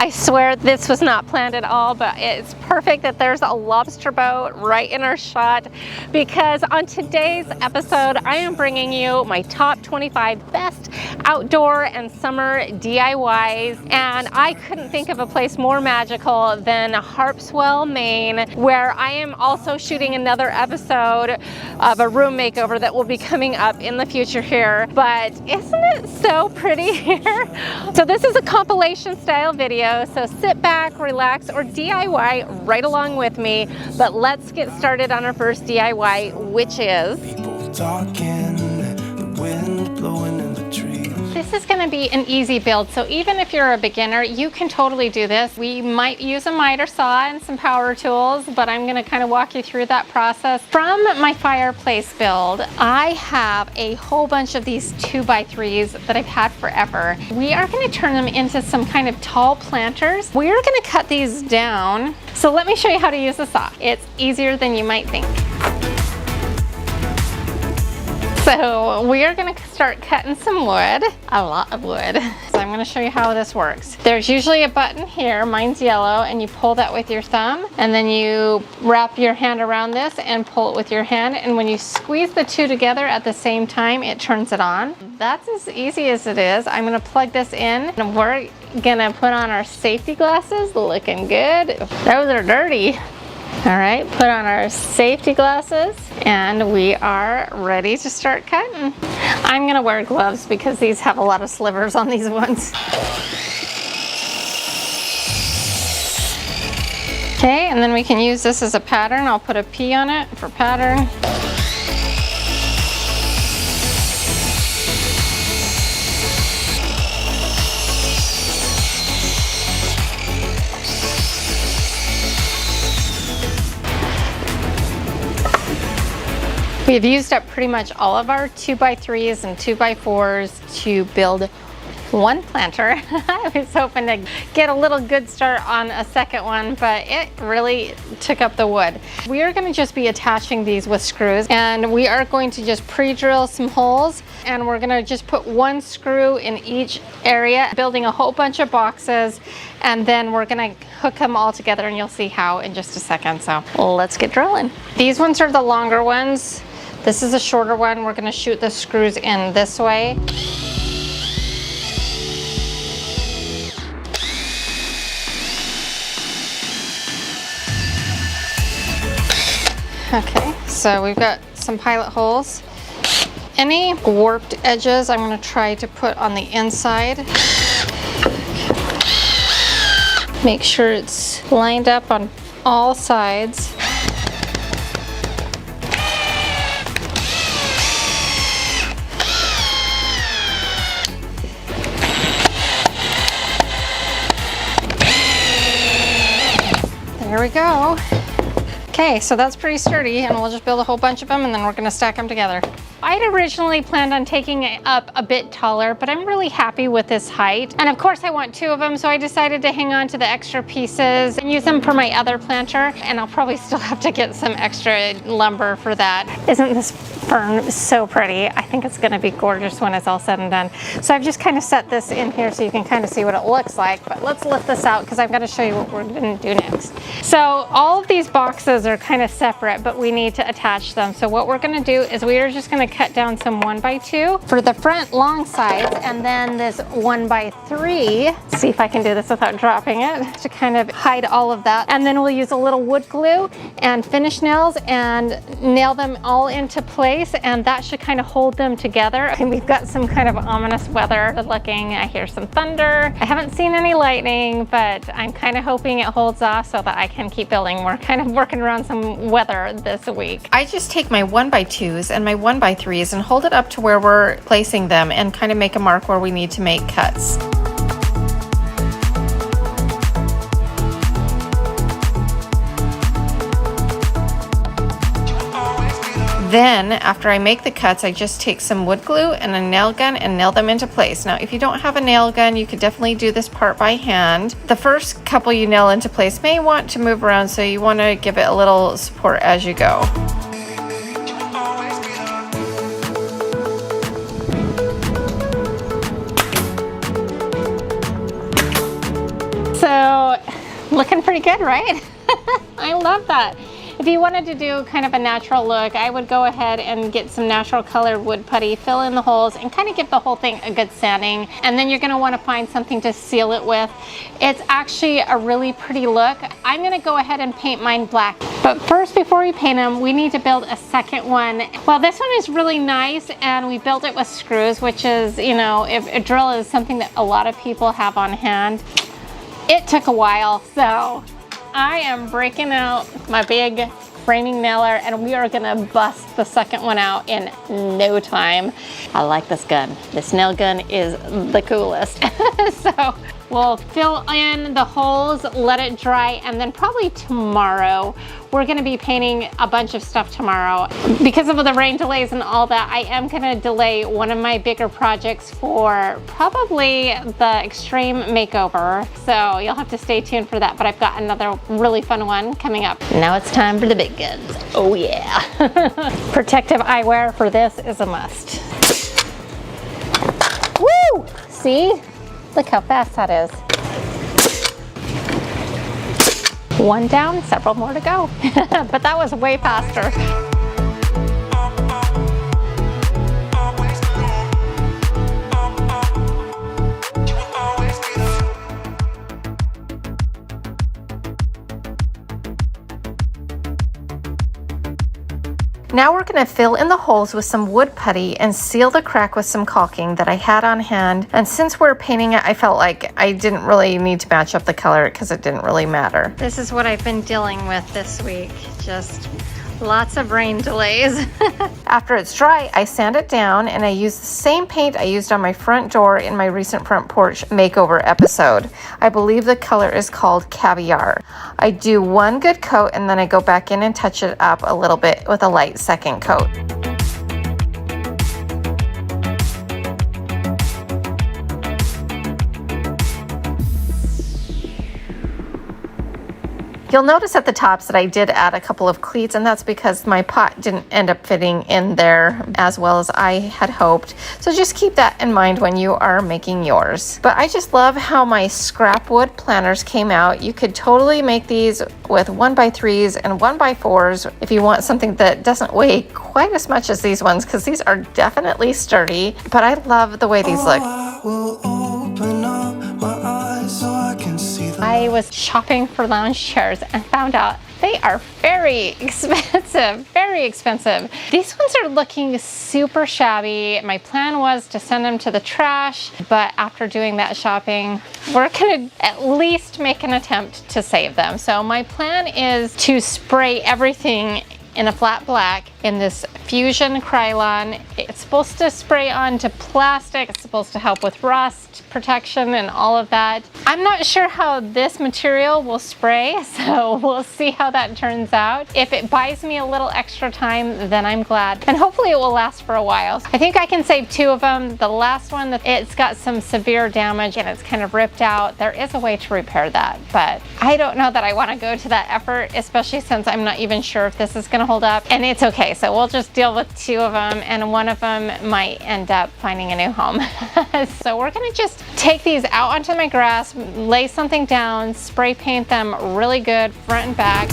I swear this was not planned at all, but it's perfect that there's a lobster boat right in our shot, because on today's episode, I am bringing you my top 25 best outdoor and summer DIYs, and I couldn't think of a place more magical than Harpswell, Maine, where I am also shooting another episode of a room makeover that will be coming up in the future here. But isn't it so pretty here? So this is a compilation style video, so sit back, relax, or DIY right along with me. But let's get started on our first DIY, which is people talking, the wind blowing in the trees. This is going to be an easy build, so even if you're a beginner, you can totally do this. We might use a miter saw and some power tools, but I'm going to kind of walk you through that process. From my fireplace build, I have a whole bunch of these 2x3s that I've had forever. We are going to turn them into some kind of tall planters. We're going to cut these down. So let me show you how to use the saw. It's easier than you might think. So we are going to start cutting some wood, a lot of wood. So I'm going to show you how this works. There's usually a button here, mine's yellow, and you pull that with your thumb, and then you wrap your hand around this and pull it with your hand, and when you squeeze the two together at the same time, it turns it on. That's as easy as it is. I'm going to plug this in, and we're going to put on our safety glasses. Looking good. Those are dirty. All right, put on our safety glasses and we are ready to start cutting. I'm gonna wear gloves because these have a lot of slivers on these ones. Okay, and then we can use this as a pattern. I'll put a P on it for pattern. We've used up pretty much all of our 2x3s and 2x4s to build one planter. I was hoping to get a little good start on a second one, but it really took up the wood. We are going to just be attaching these with screws, and we are going to just pre-drill some holes, and we're going to just put one screw in each area, building a whole bunch of boxes, and then we're going to hook them all together, and you'll see how in just a second. So let's get drilling. These ones are the longer ones. This is a shorter one. We're going to shoot the screws in this way. Okay, so we've got some pilot holes. Any warped edges I'm going to try to put on the inside. Make sure it's lined up on all sides. There we go. Okay, so that's pretty sturdy, and we'll just build a whole bunch of them and then we're gonna stack them together. I'd originally planned on taking it up a bit taller, but I'm really happy with this height. And of course I want two of them, so I decided to hang on to the extra pieces and use them for my other planter, and I'll probably still have to get some extra lumber for that. Isn't this fern so pretty? I think it's gonna be gorgeous when it's all said and done. So I've just kind of set this in here so you can kind of see what it looks like, but let's lift this out because I've got to show you what we're gonna do next. So all of these boxes are kind of separate, but we need to attach them. So what we're gonna do is we are just gonna cut down some 1x2 for the front long sides, and then this 1x3. See if I can do this without dropping it, to kind of hide all of that. And then we'll use a little wood glue and finish nails and nail them all into place, and that should kind of hold them together. And we've got some kind of ominous weather looking. I hear some thunder. I haven't seen any lightning, but I'm kind of hoping it holds off so that I can keep building. We're kind of working around some weather this week. I just take my 1x2s and my 1x3s and hold it up to where we're placing them and kind of make a mark where we need to make cuts. Then, after I make the cuts, I just take some wood glue and a nail gun and nail them into place. Now, if you don't have a nail gun, you could definitely do this part by hand. The first couple you nail into place may want to move around, so you want to give it a little support as you go. So So looking pretty good, right? I love that. If you wanted to do kind of a natural look, I would go ahead and get some natural colored wood putty, fill in the holes, and kind of give the whole thing a good sanding. And then you're gonna wanna find something to seal it with. It's actually a really pretty look. I'm gonna go ahead and paint mine black. But first, before we paint them, we need to build a second one. Well, this one is really nice, and we built it with screws, which is, you know, if a drill is something that a lot of people have on hand, it took a while, so I am breaking out my big framing nailer, and we are gonna bust the second one out in no time. I like this gun. This nail gun is the coolest. So we'll fill in the holes, let it dry, and then probably tomorrow, we're gonna be painting a bunch of stuff tomorrow. Because of the rain delays and all that, I am gonna delay one of my bigger projects for probably the extreme makeover. So you'll have to stay tuned for that, but I've got another really fun one coming up. Now it's time for the big guns. Oh yeah. Protective eyewear for this is a must. Woo! See? Look how fast that is. One down, several more to go. But that was way faster. Now we're going to fill in the holes with some wood putty and seal the crack with some caulking that I had on hand. And since we're painting it, I felt like I didn't really need to match up the color because it didn't really matter. This is what I've been dealing with this week. Just lots of rain delays. After it's dry, I sand it down and I use the same paint I used on my front door in my recent front porch makeover episode. I believe the color is called Caviar. I do one good coat and then I go back in and touch it up a little bit with a light second coat. You'll notice at the tops that I did add a couple of cleats, and that's because my pot didn't end up fitting in there as well as I had hoped. So just keep that in mind when you are making yours. But I just love how my scrap wood planters came out. You could totally make these with 1x3s and 1x4s if you want something that doesn't weigh quite as much as these ones, because these are definitely sturdy. But I love the way these look. I was shopping for lounge chairs and found out they are very expensive, very expensive. These ones are looking super shabby. My plan was to send them to the trash, but after doing that shopping, we're gonna at least make an attempt to save them. So my plan is to spray everything in a flat black in this Fusion Krylon. It's supposed to spray onto plastic. It's supposed to help with rust protection and all of that. I'm not sure how this material will spray, so we'll see how that turns out. If it buys me a little extra time, then I'm glad. And hopefully it will last for a while. I think I can save two of them. The last one, it's got some severe damage and it's kind of ripped out. There is a way to repair that, but I don't know that I want to go to that effort, especially since I'm not even sure if this is going to hold up. And it's okay, so we'll just deal with two of them, and one of them might end up finding a new home. So we're gonna just take these out onto my grass, lay something down, spray paint them really good front and back.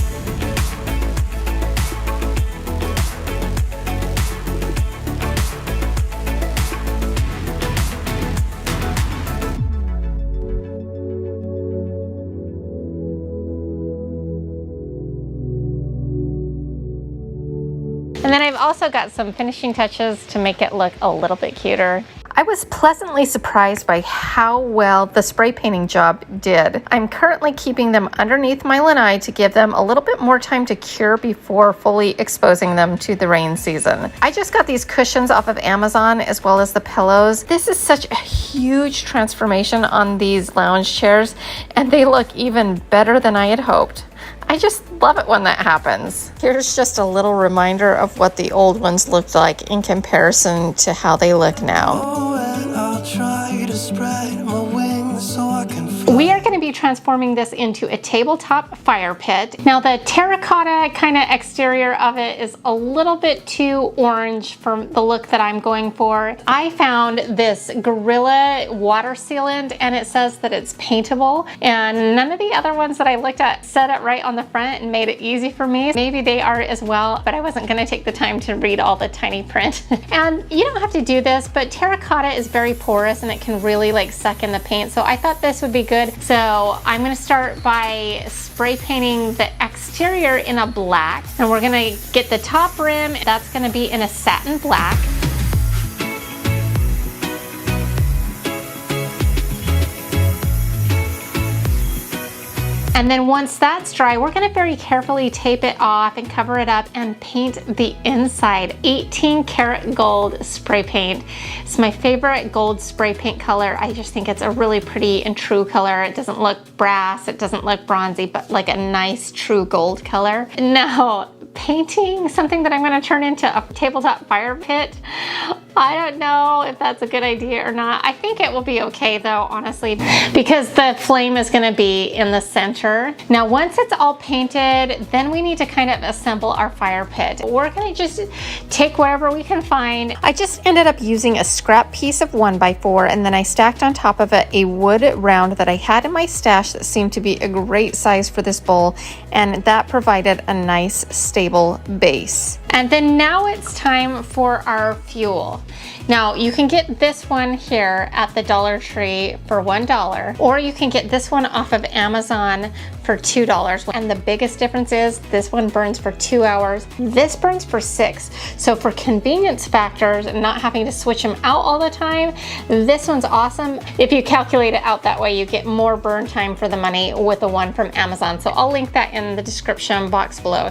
And then I've also got some finishing touches to make it look a little bit cuter. I was pleasantly surprised by how well the spray painting job did. I'm currently keeping them underneath my lanai to give them a little bit more time to cure before fully exposing them to the rain season. I just got these cushions off of Amazon as well as the pillows. This is such a huge transformation on these lounge chairs, and they look even better than I had hoped. I just love it when that happens. Here's just a little reminder of what the old ones looked like in comparison to how they look now. We are going to be transforming this into a tabletop fire pit. Now the terracotta kind of exterior of it is a little bit too orange for the look that I'm going for. I found this Gorilla water sealant and it says that it's paintable, and none of the other ones that I looked at said it right on the front and made it easy for me. Maybe they are as well, but I wasn't gonna take the time to read all the tiny print. And you don't have to do this, but terracotta is very porous and it can really like suck in the paint. So I thought this would be good. So I'm gonna start by spray painting the exterior in a black, and we're gonna get the top rim. That's gonna be in a satin black. And then once that's dry, we're gonna very carefully tape it off and cover it up and paint the inside. 18 karat gold spray paint. It's my favorite gold spray paint color. I just think it's a really pretty and true color. It doesn't look brass, it doesn't look bronzy, but like a nice true gold color. Now, painting something that I'm gonna turn into a tabletop fire pit, I don't know if that's a good idea or not. I think it will be okay though, honestly, because the flame is gonna be in the center. Now, once it's all painted, then we need to kind of assemble our fire pit. We're gonna just take whatever we can find. I just ended up using a scrap piece of 1x4, and then I stacked on top of it a wood round that I had in my stash that seemed to be a great size for this bowl, and that provided a nice stable base. And then now it's time for our fuel. Now you can get this one here at the Dollar Tree for $1, or you can get this one off of Amazon for $2. And the biggest difference is this one burns for 2 hours. This burns for 6. So for convenience factors and not having to switch them out all the time, this one's awesome. If you calculate it out that way, you get more burn time for the money with the one from Amazon. So I'll link that in the description box below.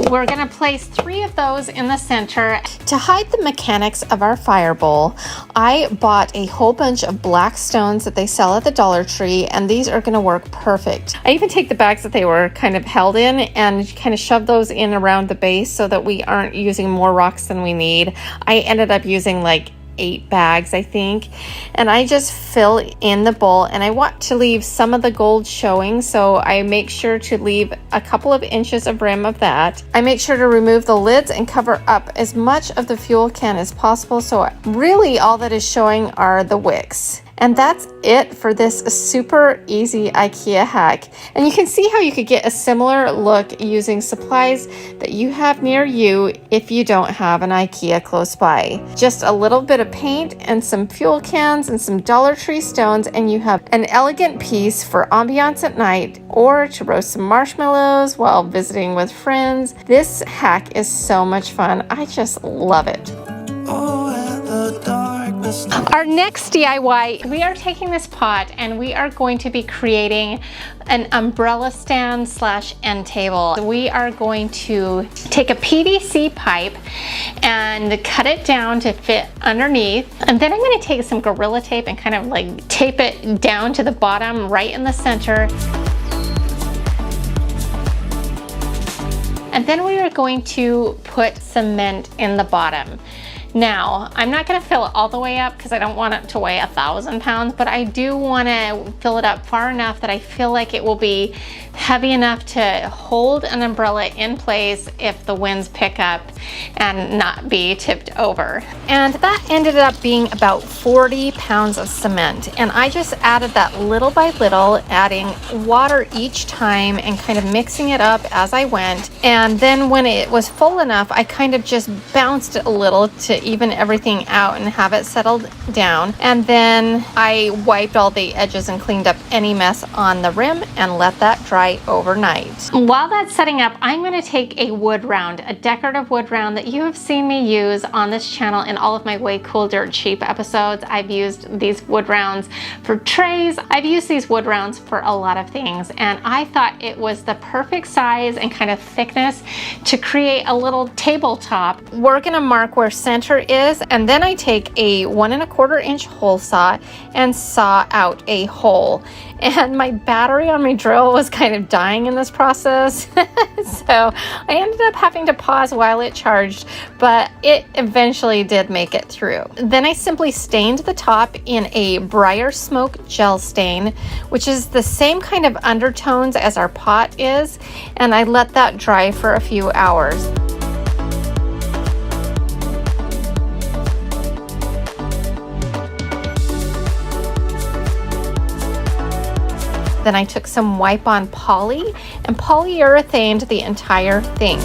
We're gonna place 3 of those in the center. To hide the mechanics of our fire bowl, I bought a whole bunch of black stones that they sell at the Dollar Tree, and these are gonna work perfect. I even take the bags that they were kind of held in and kind of shove those in around the base so that we aren't using more rocks than we need. I ended up using like 8 bags, I think, and I just fill in the bowl, and I want to leave some of the gold showing, so I make sure to leave a couple of inches of rim of that. I make sure to remove the lids and cover up as much of the fuel can as possible, so really all that is showing are the wicks. And that's it for this super easy IKEA hack. And you can see how you could get a similar look using supplies that you have near you if you don't have an IKEA close by. Just a little bit of paint and some fuel cans and some Dollar Tree stones, and you have an elegant piece for ambiance at night or to roast some marshmallows while visiting with friends. This hack is so much fun. I just love it. Our next DIY, we are taking this pot and we are going to be creating an umbrella stand slash end table. We are going to take a PVC pipe and cut it down to fit underneath. And then I'm going to take some Gorilla Tape and kind of like tape it down to the bottom right in the center. And then we are going to put cement in the bottom. Now, I'm not gonna fill it all the way up because I don't want it to weigh 1,000 pounds, but I do wanna fill it up far enough that I feel like it will be heavy enough to hold an umbrella in place if the winds pick up and not be tipped over. And that ended up being about 40 pounds of cement. And I just added that little by little, adding water each time and kind of mixing it up as I went. And then when it was full enough, I kind of just bounced it a little to even everything out and have it settled down. And then I wiped all the edges and cleaned up any mess on the rim and let that dry overnight. While that's setting up, I'm going to take a wood round, a decorative wood round that you have seen me use on this channel in all of my Way Cool Dirt Cheap episodes. I've used these wood rounds for trays. I've used these wood rounds for a lot of things, and I thought it was the perfect size and kind of thickness to create a little tabletop. We're going to mark where center center is, and then I take a 1¼ inch hole saw and saw out a hole. And my battery on my drill was kind of dying in this process. So I ended up having to pause while it charged, but it eventually did make it through. Then I simply stained the top in a briar smoke gel stain, which is the same kind of undertones as our pot is, and I let that dry for a few hours. Then I took some wipe-on poly and polyurethaned the entire thing.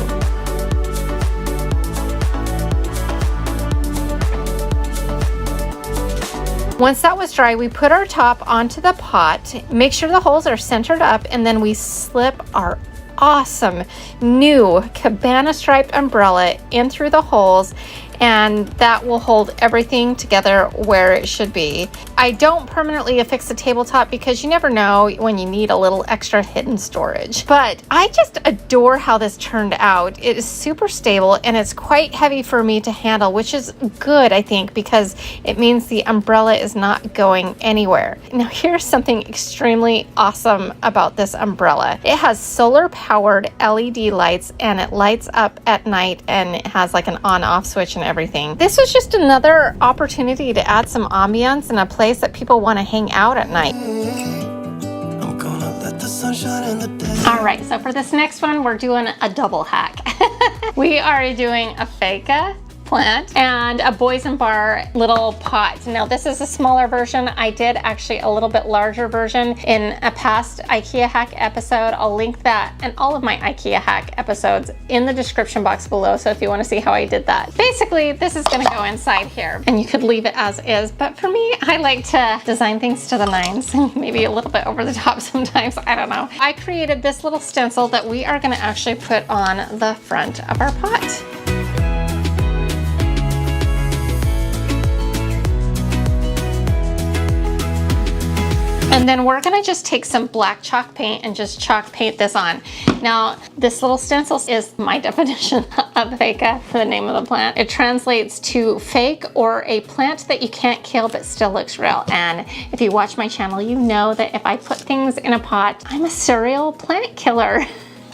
Once that was dry, we put our top onto the pot, make sure the holes are centered up, and then we slip our awesome new cabana striped umbrella in through the holes, and that will hold everything together where it should be. I don't permanently affix the tabletop because you never know when you need a little extra hidden storage. But I just adore how this turned out. It is super stable and it's quite heavy for me to handle, which is good, I think, because it means the umbrella is not going anywhere. Now here's something extremely awesome about this umbrella. It has solar powered LED lights and it lights up at night, and it has like an on-off switch and everything. This was just another opportunity to add some ambiance in a place that people want to hang out at night. I'm gonna let the sun shine in the day. All right, so for this next one, we're doing a double hack. We are doing a Feka plant and a boys and bar little pot. Now this is a smaller version. I did actually a little bit larger version in a past IKEA hack episode. I'll link that and all of my IKEA hack episodes in the description box below, so if you want to see how I did that. Basically, this is going to go inside here and you could leave it as is, but for me, I like to design things to the nines, maybe a little bit over the top sometimes, I don't know. I created this little stencil that we are going to actually put on the front of our pot. And then we're gonna just take some black chalk paint and just chalk paint this on. Now, this little stencil is my definition of Feka, the name of the plant. It translates to fake, or a plant that you can't kill but still looks real. And if you watch my channel, you know that if I put things in a pot, I'm a serial plant killer.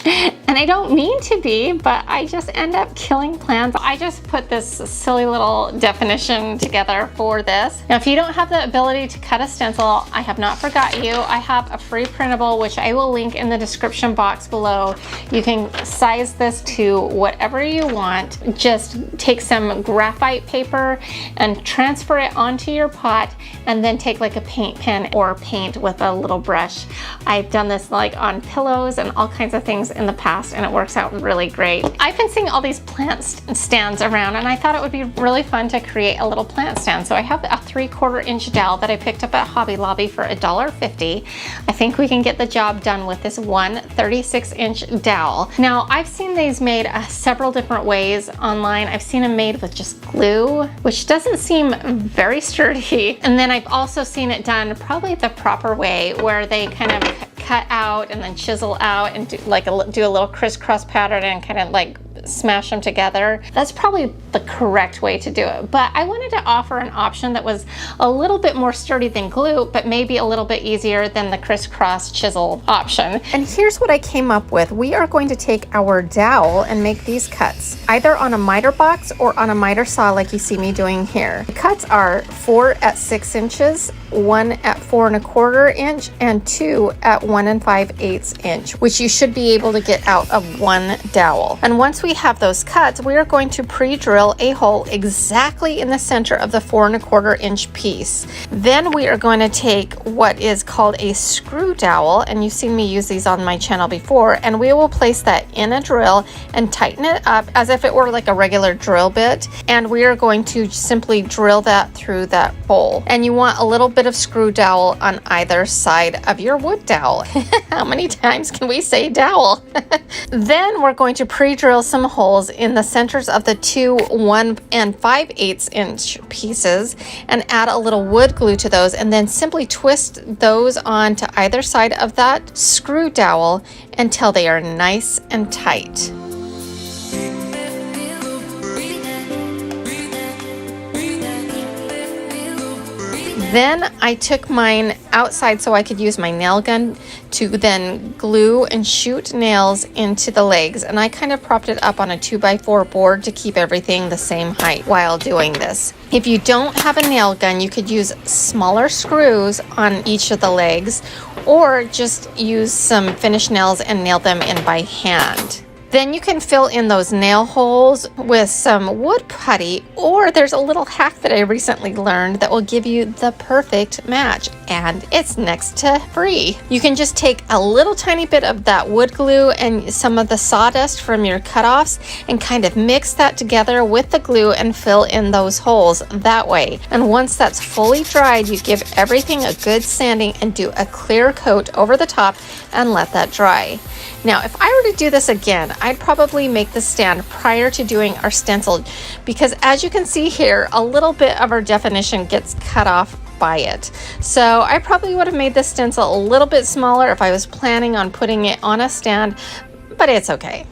And I don't mean to be, but I just end up killing plants. I just put this silly little definition together for this. Now, if you don't have the ability to cut a stencil, I have not forgot you. I have a free printable, which I will link in the description box below. You can size this to whatever you want. Just take some graphite paper and transfer it onto your pot, and then take like a paint pen or paint with a little brush. I've done this like on pillows and all kinds of things in the past, and it works out really great. I've been seeing all these plant stands around, and I thought it would be really fun to create a little plant stand. So I have a 3/4 inch dowel that I picked up at Hobby Lobby for $1.50. I think we can get the job done with this one 36-inch dowel. Now, I've seen these made several different ways online. I've seen them made with just glue, which doesn't seem very sturdy. And then I've also seen it done probably the proper way, where they kind of cut out and then chisel out and do a little crisscross pattern and kind of like smash them together. That's probably the correct way to do it. But I wanted to offer an option that was a little bit more sturdy than glue, but maybe a little bit easier than the crisscross chisel option. And here's what I came up with. We are going to take our dowel and make these cuts, either on a miter box or on a miter saw like you see me doing here. The cuts are 4 at 6 inches, 1 at 4 1/4 inch, and 2 at 1 5/8 inch, which you should be able to get out of one dowel. And once we have those cuts, we are going to pre-drill a hole exactly in the center of the 4 1/4 inch piece. Then we are going to take what is called a screw dowel, and you've seen me use these on my channel before, and we will place that in a drill and tighten it up as if it were like a regular drill bit, and we are going to simply drill that through that hole. And you want a little bit of screw dowel on either side of your wood dowel. How many times can we say dowel? Then we're going to pre-drill some holes in the centers of the 2 1 5/8 inch pieces and add a little wood glue to those, and then simply twist those onto either side of that screw dowel until they are nice and tight. Then I took mine outside so I could use my nail gun to then glue and shoot nails into the legs. And I kind of propped it up on a 2x4 board to keep everything the same height while doing this. If you don't have a nail gun, you could use smaller screws on each of the legs, or just use some finished nails and nail them in by hand. Then you can fill in those nail holes with some wood putty, or there's a little hack that I recently learned that will give you the perfect match, and it's next to free. You can just take a little tiny bit of that wood glue and some of the sawdust from your cutoffs and kind of mix that together with the glue and fill in those holes that way. And once that's fully dried, you give everything a good sanding and do a clear coat over the top and let that dry. Now, if I were to do this again, I'd probably make the stand prior to doing our stencil, because as you can see here, a little bit of our definition gets cut off by it. So I probably would have made this stencil a little bit smaller if I was planning on putting it on a stand, but it's okay.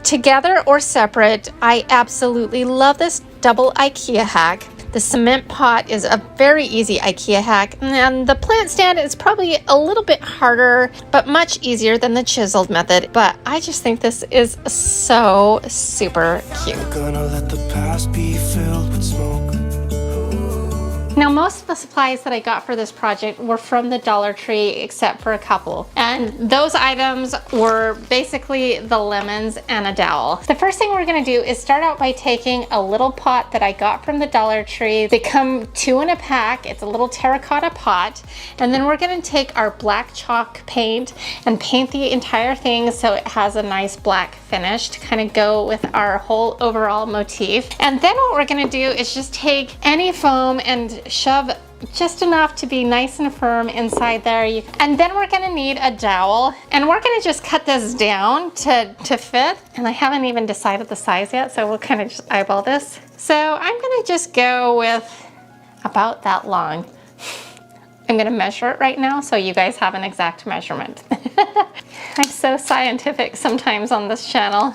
Together or separate, I absolutely love this double IKEA hack. The cement pot is a very easy IKEA hack, and the plant stand is probably a little bit harder, but much easier than the chiseled method. But I just think this is so super cute. We're gonna let the past be filled with smoke. Now, most of the supplies that I got for this project were from the Dollar Tree, except for a couple. And those items were basically the lemons and a dowel. The first thing we're gonna do is start out by taking a little pot that I got from the Dollar Tree. They come 2 in a pack. It's a little terracotta pot. And then we're gonna take our black chalk paint and paint the entire thing so it has a nice black finish to kind of go with our whole overall motif. And then what we're gonna do is just take any foam and shove just enough to be nice and firm inside there. And then we're gonna need a dowel, and we're gonna just cut this down to fit. And I haven't even decided the size yet, so we'll kind of just eyeball this. So I'm gonna just go with about that long. I'm gonna measure it right now so you guys have an exact measurement. I'm so scientific sometimes on this channel.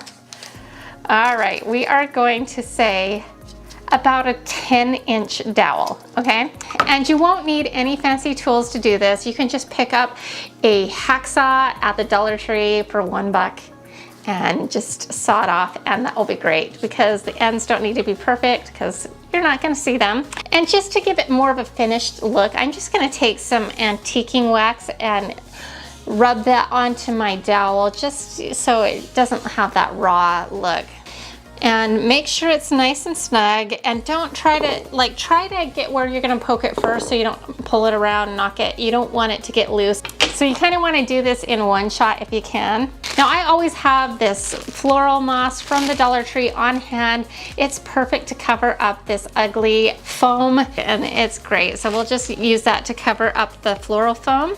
All right, we are going to say about a 10-inch dowel, okay? And you won't need any fancy tools to do this. You can just pick up a hacksaw at the Dollar Tree for $1 and just saw it off, and that will be great, because the ends don't need to be perfect because you're not gonna see them. And just to give it more of a finished look, I'm just gonna take some antiquing wax and rub that onto my dowel just so it doesn't have that raw look. And make sure it's nice and snug, and don't try to get where you're gonna poke it first so you don't pull it around and knock it. You don't want it to get loose. So you kind of want to do this in one shot if you can. Now, I always have this floral moss from the Dollar Tree on hand. It's perfect to cover up this ugly foam, and it's great. So we'll just use that to cover up the floral foam.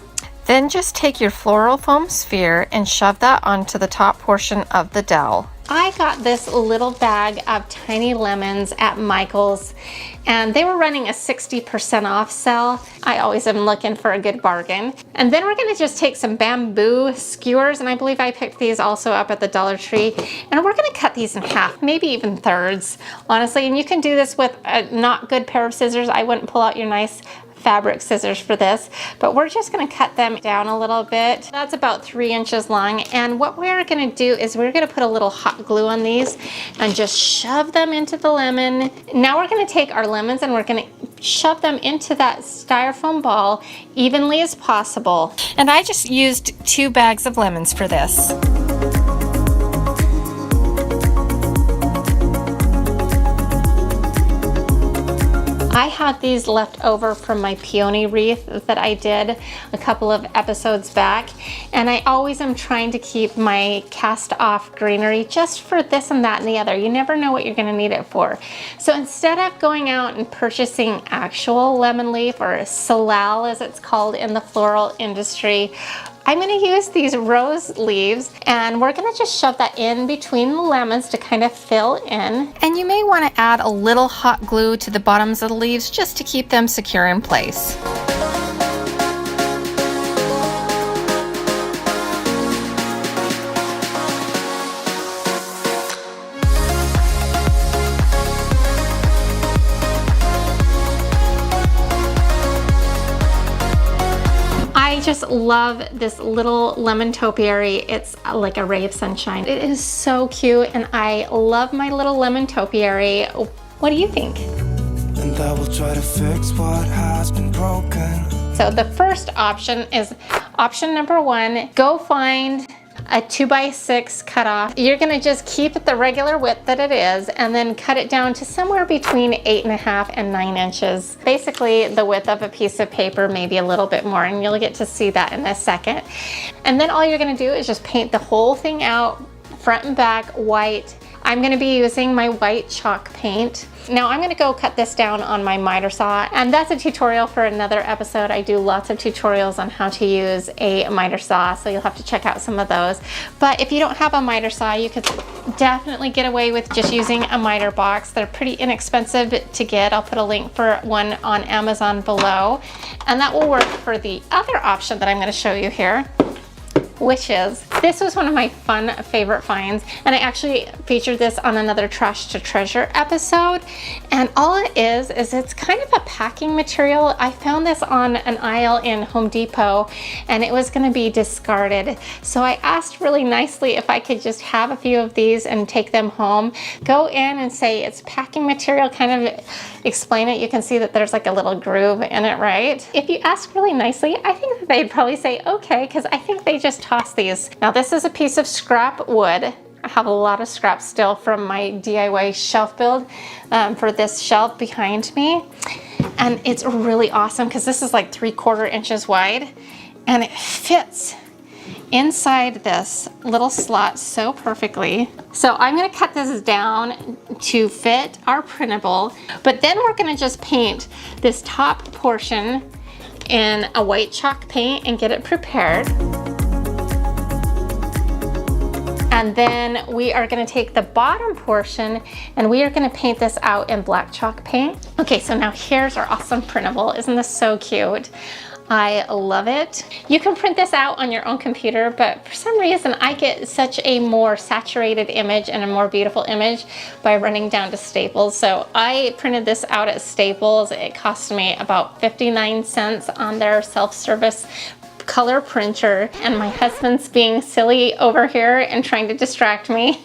Then just take your floral foam sphere and shove that onto the top portion of the dowel. I got this little bag of tiny lemons at Michael's, and they were running a 60% off sale. I always am looking for a good bargain. And then we're gonna just take some bamboo skewers, and I believe I picked these also up at the Dollar Tree, and we're gonna cut these in half, maybe even thirds, honestly. And you can do this with a not good pair of scissors. I wouldn't pull out your nice fabric scissors for this, but we're just going to cut them down a little bit. That's about 3 inches long, and what we're going to do is we're going to put a little hot glue on these and just shove them into the lemon. Now we're going to take our lemons and we're going to shove them into that styrofoam ball evenly as possible. And I just used 2 bags of lemons for this. I had these left over from my peony wreath that I did a couple of episodes back, and I always am trying to keep my cast off greenery just for this and that and the other. You never know what you're going to need it for. So instead of going out and purchasing actual lemon leaf, or salal as it's called in the floral industry, I'm going to use these rose leaves, and we're going to just shove that in between the lemons to kind of fill in. And you may want to add a little hot glue to the bottoms of the leaves just to keep them secure in place. love this little lemon topiary. It's like a ray of sunshine. It is so cute, and I love my little lemon topiary. What do you think? And I will try to fix what has been broken. So the first option is option number 1. Go find a 2x6 cutoff. You're gonna just keep it the regular width that it is and then cut it down to somewhere between 8.5 and 9 inches. Basically the width of a piece of paper, maybe a little bit more, and you'll get to see that in a second. And then all you're gonna do is just paint the whole thing out, front and back, white. I'm gonna be using my white chalk paint. Now I'm gonna go cut this down on my miter saw, and that's a tutorial for another episode. I do lots of tutorials on how to use a miter saw, so you'll have to check out some of those. But if you don't have a miter saw, you could definitely get away with just using a miter box. They're pretty inexpensive to get. I'll put a link for one on Amazon below, and that will work for the other option that I'm gonna show you here, which is, this was one of my fun favorite finds, and I actually featured this on another Trash to Treasure episode. And all it is it's kind of a packing material. I found this on an aisle in Home Depot, and it was gonna be discarded. So I asked really nicely if I could just have a few of these and take them home. Go in and say it's packing material, kind of explain it. You can see that there's like a little groove in it, right? If you ask really nicely, I think that they'd probably say okay, because I think they just toss these. Now this is a piece of scrap wood. I have a lot of scrap still from my DIY shelf build for this shelf behind me. And it's really awesome because this is like 3/4 inches wide, and it fits inside this little slot so perfectly. So I'm gonna cut this down to fit our printable, but then we're gonna just paint this top portion in a white chalk paint and get it prepared. And then we are gonna take the bottom portion and we are gonna paint this out in black chalk paint. Okay, so now here's our awesome printable. Isn't this so cute? I love it. You can print this out on your own computer, but for some reason I get such a more saturated image and a more beautiful image by running down to Staples. So I printed this out at Staples. It cost me about 59 cents on their self-service color printer, and my husband's being silly over here and trying to distract me.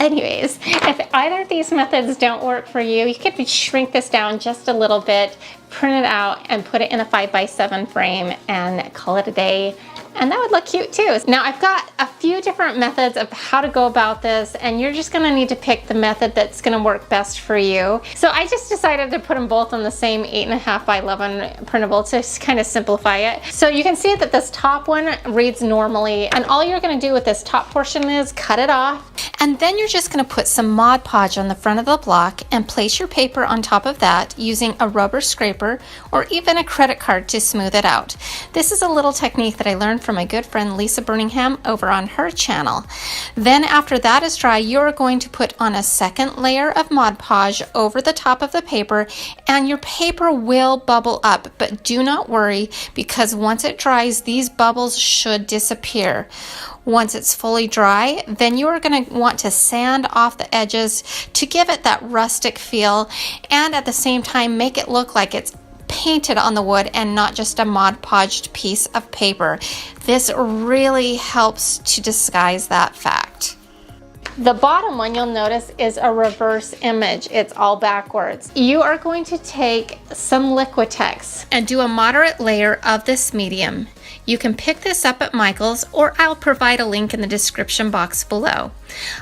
Anyways, if either of these methods don't work for you, you could shrink this down just a little bit, print it out, and put it in a 5x7 frame and call it a day. And that would look cute too. Now I've got a few different methods of how to go about this, and you're just gonna need to pick the method that's gonna work best for you. So I just decided to put them both on the same 8.5 by 11 printable to kind of simplify it. So you can see that this top one reads normally, and all you're gonna do with this top portion is cut it off. And then you're just going to put some Mod Podge on the front of the block and place your paper on top of that using a rubber scraper or even a credit card to smooth it out. This is a little technique that I learned from my good friend Lisa Birmingham over on her channel. Then after that is dry, you're going to put on a second layer of Mod Podge over the top of the paper, and your paper will bubble up, but do not worry, because once it dries, these bubbles should disappear. Once it's fully dry, then you are going to want to sand off the edges to give it that rustic feel, and at the same time make it look like it's painted on the wood and not just a Mod Podged piece of paper. This really helps to disguise that fact. The bottom one, you'll notice, is a reverse image. It's all backwards. You are going to take some Liquitex and do a moderate layer of this medium. You can pick this up at Michael's, or I'll provide a link in the description box below.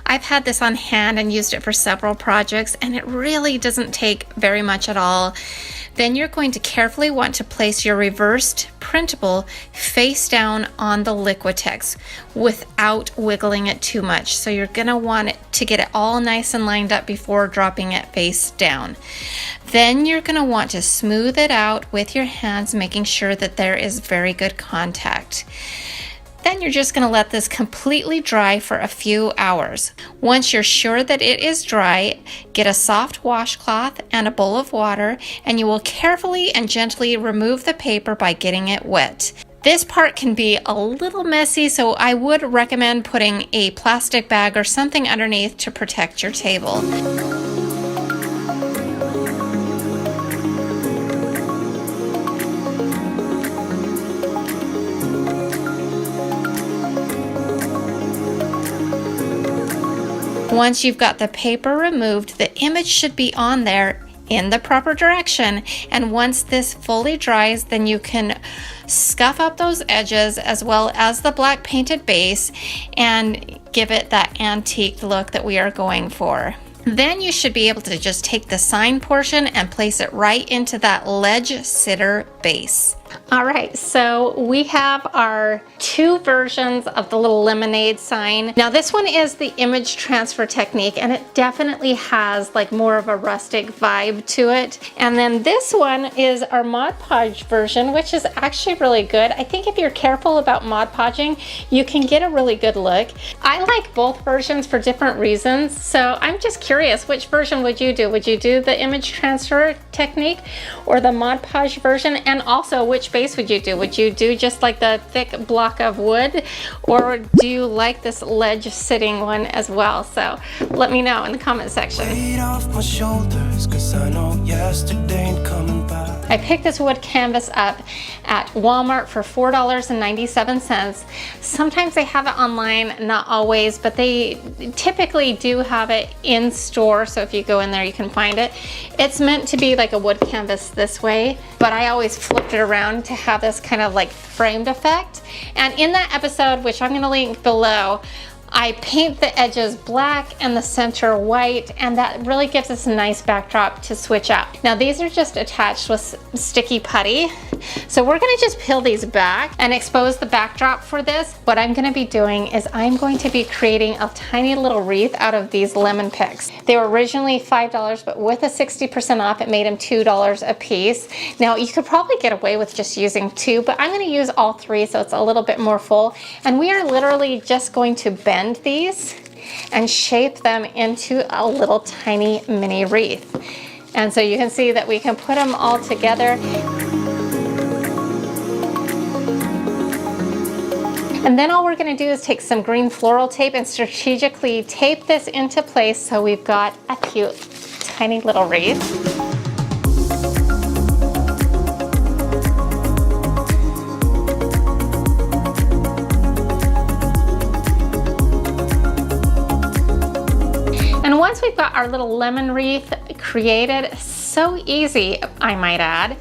I've had this on hand and used it for several projects, and it really doesn't take very much at all. Then you're going to carefully want to place your reversed printable face down on the Liquitex without wiggling it too much. So you're going to want it to get it all nice and lined up before dropping it face down. Then you're going to want to smooth it out with your hands, making sure that there is very good contact. Then you're just going to let this completely dry for a few hours. Once you're sure that it is dry, get a soft washcloth and a bowl of water, and you will carefully and gently remove the paper by getting it wet. This part can be a little messy, so I would recommend putting a plastic bag or something underneath to protect your table. Once you've got the paper removed, the image should be on there in the proper direction, and once this fully dries, then you can scuff up those edges as well as the black painted base and give it that antique look that we are going for. Then you should be able to just take the sign portion and place it right into that ledge sitter base. All right, so we have our two versions of the little lemonade sign. Now this one is the image transfer technique, and it definitely has like more of a rustic vibe to it. And then this one is our Mod Podge version, which is actually really good. I think if you're careful about Mod Podging, you can get a really good look. I like both versions for different reasons, so I'm just curious, which version would you do? Would you do the image transfer technique or the Mod Podge version? And also, which base would you do? Would you do just like the thick block of wood, or do you like this ledge sitting one as well? So let me know in the comment section. Weight off my shoulders, 'cause I know yesterday ain't coming back. I picked this wood canvas up at Walmart for $4.97. Sometimes they have it online, not always, but they typically do have it in store, so if you go in there you can find it. It's meant to be like a wood canvas this way, but I always flipped it around to have this kind of like framed effect. And in that episode, which I'm going to link below, I paint the edges black and the center white, and that really gives us a nice backdrop to switch out. Now these are just attached with sticky putty, so we're going to just peel these back and expose the backdrop for this. What I'm going to be doing is I'm going to be creating a tiny little wreath out of these lemon picks. They were originally $5, but with a 60% off it made them $2 a piece. Now you could probably get away with just using two, but I'm going to use all three so it's a little bit more full, and we are literally just going to bend these and shape them into a little tiny mini wreath. And so you can see that we can put them all together. And then all we're going to do is take some green floral tape and strategically tape this into place so we've got a cute tiny little wreath. And once we've got our little lemon wreath created, so easy, I might add,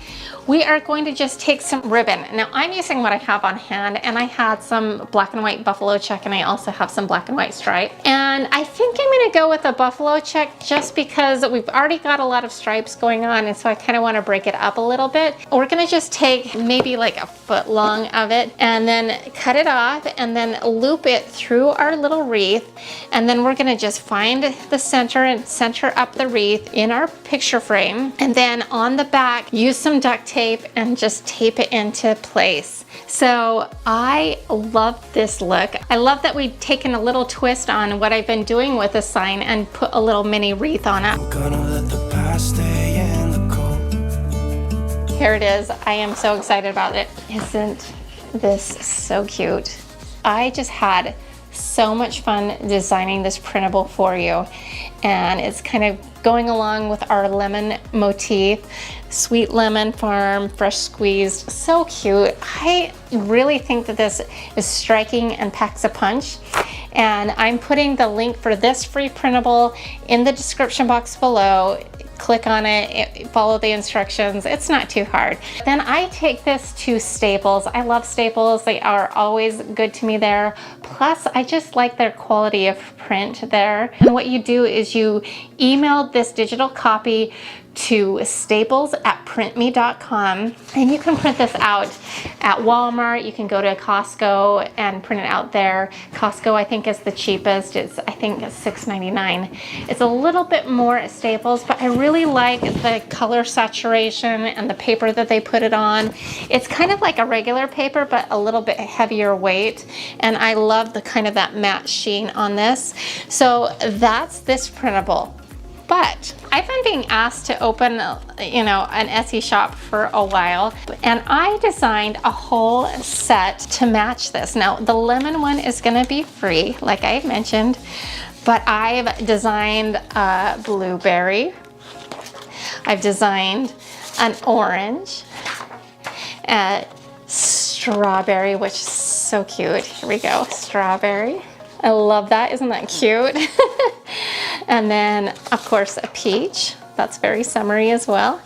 we are going to just take some ribbon. Now I'm using what I have on hand, and I had some black and white buffalo check, and I also have some black and white stripe. And I think I'm gonna go with a buffalo check just because we've already got a lot of stripes going on, and so I kind of want to break it up a little bit. We're gonna just take maybe like a foot long of it and then cut it off and then loop it through our little wreath. And then we're gonna just find the center and center up the wreath in our picture frame. And then on the back, use some duct tape and just tape it into place. So I love this look. I love that we've taken a little twist on what I've been doing with the sign and put a little mini wreath on it. I'm gonna let the past stay in the cold. Here it is. I am so excited about it. Isn't this so cute? I just had so much fun designing this printable for you, and it's kind of going along with our lemon motif. Sweet lemon farm, fresh squeezed, so cute. I really think that this is striking and packs a punch. And I'm putting the link for this free printable in the description box below. Click on it, follow the instructions. It's not too hard. Then I take this to Staples. I love Staples. They are always good to me there. Plus, I just like their quality of print there. And what you do is you email this digital copy to staples@printme.com, and you can print this out at Walmart. You can go to Costco and print it out there. Costco, I think, is the cheapest. I think it's $6.99. It's a little bit more at Staples, but I really like the color saturation and the paper that they put it on. It's kind of like a regular paper, but a little bit heavier weight, and I love the kind of that matte sheen on this. So that's this printable. But I've been being asked to open, an Etsy shop for a while, and I designed a whole set to match this. Now, the lemon one is gonna be free, like I mentioned, but I've designed a blueberry. I've designed an orange, a strawberry, which is so cute. Here we go, strawberry. I love that, isn't that cute? And then of course a peach, that's very summery as well,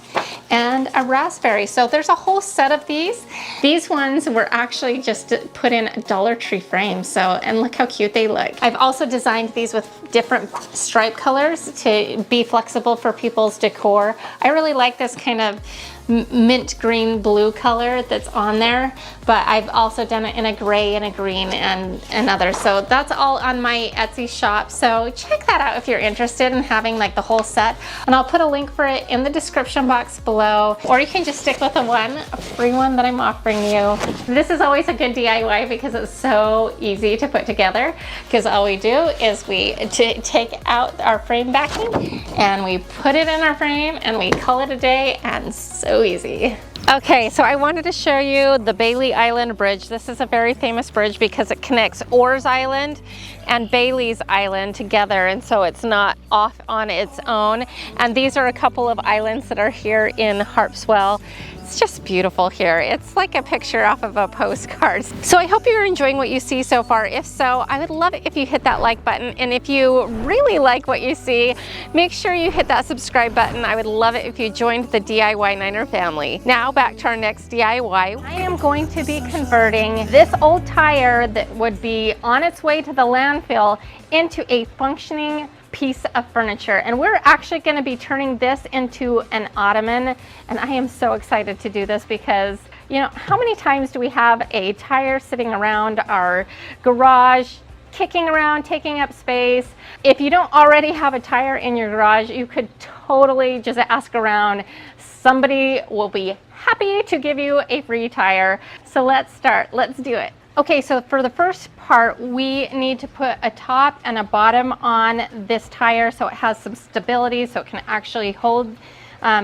and a raspberry. So there's a whole set of these. These ones were actually just put in a Dollar Tree frame. So, and look how cute they look. I've also designed these with different stripe colors to be flexible for people's decor. I really like this kind of mint green blue color that's on there, but I've also done it in a gray and a green and another. So that's all on my Etsy shop. So check that out if you're interested in having like the whole set. And I'll put a link for it in the description box below, or you can just stick with a free one that I'm offering you. This is always a good DIY because it's so easy to put together, because all we do is we take out our frame backing and we put it in our frame and we call it a day, and so easy. Okay, so I wanted to show you the Bailey Island Bridge. This is a very famous bridge because it connects Orr's Island and Bailey's Island together, and so it's not off on its own. And these are a couple of islands that are here in Harpswell. It's just beautiful here. It's like a picture off of a postcard. So I hope you're enjoying what you see so far. If so, I would love it if you hit that like button. And if you really like what you see, make sure you hit that subscribe button. I would love it if you joined the DIY Niner family. Now back to our next DIY. I am going to be converting this old tire that would be on its way to the landfill into a functioning piece of furniture, and we're actually going to be turning this into an ottoman. And I am so excited to do this because, you know, how many times do we have a tire sitting around our garage, kicking around, taking up space? If you don't already have a tire in your garage, you could totally just ask around. Somebody will be happy to give you a free tire. So let's start. Let's do it. Okay, so for the first part, we need to put a top and a bottom on this tire so it has some stability, so it can actually hold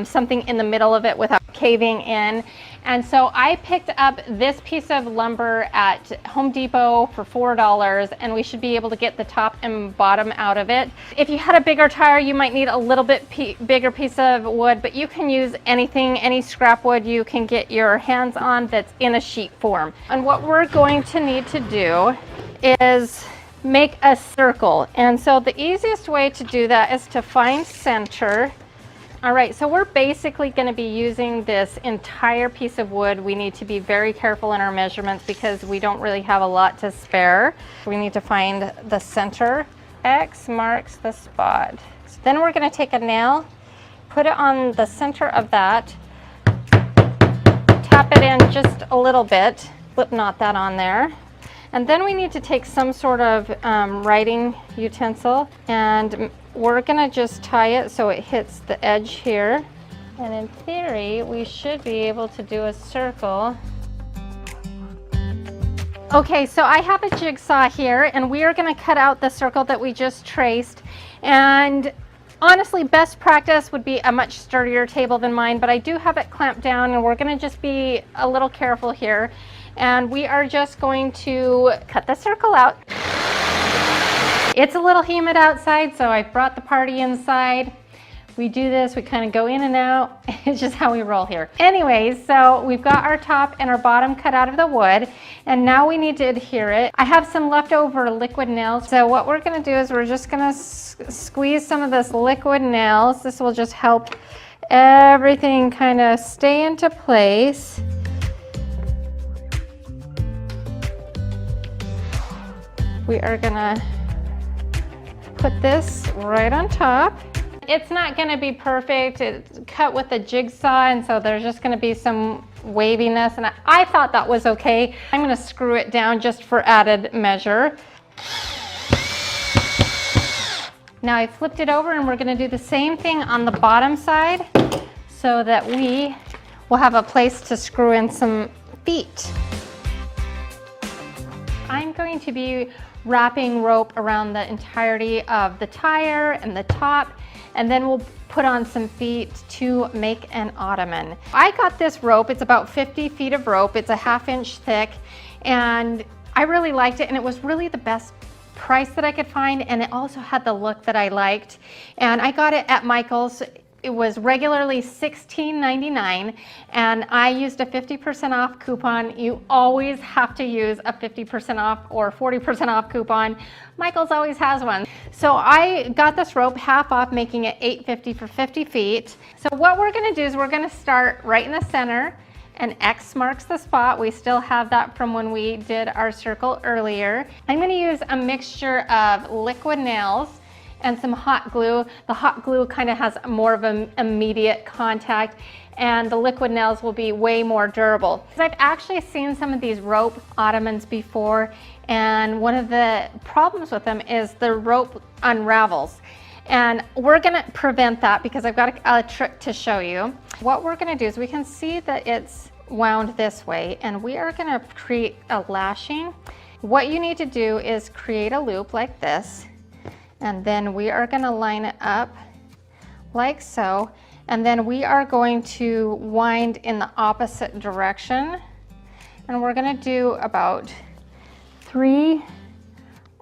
something in the middle of it without caving in. And so I picked up this piece of lumber at Home Depot for $4, and we should be able to get the top and bottom out of it. If you had a bigger tire, you might need a little bit bigger piece of wood, but you can use anything, any scrap wood you can get your hands on that's in a sheet form. And what we're going to need to do is make a circle. And so the easiest way to do that is to find center. All right, so we're basically going to be using this entire piece of wood. We need to be very careful in our measurements because we don't really have a lot to spare. We need to find the center. X marks the spot. So then we're going to take a nail, put it on the center of that, tap it in just a little bit, slip knot that on there. And then we need to take some sort of writing utensil, and we're gonna just tie it so it hits the edge here. And in theory, we should be able to do a circle. Okay, so I have a jigsaw here, and we are gonna cut out the circle that we just traced. And honestly, best practice would be a much sturdier table than mine, but I do have it clamped down, and we're gonna just be a little careful here. And we are just going to cut the circle out. It's a little humid outside, so I brought the party inside. We do this, we kind of go in and out. It's just how we roll here. Anyways, so we've got our top and our bottom cut out of the wood, and now we need to adhere it. I have some leftover liquid nails, so what we're gonna do is we're just gonna squeeze some of this liquid nails. This will just help everything kind of stay into place. We are gonna put this right on top. It's not gonna be perfect. It's cut with a jigsaw, and so there's just gonna be some waviness, and I thought that was okay. I'm gonna screw it down just for added measure. Now I flipped it over, and we're gonna do the same thing on the bottom side so that we will have a place to screw in some feet. I'm going to be wrapping rope around the entirety of the tire and the top, and then we'll put on some feet to make an ottoman. I got this rope, it's about 50 feet of rope, it's a 1/2 inch thick, and I really liked it, and it was really the best price that I could find, and it also had the look that I liked. And I got it at Michael's. it was regularly $16.99, and I used a 50% off coupon. You always have to use a 50% off or 40% off coupon. Michael's always has one. So I got this rope half off, making it $8.50 for 50 feet. So what we're gonna do is we're gonna start right in the center, and X marks the spot. We still have that from when we did our circle earlier. I'm gonna use a mixture of liquid nails and some hot glue. The hot glue kind of has more of an immediate contact, and the liquid nails will be way more durable. I've actually seen some of these rope ottomans before, and one of the problems with them is the rope unravels. And we're gonna prevent that because I've got a trick to show you. What we're gonna do is we can see that it's wound this way, and we are gonna create a lashing. What you need to do is create a loop like this, and then we are gonna line it up like so, and then we are going to wind in the opposite direction, and we're gonna do about 3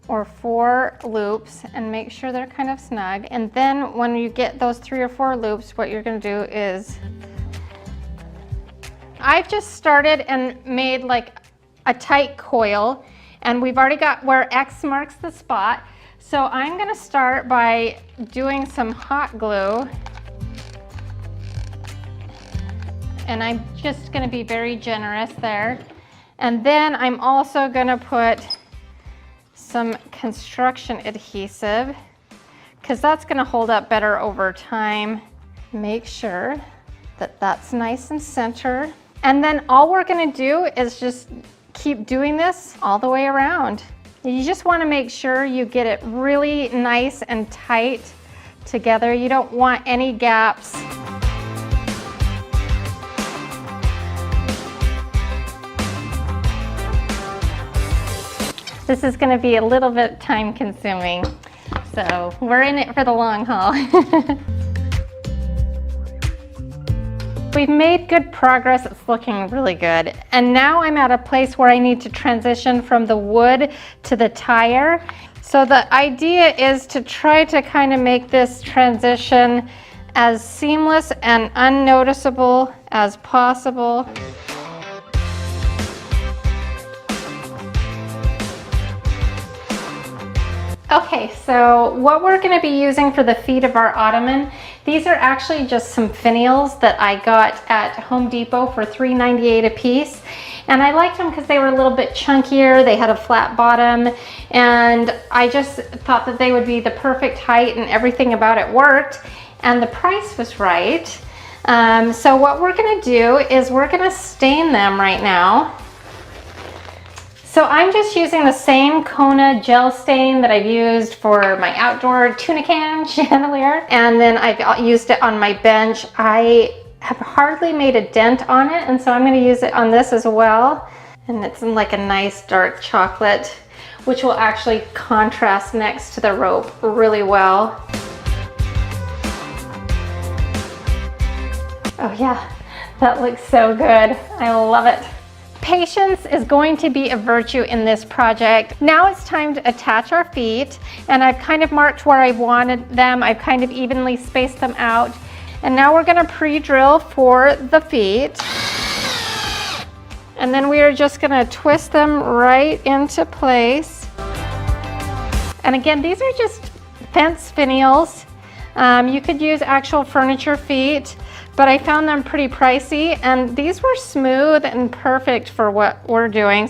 or 4 loops and make sure they're kind of snug. And then when you get those 3 or 4 loops, what you're gonna do is, I've just started and made like a tight coil, and we've already got where X marks the spot. So I'm gonna start by doing some hot glue, and I'm just gonna be very generous there. And then I'm also gonna put some construction adhesive, because that's gonna hold up better over time. Make sure that that's nice and center. And then all we're gonna do is just keep doing this all the way around. You just wanna make sure you get it really nice and tight together. You don't want any gaps. This is gonna be a little bit time consuming, so we're in it for the long haul. We've made good progress, it's looking really good. And now I'm at a place where I need to transition from the wood to the tire. So the idea is to try to kind of make this transition as seamless and unnoticeable as possible. Okay, so what we're gonna be using for the feet of our ottoman, these are actually just some finials that I got at Home Depot for $3.98 a piece. And I liked them because they were a little bit chunkier, they had a flat bottom, and I just thought that they would be the perfect height, and everything about it worked, and the price was right. So what we're gonna do is we're gonna stain them right now. So I'm just using the same Kona gel stain that I've used for my outdoor tuna can chandelier, and then I've used it on my bench. I have hardly made a dent on it, and so I'm going to use it on this as well. And it's in like a nice dark chocolate, which will actually contrast next to the rope really well. Oh yeah, that looks so good. I love it. Patience is going to be a virtue in this project. Now it's time to attach our feet, and I've kind of marked where I wanted them. I've kind of evenly spaced them out. And now we're gonna pre-drill for the feet. And then we are just gonna twist them right into place. And again, these are just fence finials. You could use actual furniture feet, but I found them pretty pricey, and these were smooth and perfect for what we're doing.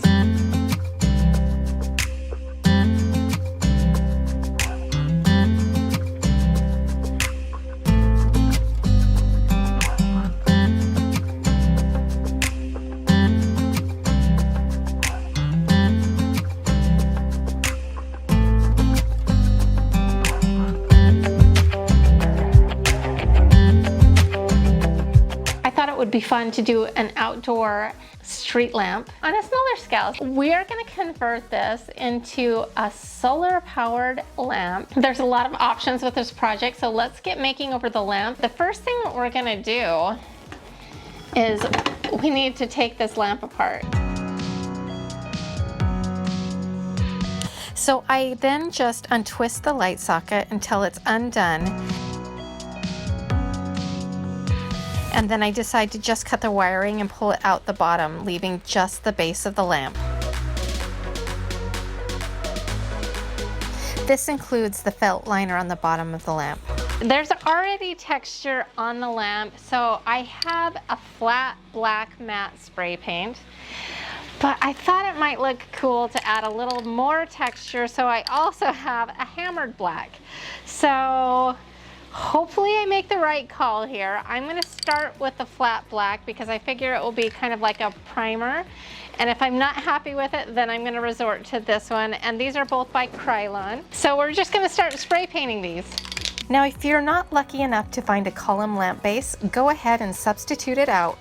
Would be fun to do an outdoor street lamp on a smaller scale. We are going to convert this into a solar powered lamp. There's a lot of options with this project, so let's get making over the lamp. The first thing that we're going to do is we need to take this lamp apart. So I then just untwist the light socket until it's undone. And then I decide to just cut the wiring and pull it out the bottom, leaving just the base of the lamp. This includes the felt liner on the bottom of the lamp. There's already texture on the lamp, so I have a flat black matte spray paint, but I thought it might look cool to add a little more texture, so I also have a hammered black. So hopefully I make the right call here. I'm going to start with the flat black because I figure it will be kind of like a primer. And if I'm not happy with it, then I'm going to resort to this one. And these are both by Krylon. So we're just going to start spray painting these. Now, if you're not lucky enough to find a column lamp base, go ahead and substitute it out.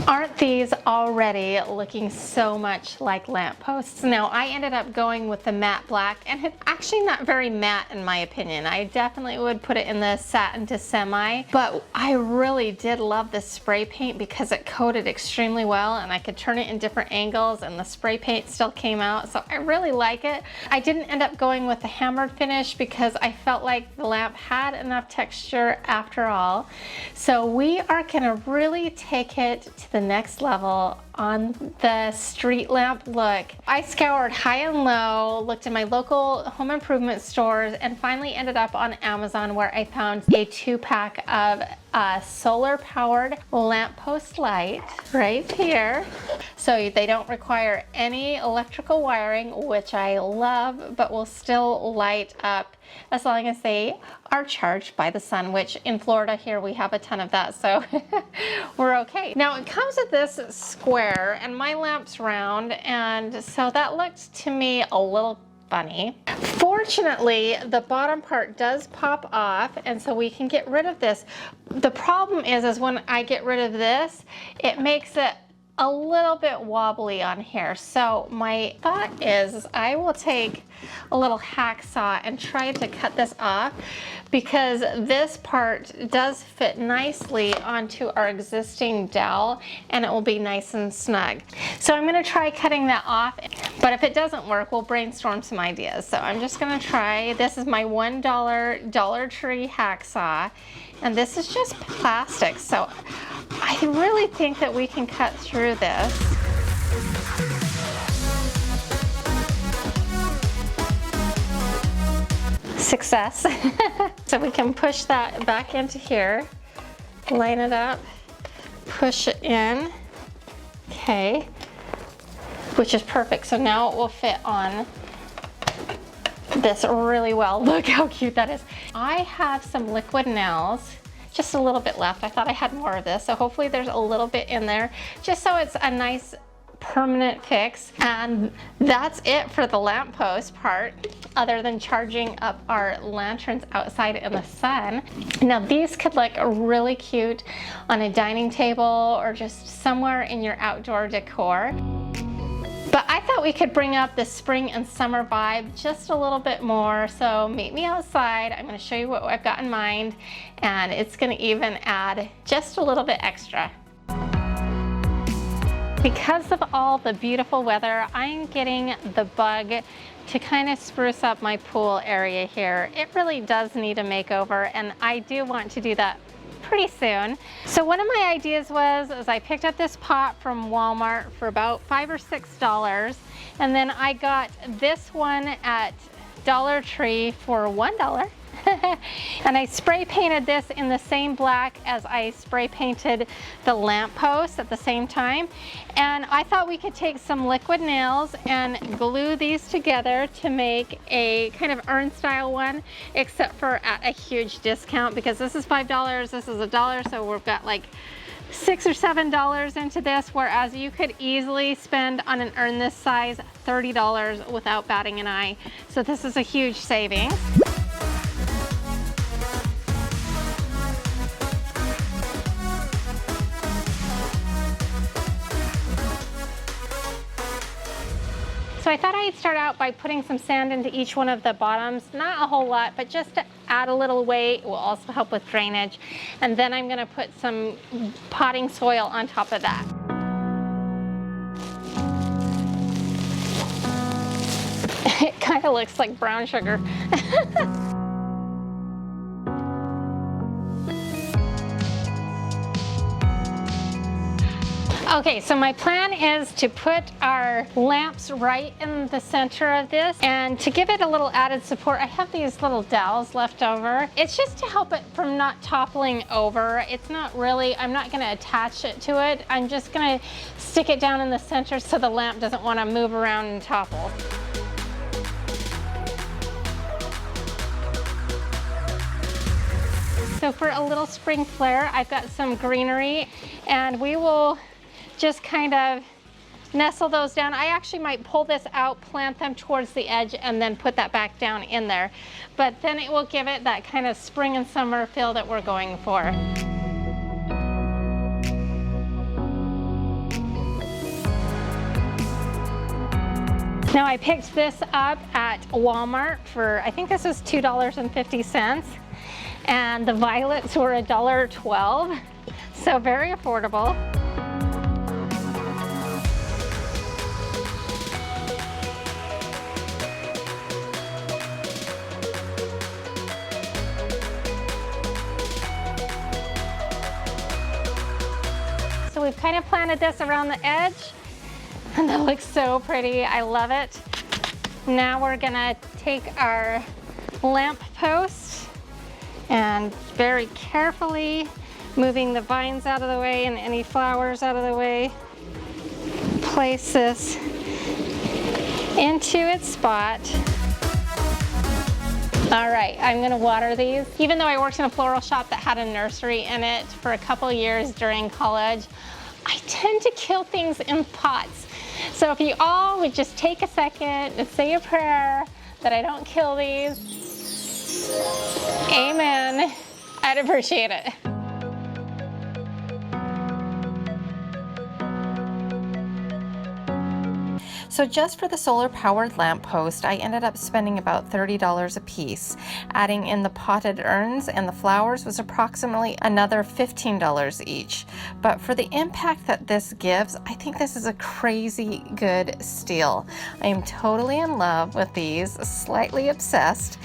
Aren't these already looking so much like lampposts? Now, I ended up going with the matte black, and it's actually not very matte in my opinion. I definitely would put it in the satin to semi, but I really did love this spray paint because it coated extremely well, and I could turn it in different angles, and the spray paint still came out, so I really like it. I didn't end up going with the hammered finish because I felt like the lamp had enough texture after all. So we are gonna really take it to the next level on the street lamp look. I scoured high and low, looked in my local home improvement stores, and finally ended up on Amazon where I found a 2-pack of solar powered lamppost light right here. So they don't require any electrical wiring, which I love, but will still light up as long as they are charged by the sun, which in Florida here we have a ton of that, so we're okay. Now it comes with this square, and my lamp's round, and so that looked to me a little funny. Fortunately, the bottom part does pop off, and so we can get rid of this. The problem is when I get rid of this, it makes it a little bit wobbly on here. So my thought is I will take a little hacksaw and try to cut this off, because this part does fit nicely onto our existing dowel and it will be nice and snug. So I'm going to try cutting that off, but if it doesn't work, we'll brainstorm some ideas. So I'm just going to try. This is my $1 Dollar Tree hacksaw, and this is just plastic, so I really think that we can cut through this. Success. So we can push that back into here, line it up, push it in, okay, which is perfect. So now it will fit on this really well. Look how cute that is. I have some liquid nails, just a little bit left. I thought I had more of this, so hopefully there's a little bit in there, just so it's a nice permanent fix. And that's it for the lamppost part, other than charging up our lanterns outside in the sun. Now these could look really cute on a dining table or just somewhere in your outdoor decor. But I thought we could bring up the spring and summer vibe just a little bit more. So meet me outside. I'm going to show you what I've got in mind, and it's going to even add just a little bit extra. Because of all the beautiful weather, I'm getting the bug to kind of spruce up my pool area here. It really does need a makeover, and I do want to do that pretty soon. So one of my ideas was I picked up this pot from Walmart for about $5 or $6, and then I got this one at Dollar Tree for $1. And I spray painted this in the same black as I spray painted the lamppost at the same time. And I thought we could take some liquid nails and glue these together to make a kind of urn style one, except for at a huge discount, because this is $5, this is $1, so we've got like $6 or $7 into this, whereas you could easily spend on an urn this size $30 without batting an eye. So this is a huge savings. So I thought I'd start out by putting some sand into each one of the bottoms, not a whole lot, but just to add a little weight. It will also help with drainage. And then I'm gonna put some potting soil on top of that. It kind of looks like brown sugar. Okay, so my plan is to put our lamps right in the center of this, and to give it a little added support, I have these little dowels left over. It's just to help it from not toppling over. It's not really, I'm not gonna attach it to it. I'm just gonna stick it down in the center so the lamp doesn't wanna move around and topple. So for a little spring flare, I've got some greenery, and we will just kind of nestle those down. I actually might pull this out, plant them towards the edge, and then put that back down in there. But then it will give it that kind of spring and summer feel that we're going for. Now I picked this up at Walmart for, I think this was $2.50, and the violets were $1.12, so very affordable. So we've kind of planted this around the edge, and that looks so pretty. I love it. Now we're gonna take our lamp post and very carefully moving the vines out of the way and any flowers out of the way, place this into its spot. All right, I'm gonna water these. Even though I worked in a floral shop that had a nursery in it for a couple years during college, I tend to kill things in pots. So if you all would just take a second and say a prayer that I don't kill these. Amen. I'd appreciate it. So just for the solar powered lamppost, I ended up spending about $30 a piece. Adding in the potted urns and the flowers was approximately another $15 each. But for the impact that this gives, I think this is a crazy good steal. I am totally in love with these, slightly obsessed.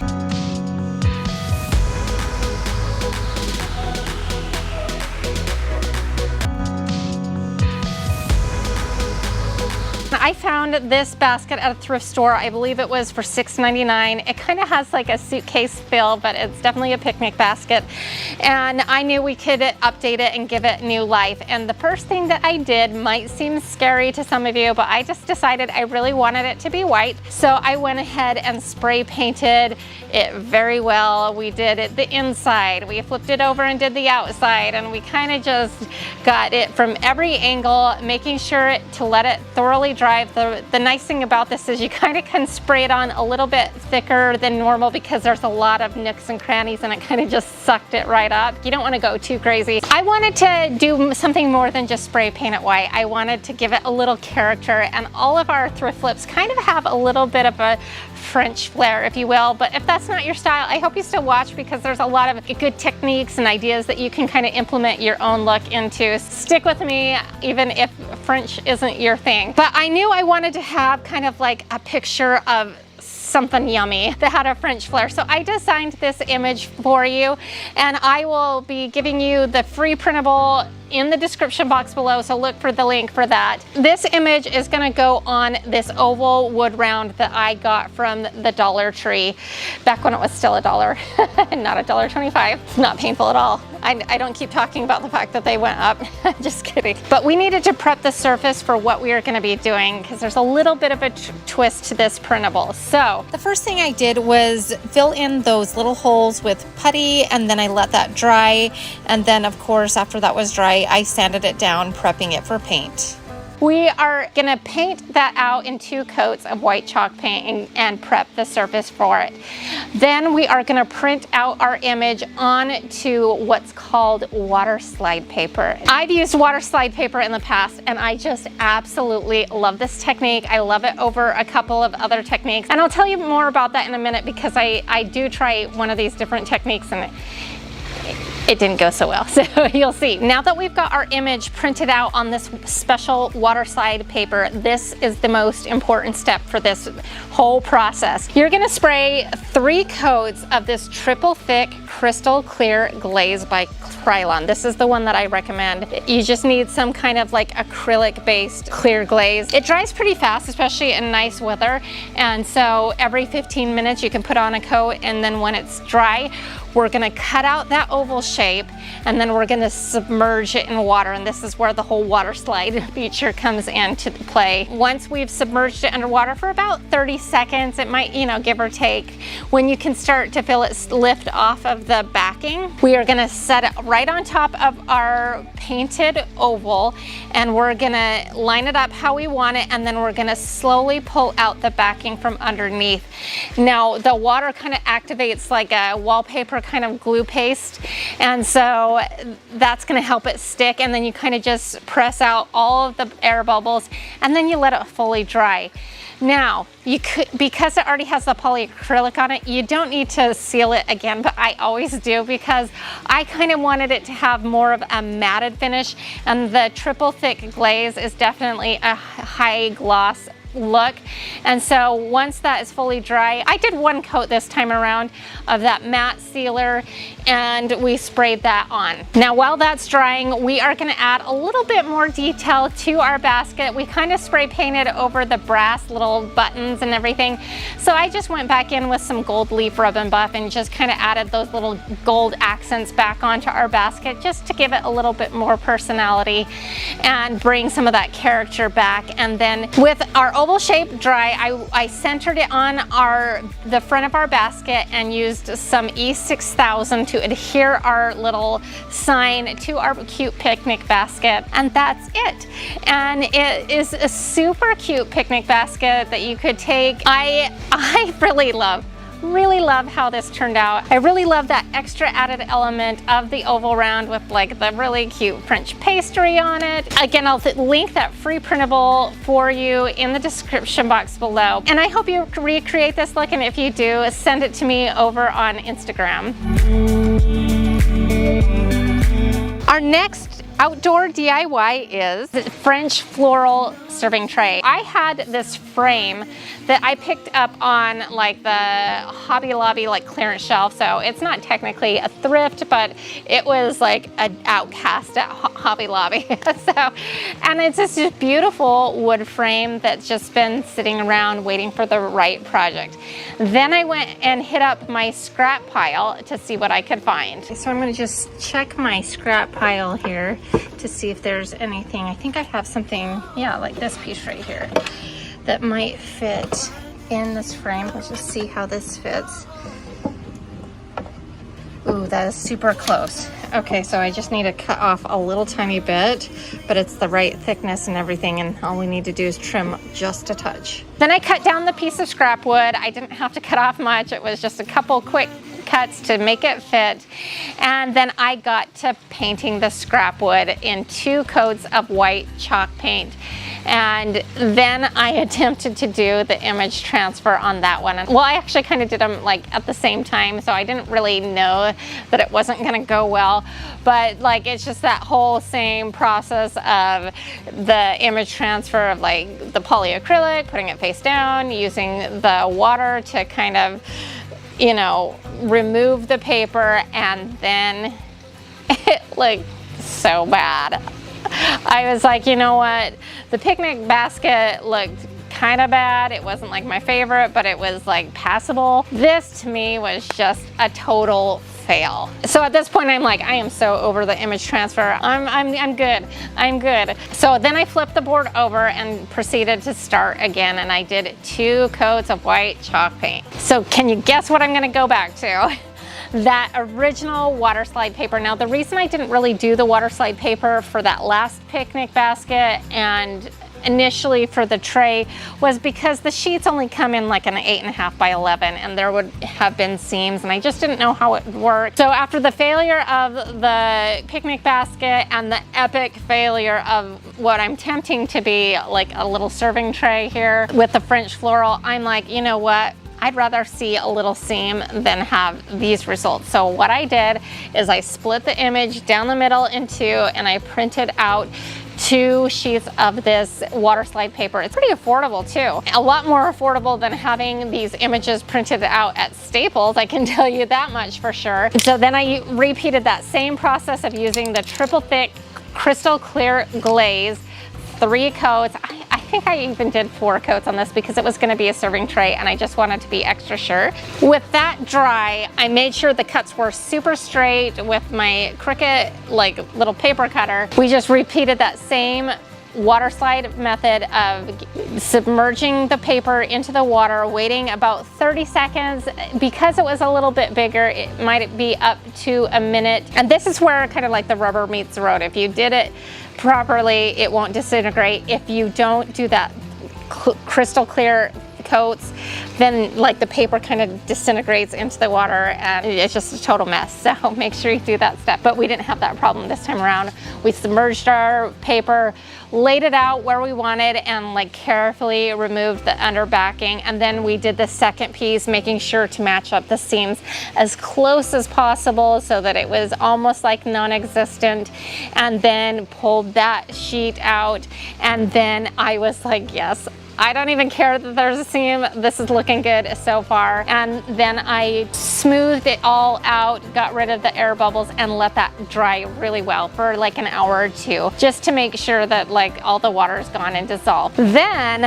I found this basket at a thrift store. I believe it was for $6.99. It kind of has like a suitcase feel, but it's definitely a picnic basket. And I knew we could update it and give it new life. And the first thing that I did might seem scary to some of you, but I just decided I really wanted it to be white. So I went ahead and spray painted it very well. We did it the inside, we flipped it over and did the outside, and we kind of just got it from every angle, making sure to let it thoroughly dry. The nice thing about this is you kind of can spray it on a little bit thicker than normal because there's a lot of nooks and crannies, and it kind of just sucked it right up. You don't want to go too crazy. I wanted to do something more than just spray paint it white. I wanted to give it a little character, and all of our thrift flips kind of have a little bit of a French flair, if you will. But if that's not your style, I hope you still watch, because there's a lot of good techniques and ideas that you can kind of implement your own look into. Stick with me even if French isn't your thing. But I knew I wanted to have kind of like a picture of something yummy that had a French flair. So I designed this image for you, and I will be giving you the free printable in the description box below, so look for the link for that. This image is gonna go on this oval wood round that I got from the Dollar Tree back when it was still $1, not $1.25. It's not painful at all. I don't keep talking about the fact that they went up. Just kidding. But we needed to prep the surface for what we are gonna be doing, because there's a little bit of a twist to this printable. So The first thing I did was fill in those little holes with putty, and then I let that dry. And then of course, after that was dry, I sanded it down, prepping it for paint. we are gonna paint that out in 2 coats of white chalk paint and prep the surface for it. Then we are gonna print out our image onto what's called water slide paper. I've used water slide paper in the past, and I just absolutely love this technique. I love it over a couple of other techniques, and I'll tell you more about that in a minute, because I do try one of these different techniques and it didn't go so well, so you'll see. Now that we've got our image printed out on this special water slide paper, this is the most important step for this whole process. You're gonna spray 3 coats of this triple thick crystal clear glaze by Krylon. This is the one that I recommend. You just need some kind of like acrylic based clear glaze. It dries pretty fast, especially in nice weather, and so every 15 minutes you can put on a coat, and then when it's dry, we're gonna cut out that oval shape, and then we're gonna submerge it in water, and this is where the whole water slide feature comes into play. Once we've submerged it underwater for about 30 seconds, it might, you know, give or take, when you can start to feel it lift off of the backing, we are gonna set it right on top of our painted oval, and we're gonna line it up how we want it, and then we're gonna slowly pull out the backing from underneath. Now, the water kind of activates like a wallpaper kind of glue paste, and so that's going to help it stick, and then you kind of just press out all of the air bubbles, and then you let it fully dry. Now, you could, because it already has the polyacrylic on it, you don't need to seal it again, but I always do because I kind of wanted it to have more of a matted finish, and the triple thick glaze is definitely a high gloss look. And so once that is fully dry, I did 1 coat this time around of that matte sealer, and we sprayed that on. Now while that's drying, we are going to add a little bit more detail to our basket. We kind of spray painted over the brass little buttons and everything, so I just went back in with some gold leaf rub and buff and just kind of added those little gold accents back onto our basket, just to give it a little bit more personality and bring some of that character back. And then with our oval shape dry, I centered it on the front of our basket and used some E6000 to adhere our little sign to our cute picnic basket, and that's it. And it is a super cute picnic basket that you could take. I really love how this turned out. I really love that extra added element of the oval round with like the really cute French pastry on it. Again, I'll link that free printable for you in the description box below. And I hope you recreate this look, and if you do, send it to me over on Instagram. Our next outdoor DIY is the French floral serving tray. I had this frame that I picked up on like the Hobby Lobby like clearance shelf, so it's not technically a thrift, but it was like an outcast at Hobby Lobby. And it's just beautiful wood frame that's just been sitting around waiting for the right project. Then I went and hit up my scrap pile to see what I could find. So I'm gonna just check my scrap pile here to see if there's anything. I think I have something, yeah, like this piece right here that might fit in this frame. Let's just see how this fits. Ooh, that is super close. Okay, so I just need to cut off a little tiny bit, but it's the right thickness and everything, and all we need to do is trim just a touch. Then I cut down the piece of scrap wood. I didn't have to cut off much. It was just a couple quick cuts to make it fit. And then I got to painting the scrap wood in 2 coats of white chalk paint. And then I attempted to do the image transfer on that one. Well, I actually kind of did them like at the same time, so I didn't really know that it wasn't gonna go well. But like, it's just that whole same process of the image transfer of like the polyacrylic, putting it face down, using the water to kind of, you know, remove the paper, and then it looked so bad. I was like, you know what? The picnic basket looked kind of bad. It wasn't like my favorite, but it was like passable. This to me was just a total fail. So at this point I'm like, I am so over the image transfer. I'm good. So then I flipped the board over and proceeded to start again, and I did 2 coats of white chalk paint. So can you guess what I'm gonna go back to? That original water slide paper. Now the reason I didn't really do the water slide paper for that last picnic basket and initially for the tray was because the sheets only come in like an 8.5 by 11, and there would have been seams, and I just didn't know how it worked. So after the failure of the picnic basket and the epic failure of what I'm tempting to be like a little serving tray here with the French floral, I'm like, you know what? I'd rather see a little seam than have these results. So what I did is I split the image down the middle in 2, and I printed out 2 sheets of this water slide paper. It's pretty affordable too. A lot more affordable than having these images printed out at Staples, I can tell you that much for sure. So then I repeated that same process of using the triple thick crystal clear glaze, 3 coats. I think I even did 4 coats on this because it was going to be a serving tray and I just wanted to be extra sure. With that dry, I made sure the cuts were super straight with my Cricut like little paper cutter. We just repeated that same water slide method of submerging the paper into the water, waiting about 30 seconds. Because it was a little bit bigger, it might be up to a minute. And this is where kind of like the rubber meets the road. If you did it properly, it won't disintegrate. If you don't do that crystal clear coats, then like the paper kind of disintegrates into the water and it's just a total mess. So make sure you do that step. But we didn't have that problem this time around. We submerged our paper, laid it out where we wanted, and like carefully removed the under backing. And then we did the second piece, making sure to match up the seams as close as possible so that it was almost like non-existent, and then pulled that sheet out. And then I was like, yes, I don't even care that there's a seam. This is looking good so far. And then I smoothed it all out, got rid of the air bubbles, and let that dry really well for like an hour or 2, just to make sure that like all the water is gone and dissolved. Then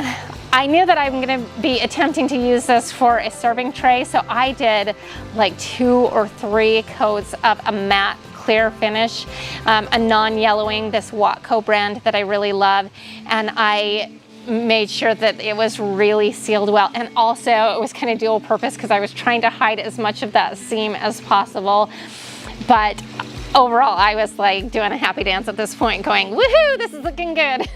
I knew that I'm gonna be attempting to use this for a serving tray, so I did like 2 or 3 coats of a matte clear finish, a non-yellowing, this Watco brand that I really love, and I made sure that it was really sealed well. And also it was kind of dual purpose because I was trying to hide as much of that seam as possible. But overall, I was like doing a happy dance at this point, going, woohoo, this is looking good.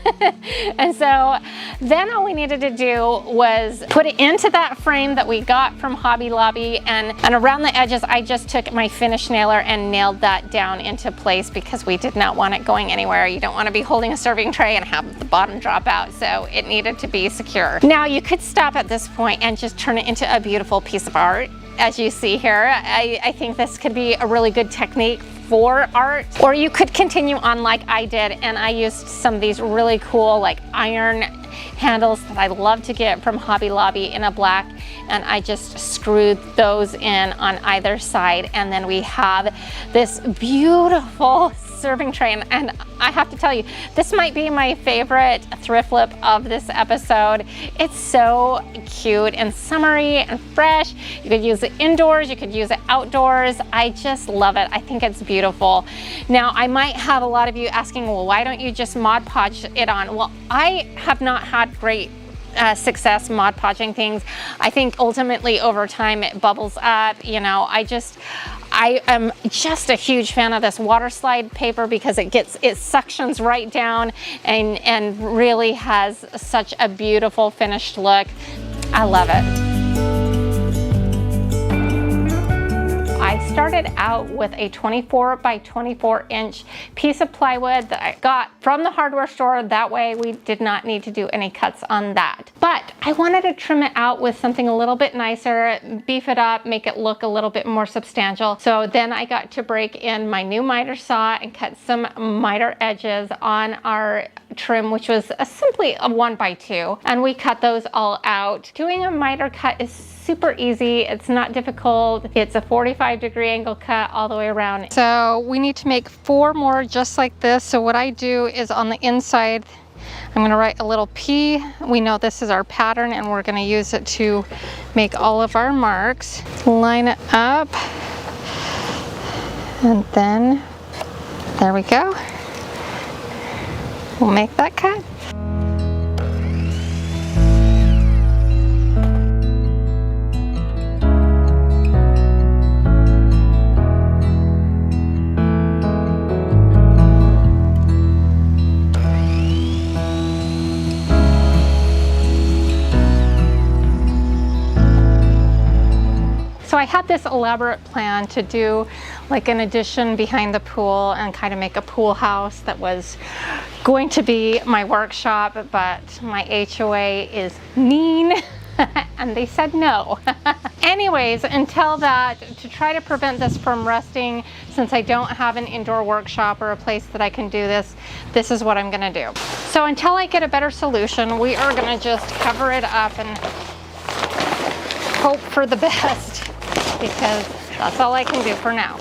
And so then all we needed to do was put it into that frame that we got from Hobby Lobby, and around the edges, I just took my finish nailer and nailed that down into place because we did not want it going anywhere. You don't want to be holding a serving tray and have the bottom drop out, so it needed to be secure. Now you could stop at this point and just turn it into a beautiful piece of art. As you see here, I think this could be a really good technique for art, or you could continue on like I did, and I used some of these really cool like iron handles that I love to get from Hobby Lobby in a black, and I just screwed those in on either side, and then we have this beautiful serving tray. And I have to tell you, this might be my favorite thrift flip of this episode. It's so cute and summery and fresh. You could use it indoors, you could use it outdoors. I just love it. I think it's beautiful. Now, I might have a lot of you asking, well, why don't you just Mod Podge it on? Well, I have not had great success Mod Podging things. I think ultimately over time it bubbles up. You know, I am just a huge fan of this water slide paper because it suctions right down and really has such a beautiful finished look. I love it. I started out with a 24 by 24 inch piece of plywood that I got from the hardware store. That way we did not need to do any cuts on that. But I wanted to trim it out with something a little bit nicer, beef it up, make it look a little bit more substantial. So then I got to break in my new miter saw and cut some miter edges on our trim, which was simply a 1x2. And we cut those all out. Doing a miter cut is super easy. It's not difficult. It's a 45-degree angle cut all the way around. So we need to make 4 more just like this. So what I do is on the inside, I'm going to write a little P. We know this is our pattern and we're going to use it to make all of our marks. Line it up. And then there we go. We'll make that cut. So I had this elaborate plan to do like an addition behind the pool and kind of make a pool house that was going to be my workshop, but my HOA is mean and they said no. Anyways, until that, to try to prevent this from rusting, since I don't have an indoor workshop or a place that I can do this, this is what I'm gonna do. So until I get a better solution, we are gonna just cover it up and hope for the best, because that's all I can do for now.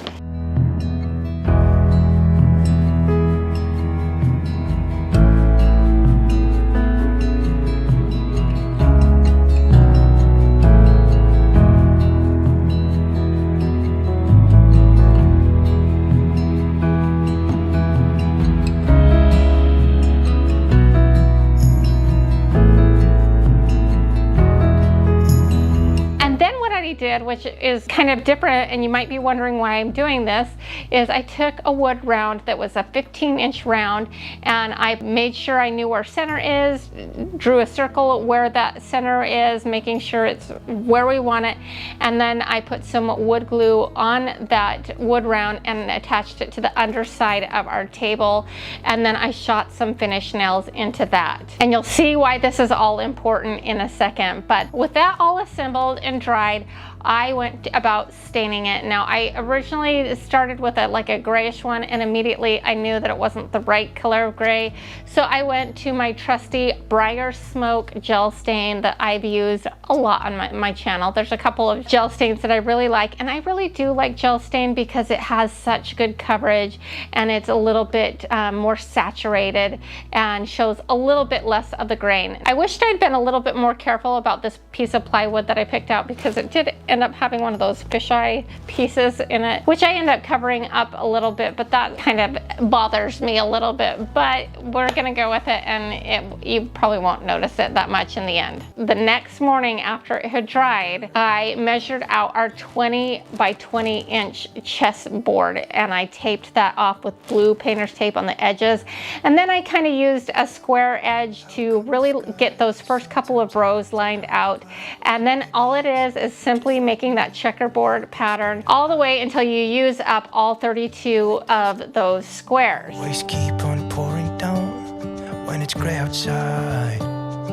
Did, which is kind of different, and you might be wondering why I'm doing this, is I took a wood round that was a 15-inch round, and I made sure I knew where center is, drew a circle where that center is, making sure it's where we want it, and then I put some wood glue on that wood round and attached it to the underside of our table, and then I shot some finished nails into that. And you'll see why this is all important in a second. But with that all assembled and dried, I went about staining it. Now, I originally started with like a grayish one, and immediately I knew that it wasn't the right color of gray. So I went to my trusty Briar Smoke gel stain that I've used a lot on my channel. There's a couple of gel stains that I really like, and I really do like gel stain because it has such good coverage, and it's a little bit more saturated and shows a little bit less of the grain. I wished I'd been a little bit more careful about this piece of plywood that I picked out, because it did end up having one of those fisheye pieces in it, which I end up covering up a little bit, but that kind of bothers me a little bit. But we're gonna go with it, and you probably won't notice it that much in the end. The next morning after it had dried, I measured out our 20 by 20 inch chessboard, and I taped that off with blue painter's tape on the edges. And then I kind of used a square edge to really get those first couple of rows lined out. And then all it is simply making that checkerboard pattern all the way until you use up all 32 of those squares. Always keep on pouring down when it's gray outside.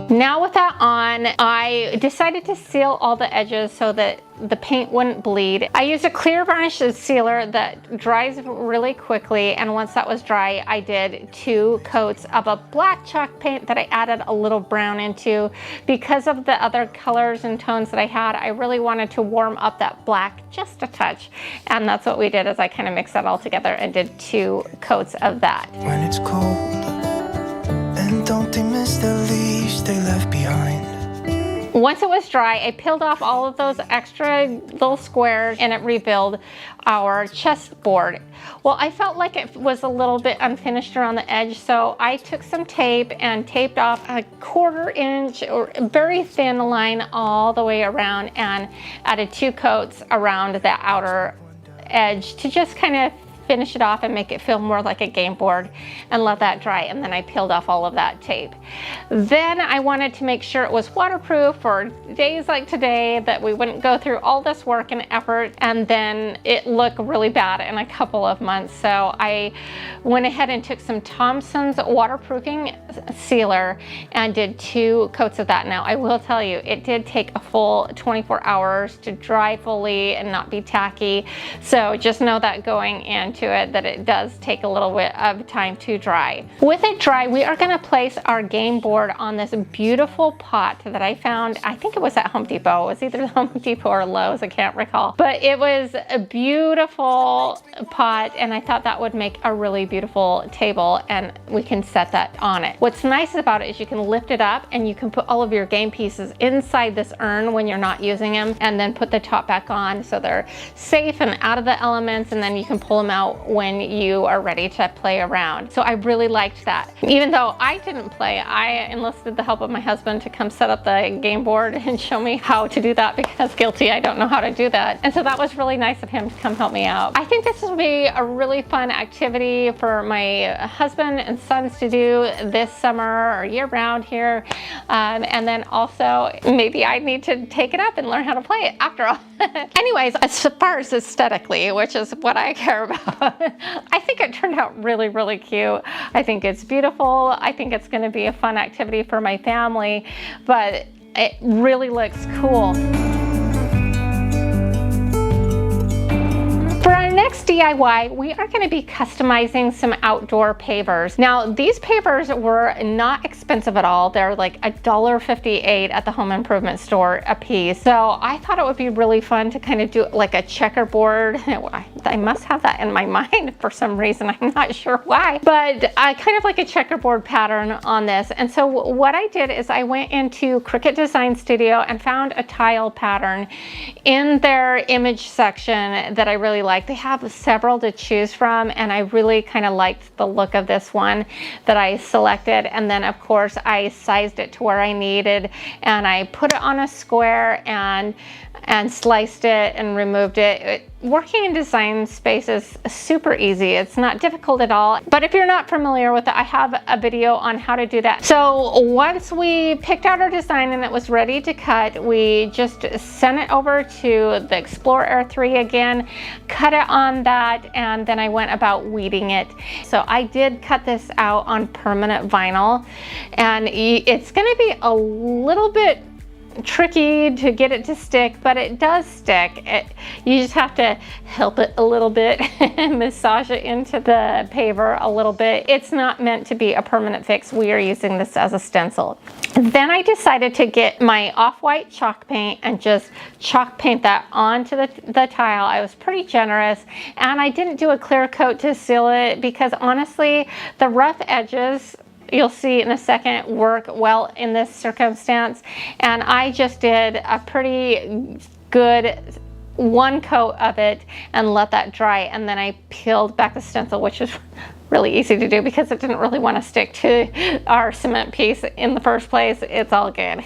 Now with that on, I decided to seal all the edges so that the paint wouldn't bleed. I used a clear varnish sealer that dries really quickly, and once that was dry, I did 2 coats of a black chalk paint that I added a little brown into. Because of the other colors and tones that I had, I really wanted to warm up that black just a touch, and that's what we did, is I kind of mixed that all together and did 2 coats of that. When it's cold, and don't they miss the leaves they left behind? Once it was dry, I peeled off all of those extra little squares, and it revealed our chessboard. Well, I felt like it was a little bit unfinished around the edge, so I took some tape and taped off a 1/4 inch or very thin line all the way around, and added 2 coats around the outer edge to just kind of finish it off and make it feel more like a game board, and let that dry. And then I peeled off all of that tape. Then I wanted to make sure it was waterproof for days like today, that we wouldn't go through all this work and effort and then it look really bad in a couple of months. So I went ahead and took some Thompson's waterproofing sealer and did 2 coats of that. Now I will tell you, it did take a full 24 hours to dry fully and not be tacky. So just know that going into it, that it does take a little bit of time to dry. With it dry, we are going to place our game board on this beautiful pot that I found. I think it was at Home Depot. It was either Home Depot or Lowe's, I can't recall. But it was a beautiful pot, and I thought that would make a really beautiful table, and we can set that on it. What's nice about it is you can lift it up and you can put all of your game pieces inside this urn when you're not using them, and then put the top back on so they're safe and out of the elements, and then you can pull them out when you are ready to play around. So I really liked that. Even though I didn't play, I enlisted the help of my husband to come set up the game board and show me how to do that, because guilty, I don't know how to do that. And so that was really nice of him to come help me out. I think this will be a really fun activity for my husband and sons to do this summer or year round here. And then also maybe I need to take it up and learn how to play it after all. Anyways, as far as aesthetically, which is what I care about, I think it turned out really, really cute. I think it's beautiful. I think it's going to be a fun activity for my family, but it really looks cool. For our next DIY, we are going to be customizing some outdoor pavers. Now, these pavers were not expensive at all. They're like $1.58 at the home improvement store a piece. So I thought it would be really fun to kind of do like a checkerboard. I must have that in my mind for some reason. I'm not sure why, but I kind of like a checkerboard pattern on this. And so what I did is I went into Cricut Design Studio and found a tile pattern in their image section that I really like. They have several to choose from, and I really kind of liked the look of this one that I selected. And then of course I sized it to where I needed, and I put it on a square and sliced it and removed it. Working in design space is super easy. It's not difficult at all. But if you're not familiar with it, I have a video on how to do that. So once we picked out our design and it was ready to cut, we just sent it over to the Explorer Air 3 again, cut it on that, and then I went about weeding it. So I did cut this out on permanent vinyl, and it's gonna be a little bit tricky to get it to stick, but it does stick. You just have to help it a little bit and massage it into the paver a little bit. It's not meant to be a permanent fix. We are using this as a stencil. Then I decided to get my off-white chalk paint and just chalk paint that onto the tile. I was pretty generous, and I didn't do a clear coat to seal it because honestly, the rough edges, you'll see in a second, work well in this circumstance. And I just did a pretty good one coat of it and let that dry. And then I peeled back the stencil, which is really easy to do because it didn't really want to stick to our cement piece in the first place. It's all good.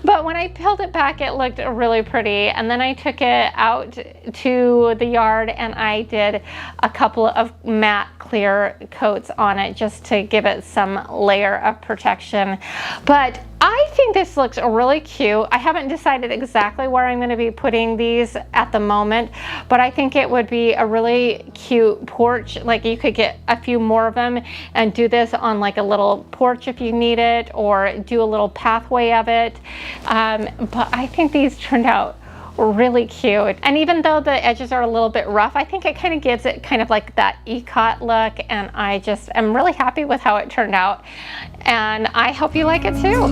But when I peeled it back, it looked really pretty. And then I took it out to the yard and I did a couple of matte clear coats on it just to give it some layer of protection. But I think this looks really cute. I haven't decided exactly where I'm going to be putting these at the moment, but I think it would be a really cute porch. Like you could get a few more of them and do this on like a little porch if you need it, or do a little pathway of it. But I think these turned out really cute. And even though the edges are a little bit rough, I think it kind of gives it kind of like that ECOT look, and I just am really happy with how it turned out, and I hope you like it too.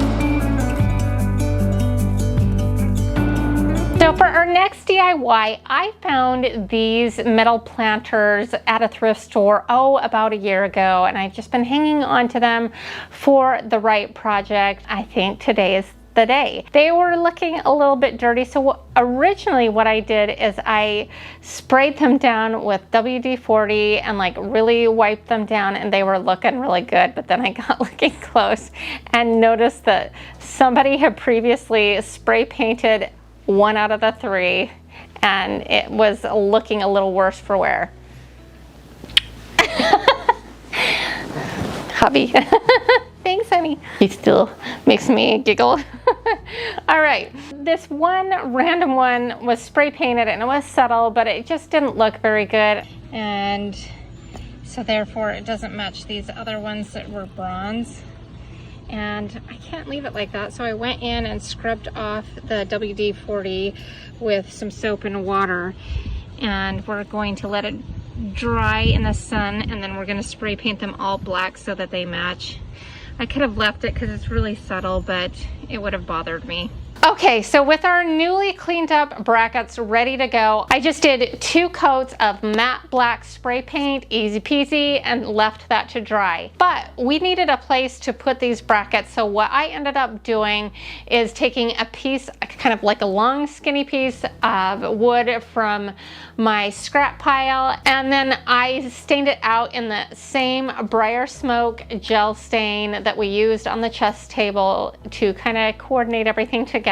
So for our next DIY, I found these metal planters at a thrift store, about a year ago, and I've just been hanging on to them for the right project. I think today is the day. They were looking a little bit dirty, so originally what I did is I sprayed them down with WD-40 and like really wiped them down, and they were looking really good. But then I got looking close and noticed that somebody had previously spray painted one out of the three, and it was looking a little worse for wear. Hubby. Thanks, honey. He still makes me giggle. All right, this one random one was spray painted and it was subtle, but it just didn't look very good. And so therefore it doesn't match these other ones that were bronze. And I can't leave it like that, so I went in and scrubbed off the WD-40 with some soap and water, and we're going to let it dry in the sun, and then we're going to spray paint them all black so that they match. I could have left it because it's really subtle, but it would have bothered me. Okay, so with our newly cleaned up brackets ready to go, I just did 2 coats of matte black spray paint, easy peasy, and left that to dry. But we needed a place to put these brackets, so what I ended up doing is taking a piece, kind of like a long skinny piece of wood from my scrap pile, and then I stained it out in the same briar smoke gel stain that we used on the chess table to kind of coordinate everything together.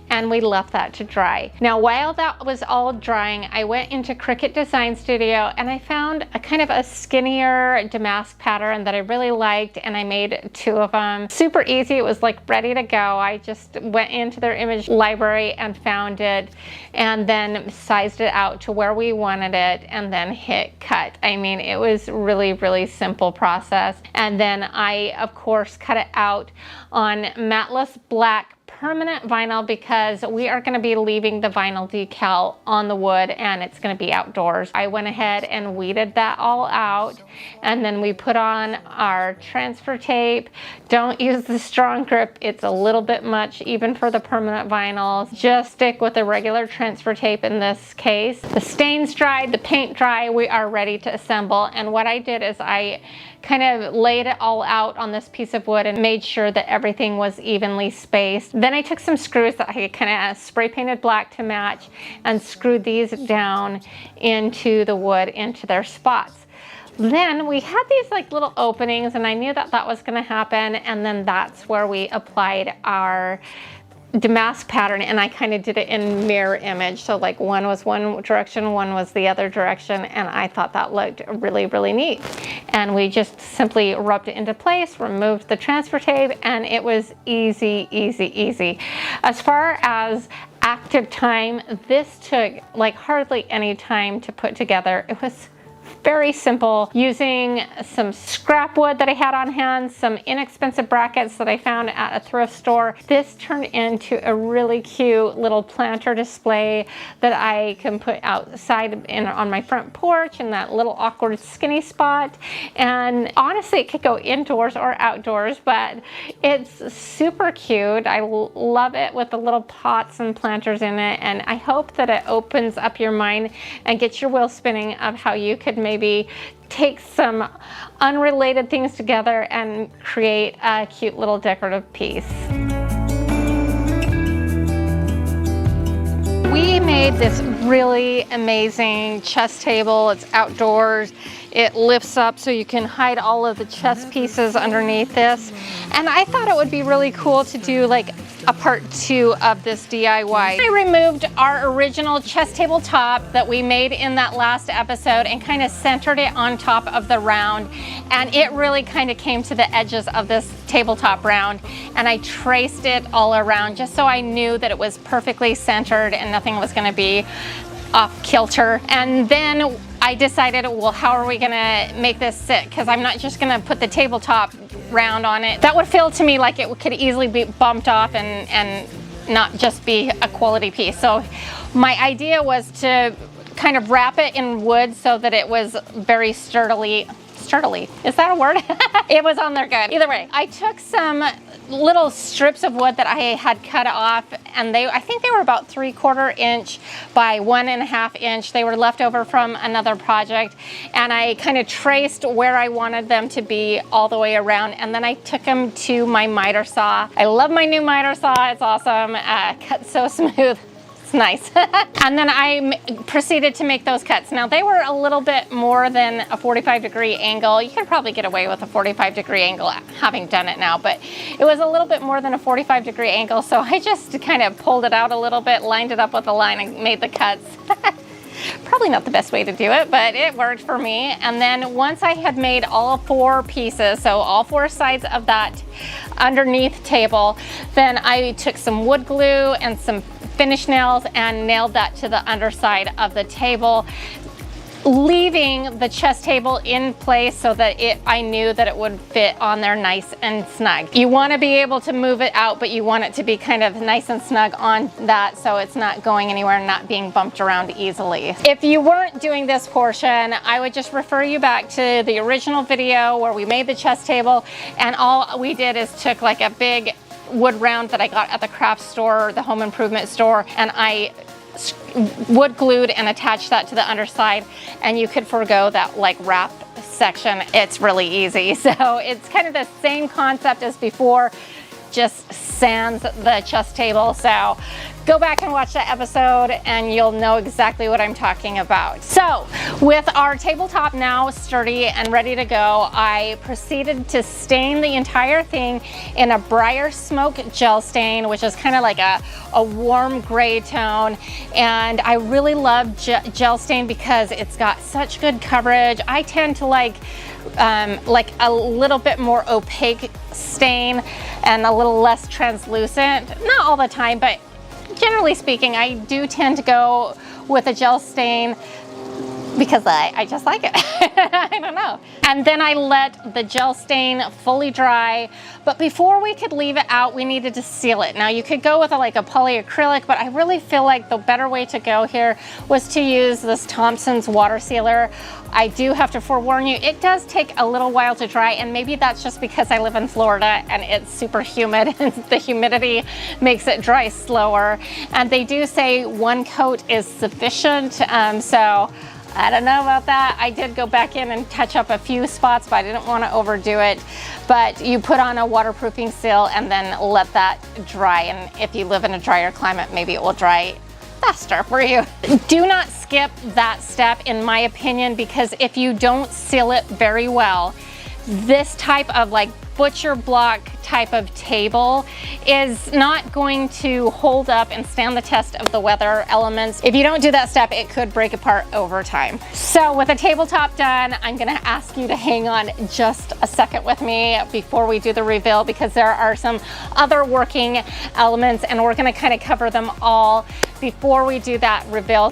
And we left that to dry. Now, while that was all drying, I went into Cricut Design Studio and I found a kind of a skinnier damask pattern that I really liked, and I made 2 of them. Super easy. It was like ready to go. I just went into their image library and found it, and then sized it out to where we wanted it, and then hit cut. I mean, it was really, really simple process. And then I, of course, cut it out on matteless black permanent vinyl because we are going to be leaving the vinyl decal on the wood and it's going to be outdoors. I went ahead and weeded that all out, and then we put on our transfer tape. Don't use the strong grip, it's a little bit much even for the permanent vinyls. Just stick with the regular transfer tape in this case. The stains dried, the paint dry, we are ready to assemble. And what I did is I kind of laid it all out on this piece of wood and made sure that everything was evenly spaced. Then I took some screws that I kind of spray painted black to match and screwed these down into the wood into their spots. Then we had these like little openings, and I knew that that was going to happen, and then that's where we applied our damask pattern, and I kind of did it in mirror image. So like one was one direction, one was the other direction, and I thought that looked really, really neat. And we just simply rubbed it into place, removed the transfer tape, and it was easy, easy, easy. As far as active time, this took like hardly any time to put together. It was very simple, using some scrap wood that I had on hand, some inexpensive brackets that I found at a thrift store. This turned into a really cute little planter display that I can put outside on my front porch in that little awkward skinny spot. And honestly, it could go indoors or outdoors, but it's super cute. I love it with the little pots and planters in it, and I hope that it opens up your mind and gets your wheels spinning of how you could maybe take some unrelated things together and create a cute little decorative piece. We made this really amazing chess table. It's outdoors. It lifts up so you can hide all of the chess pieces underneath this. And I thought it would be really cool to do like a part 2 of this DIY. I removed our original chess table top that we made in that last episode and kind of centered it on top of the round, and it really kind of came to the edges of this tabletop round, and I traced it all around just so I knew that it was perfectly centered and nothing was going to be off kilter. And then I decided, well, how are we gonna make this sit? Because I'm not just gonna put the tabletop round on it. That would feel to me like it could easily be bumped off and not just be a quality piece. So my idea was to kind of wrap it in wood so that it was very sturdily, is that a word? It was on there good. Either way, I took some little strips of wood that I had cut off, and I think they were about 3/4 inch by 1.5 inch. They were left over from another project, and I kind of traced where I wanted them to be all the way around, and then I took them to my miter saw. I love my new miter saw. It's awesome. Cuts so smooth. It's nice. And then I proceeded to make those cuts. Now they were a little bit more than a 45-degree angle. You could probably get away with a 45-degree angle having done it now, but it was a little bit more than a 45-degree angle, so I just kind of pulled it out a little bit, lined it up with a line, and made the cuts. Probably not the best way to do it, but it worked for me. And then once I had made all 4 pieces, so all 4 sides of that underneath table, then I took some wood glue and some finish nails and nailed that to the underside of the table, leaving the chess table in place so that I knew that it would fit on there nice and snug. You want to be able to move it out, but you want it to be kind of nice and snug on that so it's not going anywhere and not being bumped around easily. If you weren't doing this portion, I would just refer you back to the original video where we made the chess table, and all we did is took like a big wood round that I got at the craft store, the home improvement store, and I wood glued and attached that to the underside, and you could forego that like wrap section. It's really easy. So it's kind of the same concept as before, just sans the chess table. So go back and watch that episode and you'll know exactly what I'm talking about. So with our tabletop now sturdy and ready to go, I proceeded to stain the entire thing in a briar smoke gel stain, which is kind of like a warm gray tone. And I really love gel stain because it's got such good coverage. I tend to like a little bit more opaque stain and a little less translucent. Not all the time, but generally speaking, I do tend to go with a gel stain because I just like it. I don't know. And then I let the gel stain fully dry, but before we could leave it out, we needed to seal it. Now you could go with like a polyacrylic, but I really feel like the better way to go here was to use this Thompson's water sealer. I do have to forewarn you, it does take a little while to dry, and maybe that's just because I live in Florida and it's super humid and the humidity makes it dry slower. And they do say one coat is sufficient, so I don't know about that. I did go back in and touch up a few spots, but I didn't want to overdo it. But you put on a waterproofing seal and then let that dry, and if you live in a drier climate, maybe it will dry faster for you. Do not skip that step, in my opinion, because if you don't seal it very well, this type of like butcher block type of table is not going to hold up and stand the test of the weather elements. If you don't do that step, it could break apart over time. So with the tabletop done, I'm gonna ask you to hang on just a second with me before we do the reveal, because there are some other working elements and we're gonna kind of cover them all before we do that reveal.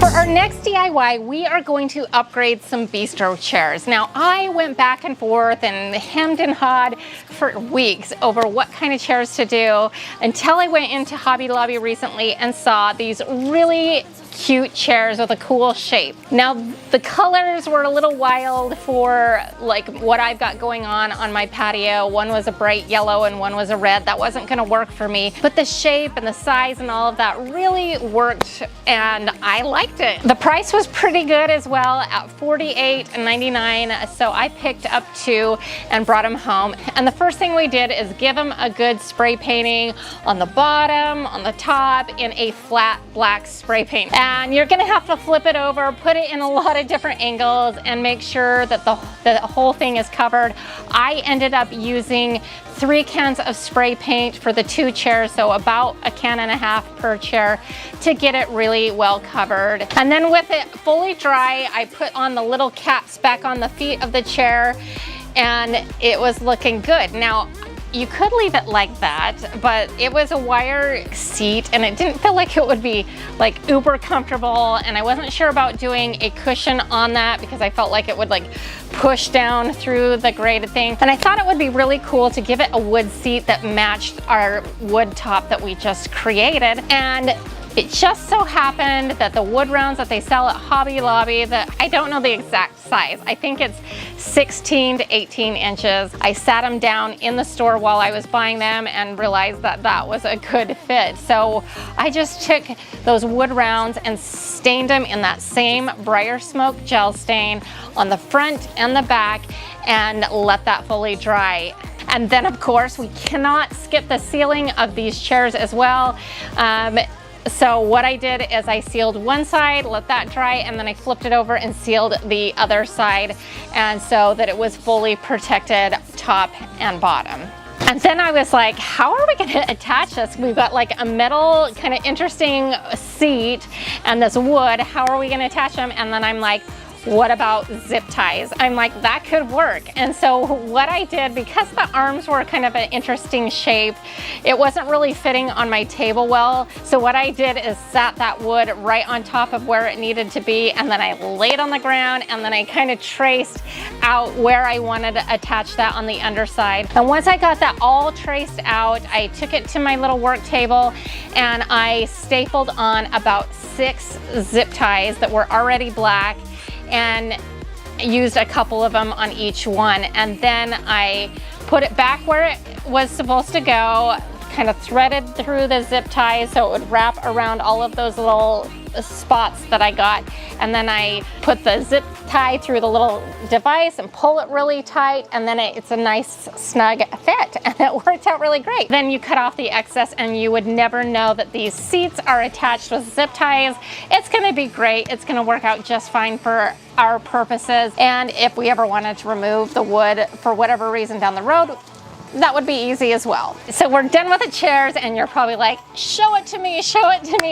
For our next DIY, we are going to upgrade some bistro chairs. Now, I went back and forth and hemmed and hawed for weeks over what kind of chairs to do until I went into Hobby Lobby recently and saw these really cute chairs with a cool shape. Now, the colors were a little wild for like what I've got going on my patio. One was a bright yellow and one was a red. That wasn't gonna work for me, but the shape and the size and all of that really worked and I liked it. The price was pretty good as well at $48.99, so I picked up two and brought them home. And the first thing we did is give them a good spray painting on the bottom, on the top, in a flat black spray paint. And you're gonna have to flip it over, put it in a lot of different angles and make sure that the whole thing is covered. I ended up using 3 cans of spray paint for the 2 chairs, so about a can and a half per chair to get it really well covered. And then with it fully dry, I put on the little caps back on the feet of the chair and it was looking good. Now, you could leave it like that, but it was a wire seat and it didn't feel like it would be like uber comfortable, and I wasn't sure about doing a cushion on that because I felt like it would like push down through the grated thing. And I thought it would be really cool to give it a wood seat that matched our wood top that we just created. And it just so happened that the wood rounds that they sell at Hobby Lobby, that I don't know the exact size, I think it's 16 to 18 inches. I sat them down in the store while I was buying them and realized that that was a good fit. So I just took those wood rounds and stained them in that same Briar Smoke gel stain on the front and the back and let that fully dry. And then of course we cannot skip the sealing of these chairs as well. So what I did is I sealed one side, let that dry, and then I flipped it over and sealed the other side, and so that it was fully protected top and bottom. And then I was like, how are we gonna attach this? We've got like a metal kind of interesting seat and this wood, how are we gonna attach them? And then I'm like, what about zip ties? I'm like, that could work. And so what I did, because the arms were kind of an interesting shape, it wasn't really fitting on my table well. So what I did is sat that wood right on top of where it needed to be, and then I laid on the ground, and then I kind of traced out where I wanted to attach that on the underside. And once I got that all traced out, I took it to my little work table and I stapled on about 6 zip ties that were already black, and used a couple of them on each one. And then I put it back where it was supposed to go, kind of threaded through the zip ties so it would wrap around all of those little spots that I got. And then I put the zip tie through the little device and pull it really tight, and then it's a nice snug fit, and it worked out really great. Then you cut off the excess and you would never know that these seats are attached with zip ties. It's gonna be great. It's gonna work out just fine for our purposes. And if we ever wanted to remove the wood for whatever reason down the road, that would be easy as well. So we're done with the chairs and you're probably like, show it to me,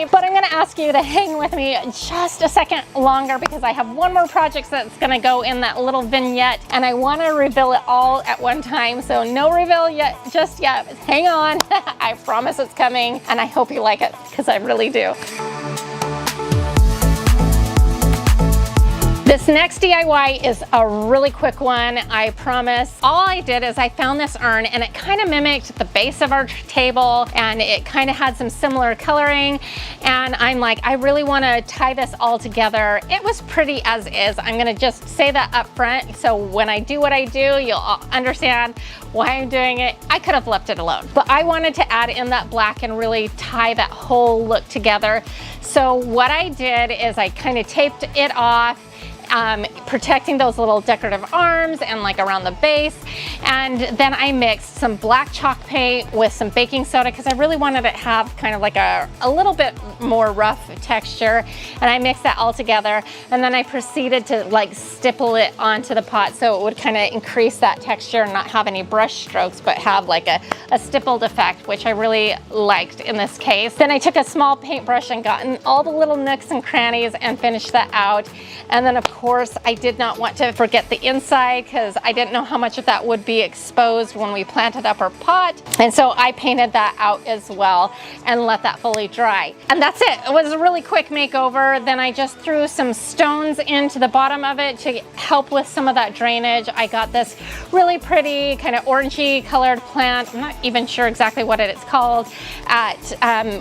but I'm gonna ask you to hang with me just a second longer because I have one more project that's gonna go in that little vignette and I wanna reveal it all at one time. So no reveal yet, just yet, hang on. I promise it's coming and I hope you like it because I really do. This next DIY is a really quick one, I promise. All I did is I found this urn and it kind of mimicked the base of our table and it kind of had some similar coloring. And I'm like, I really want to tie this all together. It was pretty as is. I'm going to just say that up front. So when I do what I do, you'll understand why I'm doing it. I could have left it alone, but I wanted to add in that black and really tie that whole look together. So what I did is I kind of taped it off, protecting those little decorative arms and like around the base. And then I mixed some black chalk paint with some baking soda because I really wanted it to have kind of like a little bit more rough texture. And I mixed that all together. And then I proceeded to like stipple it onto the pot so it would kind of increase that texture and not have any brush strokes, but have like a stippled effect, which I really liked in this case. Then I took a small paintbrush and got in all the little nooks and crannies and finished that out. And then of course, I did not want to forget the inside because I didn't know how much of that would be exposed when we planted up our pot. And so I painted that out as well and let that fully dry. And that's it. It was a really quick makeover. Then I just threw some stones into the bottom of it to help with some of that drainage. I got this really pretty kind of orangey colored plant. I'm not even sure exactly what it's called at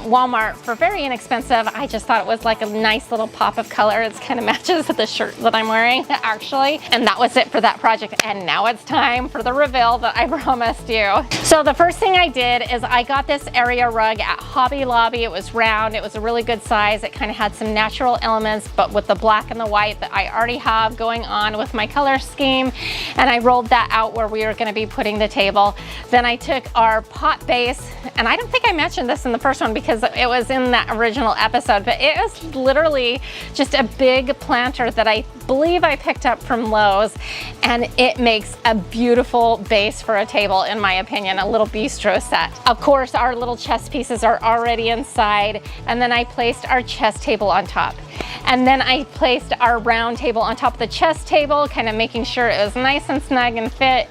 Walmart for very inexpensive. I just thought it was like a nice little pop of color. It kind of matches with the shirt that I'm wearing actually. And that was it for that project. And now it's time for the reveal that I promised you. So the first thing I did is I got this area rug at Hobby Lobby. It was round. It was a really good size. It kind of had some natural elements, but with the black and the white that I already have going on with my color scheme. And I rolled that out where we were going to be putting the table. Then I took our pot base, and I don't think I mentioned this in the first one because it was in that original episode, but it was literally just a big planter that I believe I picked up from Lowe's, and it makes a beautiful base for a table, in my opinion, a little bistro set. Of course, our little chess pieces are already inside, and then I placed our chess table on top. And then I placed our round table on top of the chess table, kind of making sure it was nice and snug and fit.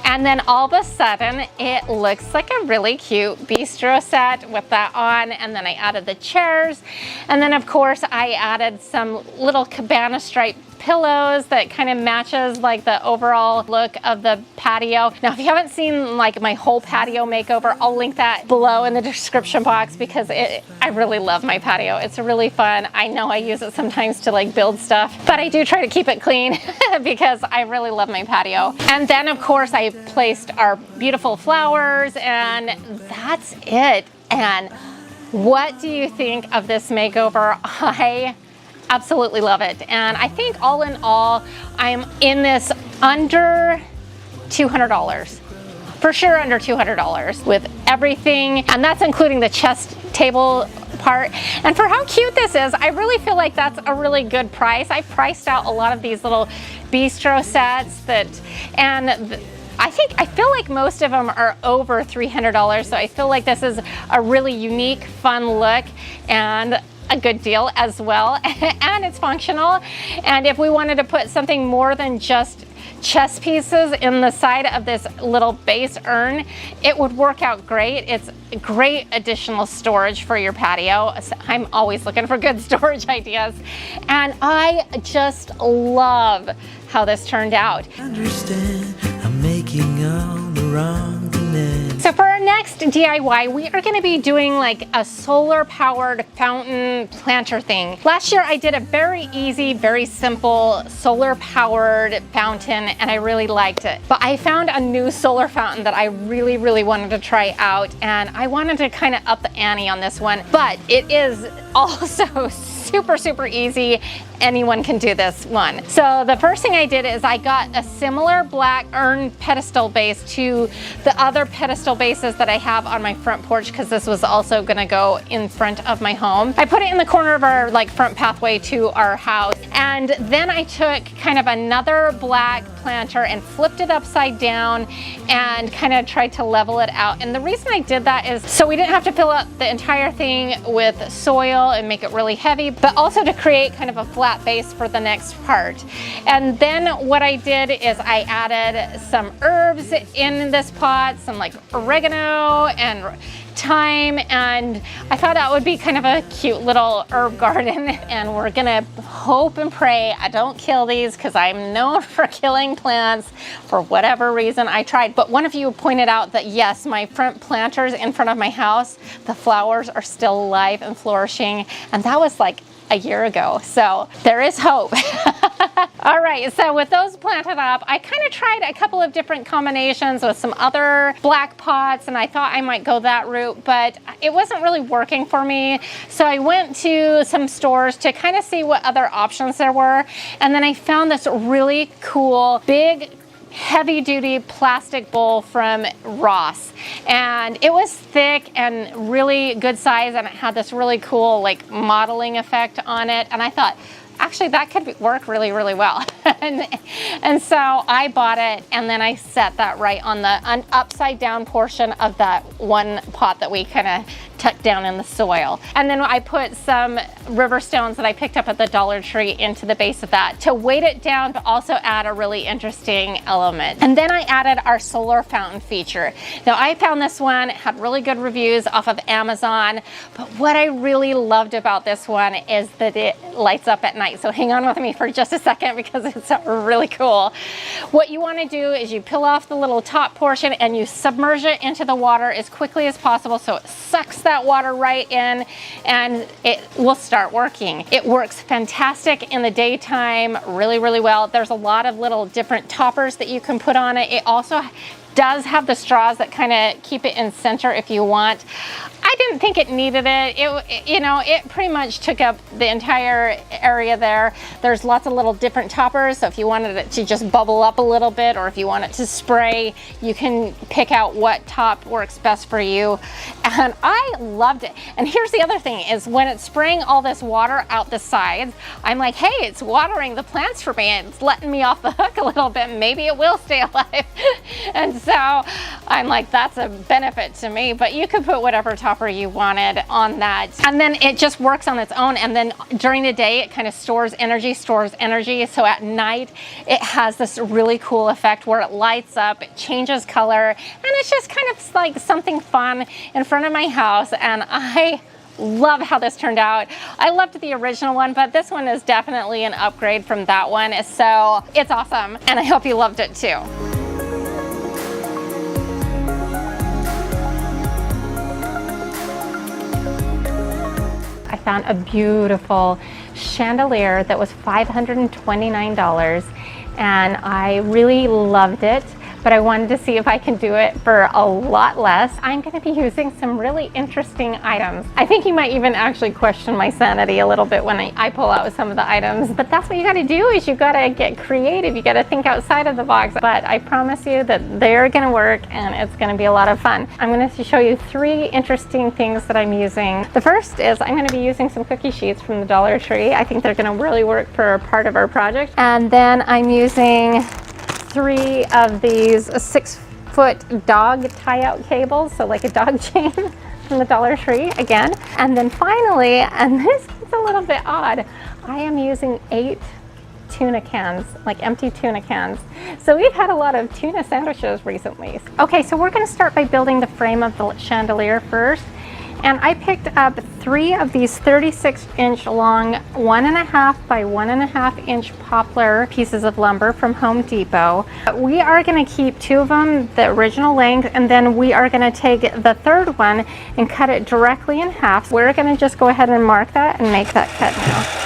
And then all of a sudden, it looks like a really cute bistro set with that on. And then I added the chairs. And then of course, I added some little cabana stripe pillows that kind of matches like the overall look of the patio. Now, if you haven't seen like my whole patio makeover, I'll link that below in the description box because I really love my patio. It's really fun. I know I use it sometimes to like build stuff, but I do try to keep it clean because I really love my patio. And then of course I placed our beautiful flowers, and that's it. And what do you think of this makeover? I absolutely love it. And I think all in all, I'm in this under $200. For sure under $200 with everything. And that's including the chest table part. And for how cute this is, I really feel like that's a really good price. I priced out a lot of these little bistro sets I feel like most of them are over $300. So I feel like this is a really unique, fun look and a good deal as well. And it's functional. And if we wanted to put something more than just chess pieces in the side of this little base urn, it would work out great. It's great additional storage for your patio. I'm always looking for good storage ideas. And I just love how this turned out. Understand, I'm making all the wrong connections. So for our next DIY, we are going to be doing like a solar powered fountain planter thing. Last year I did a very easy, very simple solar powered fountain and I really liked it. But I found a new solar fountain that I really, really wanted to try out, and I wanted to kind of up the ante on this one. But it is also super, super easy. Anyone can do this one. So the first thing I did is I got a similar black urn pedestal base to the other pedestal bases that I have on my front porch, because this was also gonna go in front of my home. I put it in the corner of our like front pathway to our house. And then I took kind of another black planter and flipped it upside down and kind of tried to level it out. And the reason I did that is so we didn't have to fill up the entire thing with soil and make it really heavy, but also to create kind of a flat base for the next part. And then what I did is I added some herbs in this pot, some like oregano and time, and I thought that would be kind of a cute little herb garden. And we're gonna hope and pray I don't kill these, because I'm known for killing plants for whatever reason. I tried, but one of you pointed out that yes, my front planters in front of my house, the flowers are still alive and flourishing, and that was like a year ago, so there is hope. All right, so with those planted up, I kind of tried a couple of different combinations with some other black pots, and I thought I might go that route, but it wasn't really working for me. So I went to some stores to kind of see what other options there were, and then I found this really cool, big, heavy-duty plastic bowl from Ross, and it was thick and really good size, and it had this really cool like modeling effect on it, and I thought actually that could work really, really well. and so I bought it, and then I set that right on the upside down portion of that one pot that we kind of tucked down in the soil. And then I put some river stones that I picked up at the Dollar Tree into the base of that to weight it down, but also add a really interesting element. And then I added our solar fountain feature. Now I found this one, it had really good reviews off of Amazon, but what I really loved about this one is that it lights up at night. So hang on with me for just a second, because it's really cool. What you want to do is you peel off the little top portion and you submerge it into the water as quickly as possible, so it sucks that water right in and it will start working. It works fantastic in the daytime, really, really well. There's a lot of little different toppers that you can put on it. It also does have the straws that kind of keep it in center if you want. I didn't think it needed it. It pretty much took up the entire area there. There's lots of little different toppers, so if you wanted it to just bubble up a little bit, or if you want it to spray, you can pick out what top works best for you. And I loved it. And here's the other thing is, when it's spraying all this water out the sides, I'm like, hey, it's watering the plants for me, and it's letting me off the hook a little bit. Maybe it will stay alive. And so I'm like, that's a benefit to me. But you could put whatever topper you wanted on that, and then it just works on its own. And then during the day it kind of stores energy, so at night it has this really cool effect where it lights up, it changes color, and it's just kind of like something fun in front of my house. And I love how this turned out. I loved the original one, but this one is definitely an upgrade from that one, so it's awesome, and I hope you loved it too. I found a beautiful chandelier that was $529, and I really loved it, but I wanted to see if I can do it for a lot less. I'm going to be using some really interesting items. I think you might even actually question my sanity a little bit when I pull out some of the items, but that's what you got to do, is you got to get creative. You got to think outside of the box, but I promise you that they're going to work, and it's going to be a lot of fun. I'm going to show you 3 interesting things that I'm using. The first is I'm going to be using some cookie sheets from the Dollar Tree. I think they're going to really work for part of our project. And then I'm using 3 of these 6-foot dog tie-out cables, so like a dog chain from the Dollar Tree again. And then finally, and this is a little bit odd, I am using 8 tuna cans, like empty tuna cans. So we've had a lot of tuna sandwiches recently. Okay, so we're going to start by building the frame of the chandelier first. And I picked up 3 of these 36-inch long 1.5 by 1.5 inch poplar pieces of lumber from Home Depot. We are going to keep 2 of them the original length, and then we are going to take the 3rd one and cut it directly in half. We're going to just go ahead and mark that and make that cut now.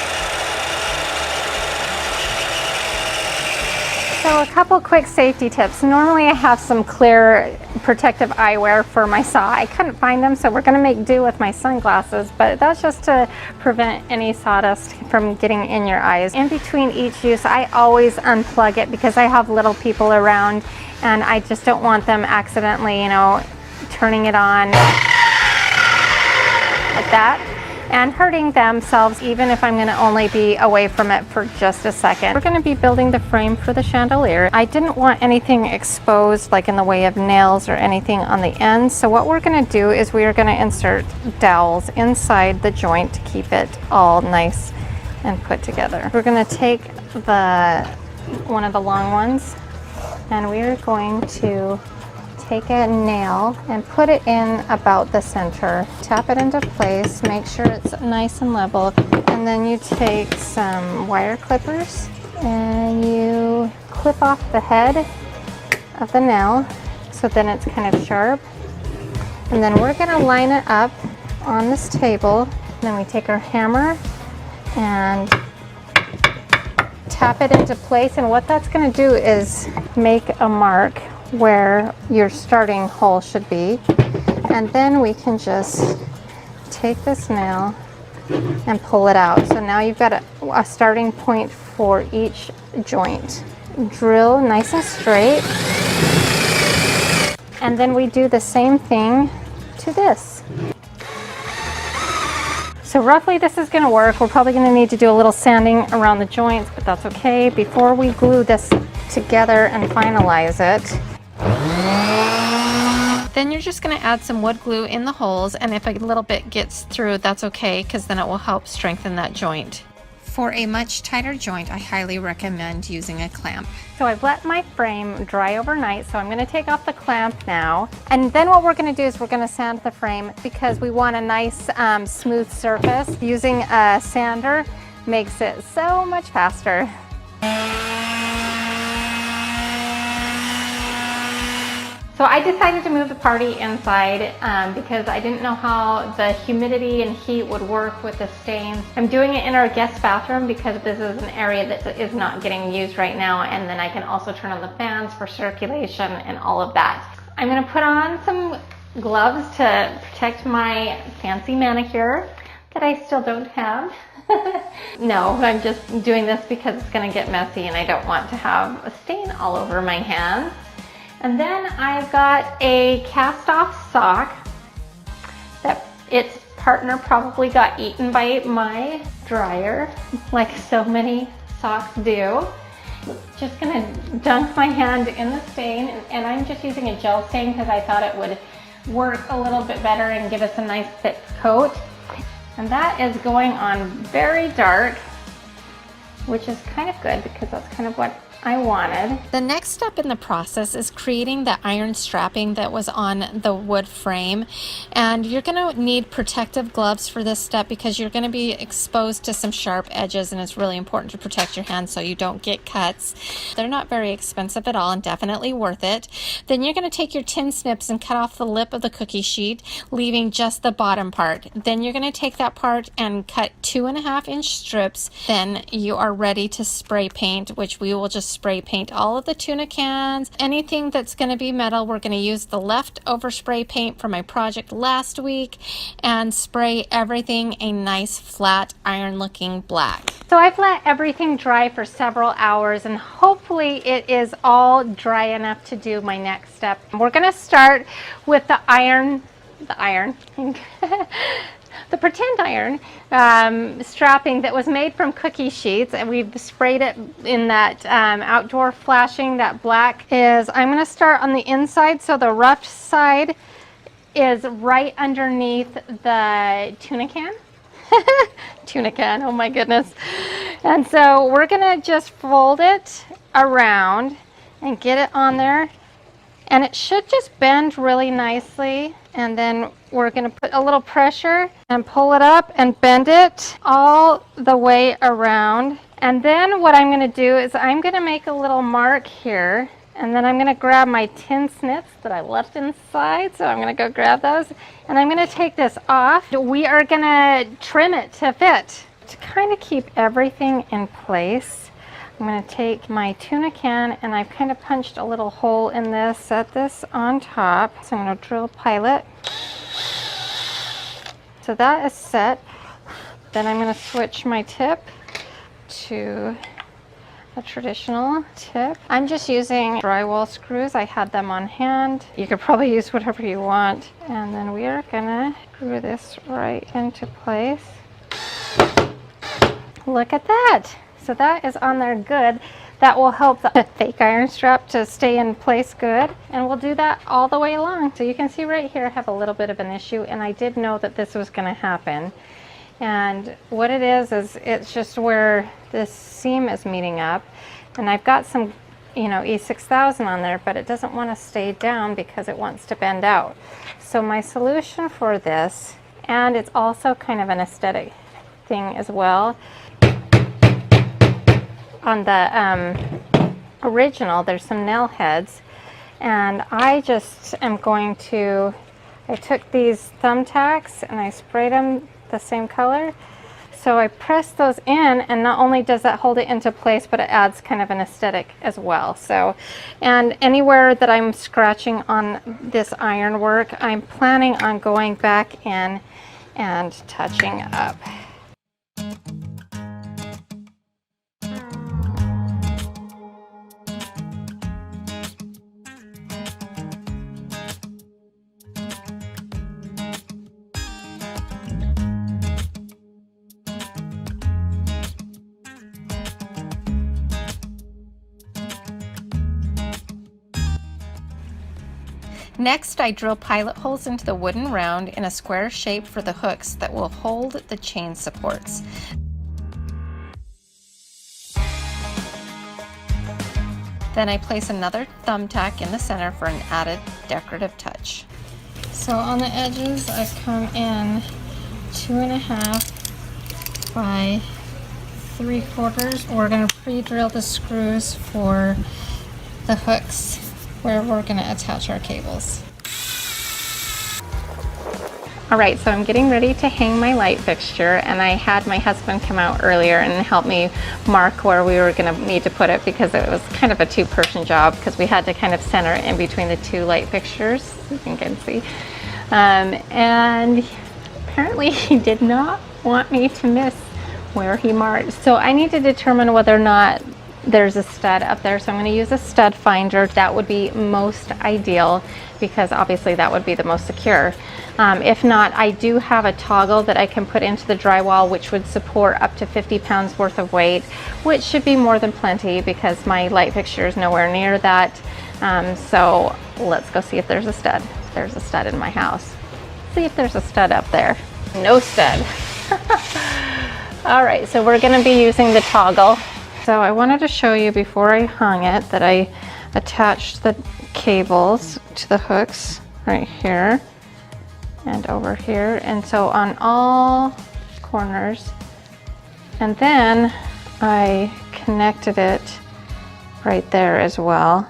So a couple quick safety tips. Normally I have some clear protective eyewear for my saw. I couldn't find them, so we're going to make do with my sunglasses, but that's just to prevent any sawdust from getting in your eyes. In between each use, I always unplug it because I have little people around, and I just don't want them accidentally, turning it on like that and hurting themselves, even if I'm going to only be away from it for just a second. We're going to be building the frame for the chandelier. I didn't want anything exposed, like in the way of nails or anything on the ends, so what we're going to do is we are going to insert dowels inside the joint to keep it all nice and put together. We're going to take one of the long ones, and we are going to take a nail and put it in about the center. Tap it into place, make sure it's nice and level. And then you take some wire clippers and you clip off the head of the nail so then it's kind of sharp. And then we're gonna line it up on this table. Then we take our hammer and tap it into place, and what that's going to do is make a mark where your starting hole should be. And then we can just take this nail and pull it out. So now you've got a starting point for each joint. Drill nice and straight. And then we do the same thing to this. So roughly this is going to work. We're probably going to need to do a little sanding around the joints, but that's okay. Before we glue this together and finalize it, then you're just going to add some wood glue in the holes, and if a little bit gets through, that's okay, because then it will help strengthen that joint. For a much tighter joint, I highly recommend using a clamp. so I've let my frame dry overnight, so I'm going to take off the clamp now. And then what we're going to do is we're going to sand the frame because we want a nice smooth surface. Using a sander makes it so much faster. So I decided to move the party inside because I didn't know how the humidity and heat would work with the stains. I'm doing it in our guest bathroom because this is an area that is not getting used right now, and then I can also turn on the fans for circulation and all of that. I'm going to put on some gloves to protect my fancy manicure that I still don't have. No, I'm just doing this because it's going to get messy and I don't want to have a stain all over my hands. And then I've got a cast off sock that its partner probably got eaten by my dryer, like so many socks do. Just gonna dunk my hand in the stain, and I'm just using a gel stain because I thought it would work a little bit better and give us a nice thick coat. And that is going on very dark, which is kind of good because that's kind of what I wanted. The next step in the process is creating the iron strapping that was on the wood frame, and you're going to need protective gloves for this step because you're going to be exposed to some sharp edges, and it's really important to protect your hands so you don't get cuts. They're not very expensive at all and definitely worth it. Then you're going to take your tin snips and cut off the lip of the cookie sheet, leaving just the bottom part. Then you're going to take that part and cut 2.5-inch strips. Then you are ready to spray paint, which we will just spray paint all of the tuna cans. Anything that's going to be metal, we're going to use the leftover spray paint from my project last week and spray everything a nice flat iron looking black. So I've let everything dry for several hours, and hopefully it is all dry enough to do my next step. We're going to start with the the pretend iron strapping that was made from cookie sheets, and we've sprayed it in that outdoor flashing. That black is, I'm going to start on the inside, so the rough side is right underneath the tuna can. Tuna can, oh my goodness. And so we're going to just fold it around and get it on there, and it should just bend really nicely. And then we're going to put a little pressure and pull it up and bend it all the way around. And then what I'm going to do is I'm going to make a little mark here, and then I'm going to grab my tin snips that I left inside. So I'm going to go grab those, and I'm going to take this off. We are going to trim it to fit. To kind of keep everything in place, I'm going to take my tuna can, and I've kind of punched a little hole in this, set this on top. So I'm going to drill pilot. So that is set. Then I'm going to switch my tip to a traditional tip. I'm just using drywall screws. I had them on hand. You could probably use whatever you want. And then we are going to screw this right into place. Look at that. So that is on there good. That will help the fake iron strap to stay in place good. And we'll do that all the way along. So you can see right here I have a little bit of an issue, and I did know that this was going to happen. And what it is it's just where this seam is meeting up. And I've got some you know, E6000 on there, but it doesn't want to stay down because it wants to bend out. So my solution for this, and it's also kind of an aesthetic thing as well, on the original, there's some nail heads, and I just am going to, I took these thumbtacks and I sprayed them the same color. So I press those in, and not only does that hold it into place, but it adds kind of an aesthetic as well. So, and anywhere that I'm scratching on this ironwork, I'm planning on going back in and touching up. Next, I drill pilot holes into the wooden round in a square shape for the hooks that will hold the chain supports. Then I place another thumbtack in the center for an added decorative touch. So on the edges, I've come in 2.5 by 3/4. We're going to pre-drill the screws for the hooks where we're going to attach our cables. All right, so I'm getting ready to hang my light fixture, and I had my husband come out earlier and help me mark where we were going to need to put it, because it was kind of a two-person job, because we had to kind of center it in between the two light fixtures, you can see. And apparently he did not want me to miss where he marked. So I need to determine whether or not there's a stud up there, so I'm going to use a stud finder. That would be most ideal, because obviously that would be the most secure. If not, I do have a toggle that I can put into the drywall, which would support up to 50 pounds worth of weight, which should be more than plenty, because my light fixture is nowhere near that. So let's go see if there's a stud. There's a stud in my house. See if there's a stud up there. No stud. All right, so we're going to be using the toggle. So I wanted to show you before I hung it that I attached the cables to the hooks right here and over here, and so on all corners, and then I connected it right there as well.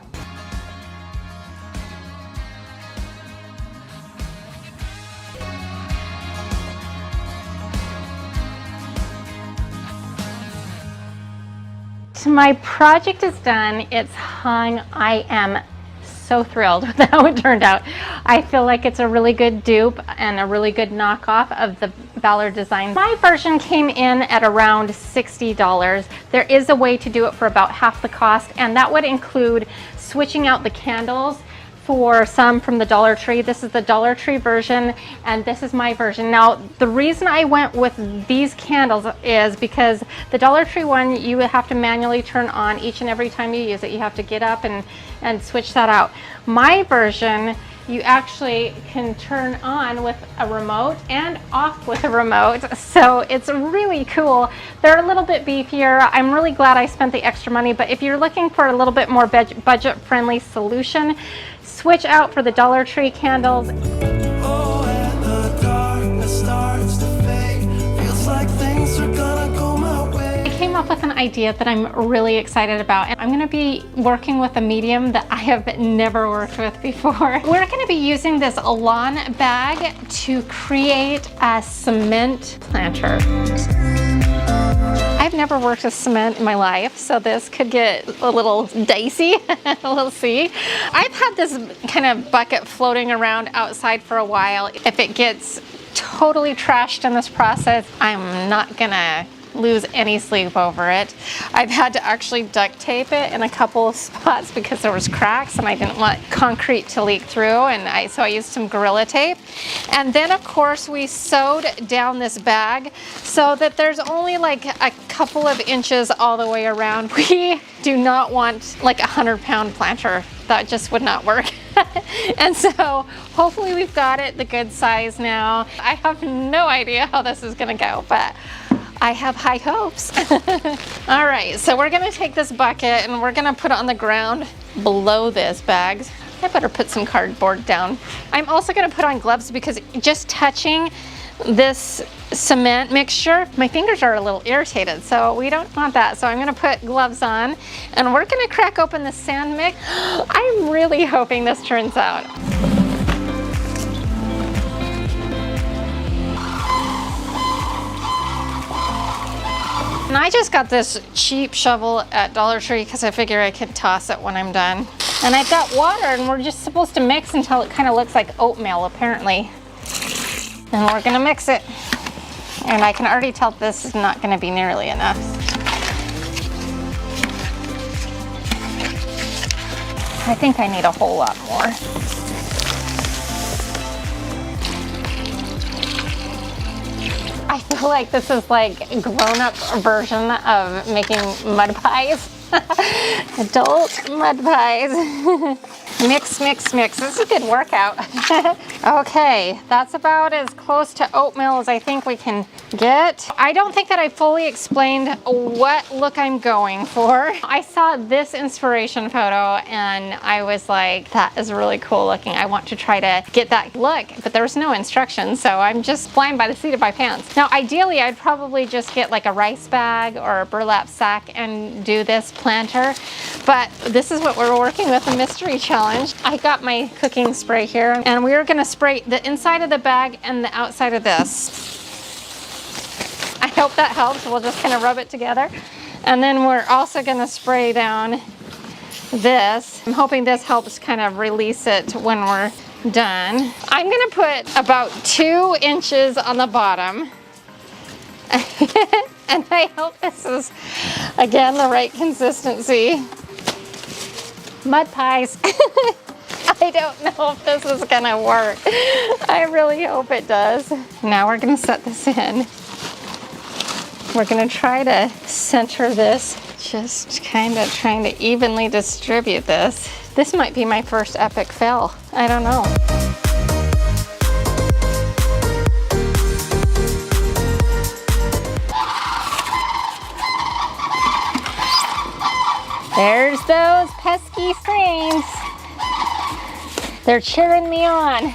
So my project is done, it's hung. I am so thrilled with how it turned out. I feel like it's a really good dupe and a really good knockoff of the Ballard design. My version came in at around $60. There is a way to do it for about half the cost, and that would include switching out the candles for some from the Dollar Tree. This is the Dollar Tree version, and this is my version. Now, the reason I went with these candles is because the Dollar Tree one, you have to manually turn on each and every time you use it. You have to get up and switch that out. My version, you actually can turn on with a remote and off with a remote, so it's really cool. They're a little bit beefier. I'm really glad I spent the extra money, but if you're looking for a little bit more budget-friendly solution, switch out for the Dollar Tree candles. Oh, and the darkness starts to fade. Feels like things are gonna go my way. I came up with an idea that I'm really excited about, and I'm going to be working with a medium that I have never worked with before. We're going to be using this lawn bag to create a cement planter. I've never worked with cement in my life, so this could get a little dicey. We'll see. I've had this kind of bucket floating around outside for a while. If it gets totally trashed in this process, I'm not gonna lose any sleep over it. I've had to actually duct tape it in a couple of spots because there was cracks and I didn't want concrete to leak through, and so I used some Gorilla Tape. And then of course we sewed down this bag so that there's only like a couple of inches all the way around. We do not want like a 100-pound planter. That just would not work. And so hopefully we've got it the good size now. I have no idea how this is gonna go, but I have high hopes. All right, so we're gonna take this bucket and we're gonna put it on the ground below this bag. I better put some cardboard down. I'm also gonna put on gloves because just touching this cement mixture, my fingers are a little irritated, so we don't want that. So I'm gonna put gloves on and we're gonna crack open the sand mix. I'm really hoping this turns out. And I just got this cheap shovel at Dollar Tree because I figure I can toss it when I'm done. And I've got water and we're just supposed to mix until it kind of looks like oatmeal apparently. And we're gonna mix it. And I can already tell this is not gonna be nearly enough. I think I need a whole lot more. I feel like this is like a grown-up version of making mud pies. Adult mud pies. Mix, mix, mix. This is a good workout. Okay, that's about as close to oatmeal as I think we can get. I don't think that I fully explained what look I'm going for. I saw this inspiration photo and I was like, that is really cool looking. I want to try to get that look, but there was no instructions, so I'm just flying by the seat of my pants. Now, ideally, I'd probably just get like a rice bag or a burlap sack and do this planter, but this is what we're working with, a mystery challenge. I got my cooking spray here and we are gonna spray the inside of the bag and the outside of this. I hope that helps. We'll just kind of rub it together. And then we're also gonna spray down this. I'm hoping this helps kind of release it when we're done. I'm gonna put about 2 inches on the bottom. And I hope this is, again, the right consistency. Mud pies. I don't know if this is gonna work. I really hope it does. Now we're gonna set this in. We're gonna try to center this, just kind of trying to evenly distribute this. This might be my first epic fail. I don't know. There's those pesky frames. They're cheering me on.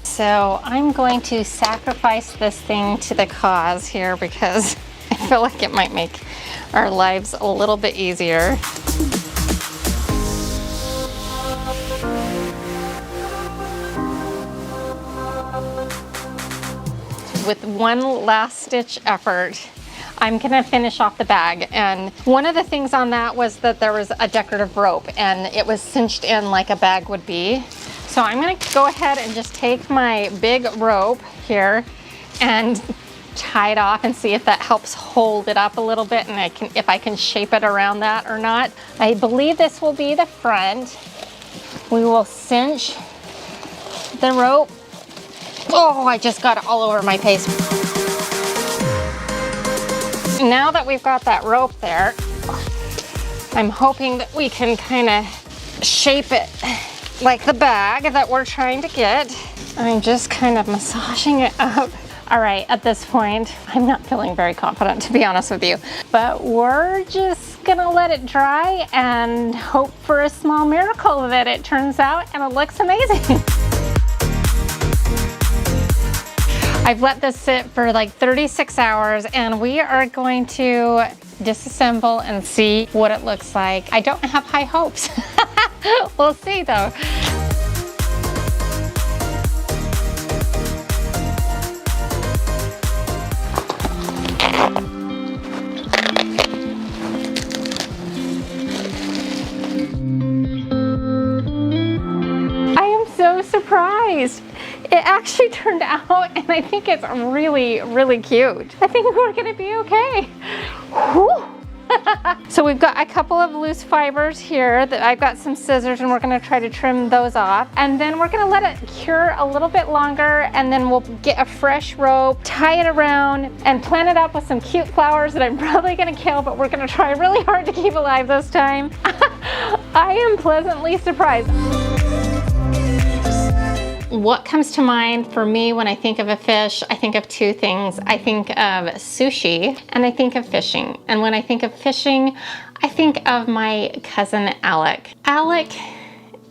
So I'm going to sacrifice this thing to the cause here because I feel like it might make our lives a little bit easier. With one last stitch effort, I'm gonna finish off the bag. And one of the things on that was that there was a decorative rope and it was cinched in like a bag would be. So I'm gonna go ahead and just take my big rope here and tie it off and see if that helps hold it up a little bit and if I can shape it around that or not. I believe this will be the front. We will cinch the rope. Oh, I just got it all over my face. Now that we've got that rope there, I'm hoping that we can kind of shape it like the bag that we're trying to get. I'm just kind of massaging it up. All right, at this point, I'm not feeling very confident, to be honest with you, but we're just gonna let it dry and hope for a small miracle that it turns out and it looks amazing. I've let this sit for like 36 hours and we are going to disassemble and see what it looks like. I don't have high hopes. We'll see though. I am so surprised. It actually turned out, and I think it's really, really cute. I think we're gonna be okay. Whew. So we've got a couple of loose fibers here that I've got some scissors and we're gonna try to trim those off. And then we're gonna let it cure a little bit longer and then we'll get a fresh rope, tie it around and plant it up with some cute flowers that I'm probably gonna kill, but we're gonna try really hard to keep alive this time. I am pleasantly surprised. What comes to mind for me when I think of a fish? I think of two things. I think of sushi and I think of fishing. And when I think of fishing, I think of my cousin Alec. Alec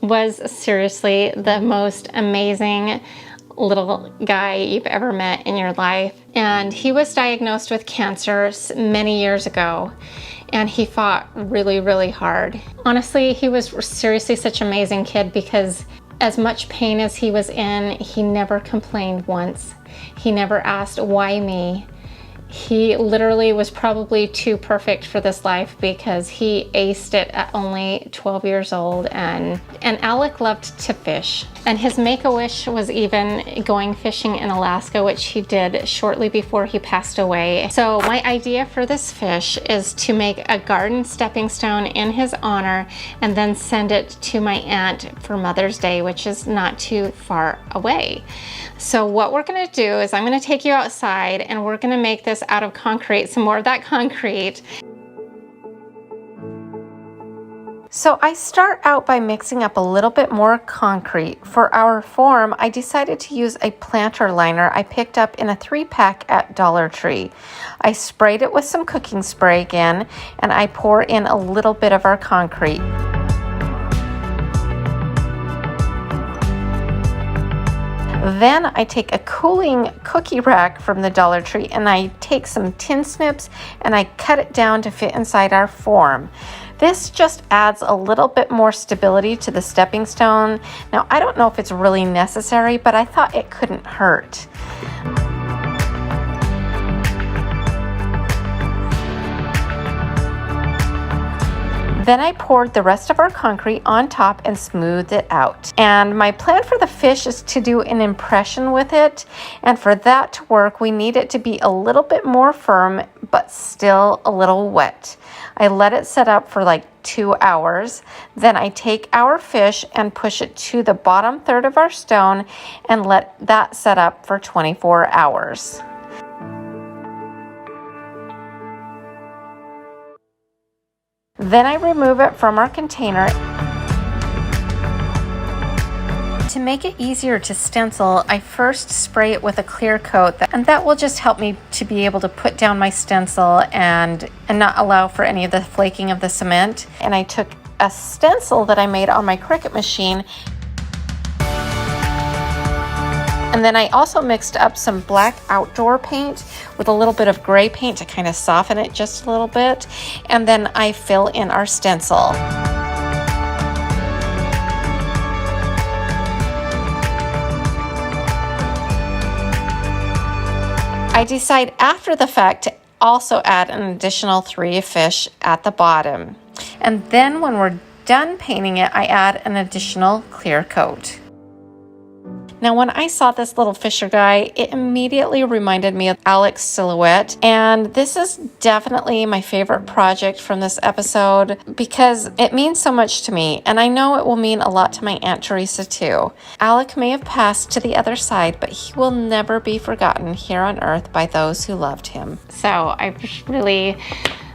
was seriously the most amazing little guy you've ever met in your life. And he was diagnosed with cancer many years ago. And he fought really, really hard. Honestly, he was seriously such an amazing kid because as much pain as he was in, he never complained once. He never asked, why me? He literally was probably too perfect for this life because he aced it at only 12 years old. And Alec loved to fish. And his make-a-wish was even going fishing in Alaska, which he did shortly before he passed away. So my idea for this fish is to make a garden stepping stone in his honor and then send it to my aunt for Mother's Day, which is not too far away. So what we're gonna do is I'm gonna take you outside and we're gonna make this out of concrete, some more of that concrete. So I start out by mixing up a little bit more concrete. For our form, I decided to use a planter liner I picked up in a 3-pack at Dollar Tree. I sprayed it with some cooking spray again, and I pour in a little bit of our concrete. Then I take a cooling cookie rack from the Dollar Tree and I take some tin snips and I cut it down to fit inside our form. This just adds a little bit more stability to the stepping stone. Now, I don't know if it's really necessary, but I thought it couldn't hurt. Then I poured the rest of our concrete on top and smoothed it out. And my plan for the fish is to do an impression with it. And for that to work, we need it to be a little bit more firm, but still a little wet. I let it set up for like 2 hours. Then I take our fish and push it to the bottom third of our stone and let that set up for 24 hours. Then I remove it from our container. To make it easier to stencil, I first spray it with a clear coat, and that will just help me to be able to put down my stencil and not allow for any of the flaking of the cement. And I took a stencil that I made on my Cricut machine, and then I also mixed up some black outdoor paint with a little bit of gray paint to kind of soften it just a little bit. And then I fill in our stencil. I decide after the fact to also add an additional 3 fish at the bottom. And then when we're done painting it, I add an additional clear coat. Now, when I saw this little fisher guy, it immediately reminded me of Alec's silhouette. And this is definitely my favorite project from this episode because it means so much to me. And I know it will mean a lot to my Aunt Teresa too. Alec may have passed to the other side, but he will never be forgotten here on earth by those who loved him. So I really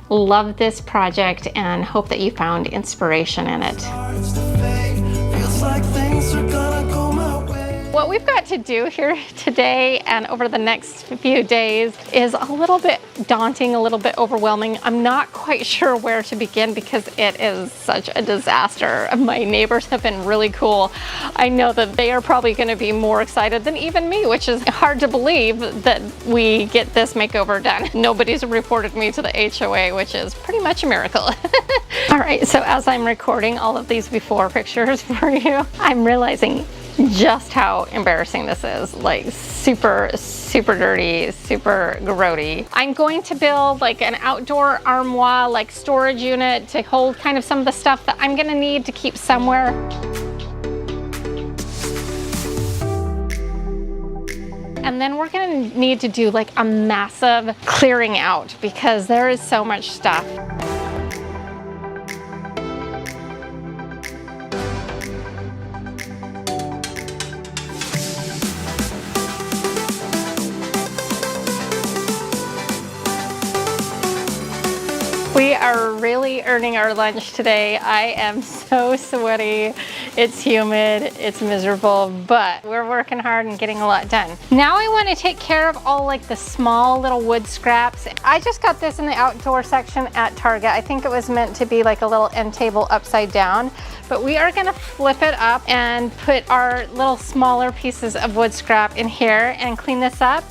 love this project and hope that you found inspiration in it. Feels like things are gonna go my way. What we've got to do here today and over the next few days is a little bit daunting, a little bit overwhelming. I'm not quite sure where to begin because it is such a disaster. My neighbors have been really cool. I know that they are probably going to be more excited than even me, which is hard to believe that we get this makeover done. Nobody's reported me to the HOA, which is pretty much a miracle. All right, so as I'm recording all of these before pictures for you, I'm realizing just how embarrassing this is. Like super dirty, super grody. I'm going to build like an outdoor armoire, like storage unit to hold kind of some of the stuff that I'm gonna need to keep somewhere. And then we're gonna need to do like a massive clearing out because there is so much stuff. We are really earning our lunch today. I am so sweaty. It's humid, it's miserable, but we're working hard and getting a lot done. Now I want to take care of all like the small little wood scraps. I just got this in the outdoor section at Target. I think it was meant to be like a little end table upside down, but we are gonna flip it up and put our little smaller pieces of wood scrap in here and clean this up.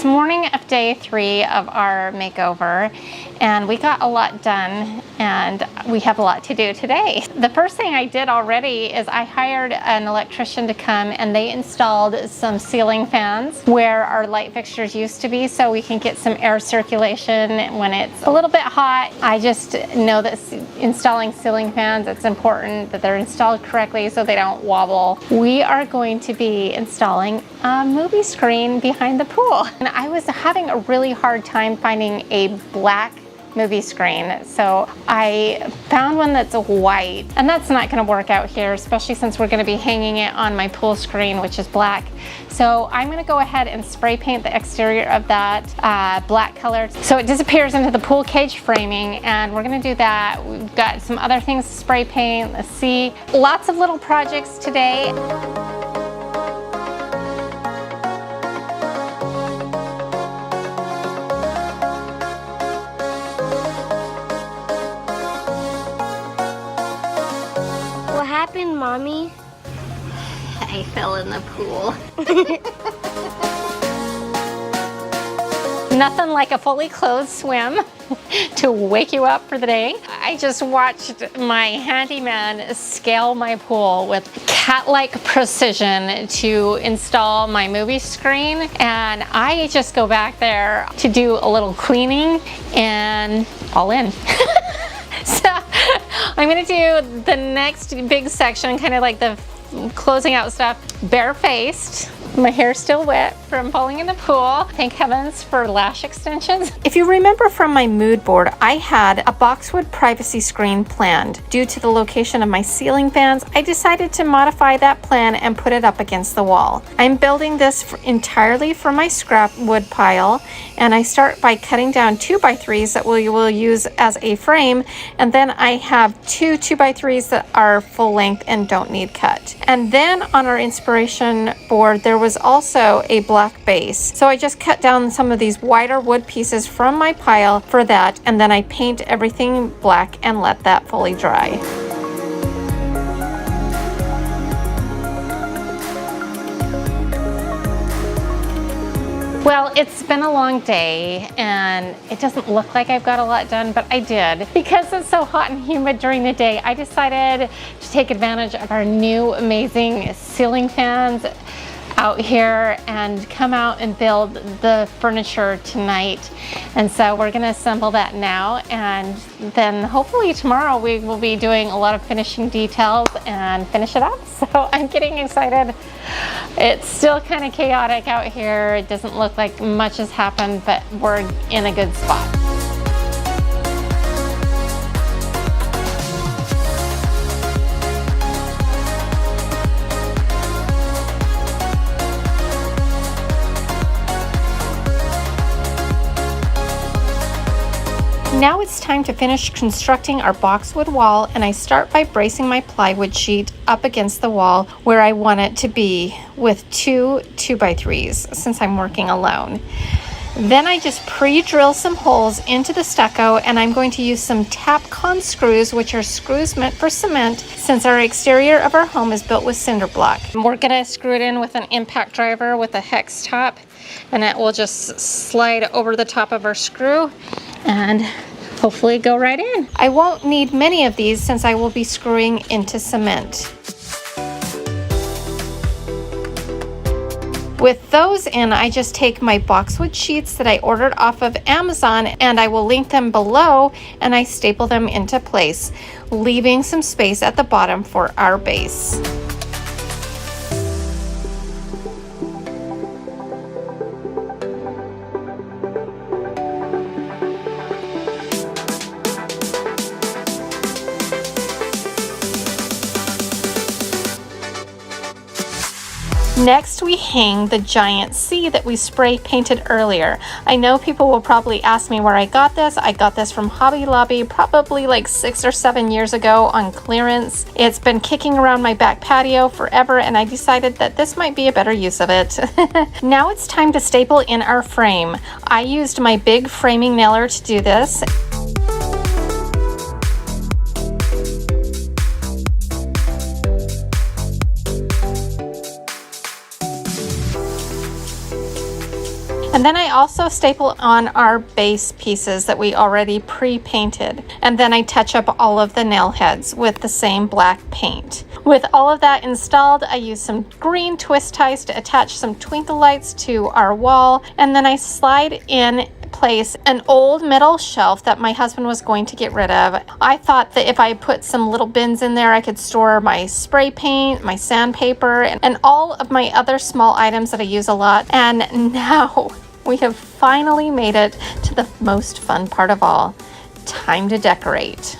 Morning of day 3 of our makeover, and we got a lot done and we have a lot to do today. The first thing I did already is I hired an electrician to come, and they installed some ceiling fans where our light fixtures used to be, so we can get some air circulation when it's a little bit hot. I just know that installing ceiling fans, it's important that they're installed correctly so they don't wobble. We are going to be installing a movie screen behind the pool, and I was having a really hard time finding a black movie screen, so I found one that's white, and that's not going to work out here, especially since we're going to be hanging it on my pool screen, which is black. So I'm going to go ahead and spray paint the exterior of that black color so it disappears into the pool cage framing, and we're going to do that. We've got some other things to spray paint. Let's see, lots of little projects today. Mommy? I fell in the pool. Nothing like a fully clothed swim to wake you up for the day. I just watched my handyman scale my pool with cat-like precision to install my movie screen, and I just go back there to do a little cleaning and all in. So I'm gonna do the next big section, kind of like the closing out stuff, barefaced. My hair's still wet from falling in the pool. Thank heavens for lash extensions. If you remember from my mood board, I had a boxwood privacy screen planned. Due to the location of my ceiling fans, I decided to modify that plan and put it up against the wall. I'm building this entirely from my scrap wood pile, and I start by cutting down 2x3s that we will use as a frame, and then I have 2 2x3s that are full length and don't need cut. And then on our inspiration board, there was also a black base. So I just cut down some of these wider wood pieces from my pile for that, and then I paint everything black and let that fully dry. Well, it's been a long day and it doesn't look like I've got a lot done, but I did. Because it's so hot and humid during the day, I decided to take advantage of our new amazing ceiling fans out here and come out and build the furniture tonight. And so we're gonna assemble that now, and then hopefully tomorrow we will be doing a lot of finishing details and finish it up. So I'm getting excited. It's still kind of chaotic out here. It doesn't look like much has happened, but we're in a good spot. Now it's time to finish constructing our boxwood wall, and I start by bracing my plywood sheet up against the wall where I want it to be with 2 2x3s since I'm working alone. Then I just pre-drill some holes into the stucco, and I'm going to use some Tapcon screws, which are screws meant for cement since our exterior of our home is built with cinder block. We're gonna screw it in with an impact driver with a hex top, and it will just slide over the top of our screw and hopefully go right in. I won't need many of these since I will be screwing into cement. With those in, I just take my boxwood sheets that I ordered off of Amazon, and I will link them below, and I staple them into place, leaving some space at the bottom for our base. Next, we hang the giant C that we spray painted earlier. I know people will probably ask me where I got this. I got this from Hobby Lobby probably like 6 or 7 years ago on clearance. It's been kicking around my back patio forever, and I decided that this might be a better use of it. Now it's time to staple in our frame. I used my big framing nailer to do this. And then I also staple on our base pieces that we already pre-painted. And then I touch up all of the nail heads with the same black paint. With all of that installed, I use some green twist ties to attach some twinkle lights to our wall. And then I slide in place an old metal shelf that my husband was going to get rid of. I thought that if I put some little bins in there, I could store my spray paint, my sandpaper, and all of my other small items that I use a lot. And now we have finally made it to the most fun part of all. Time to decorate.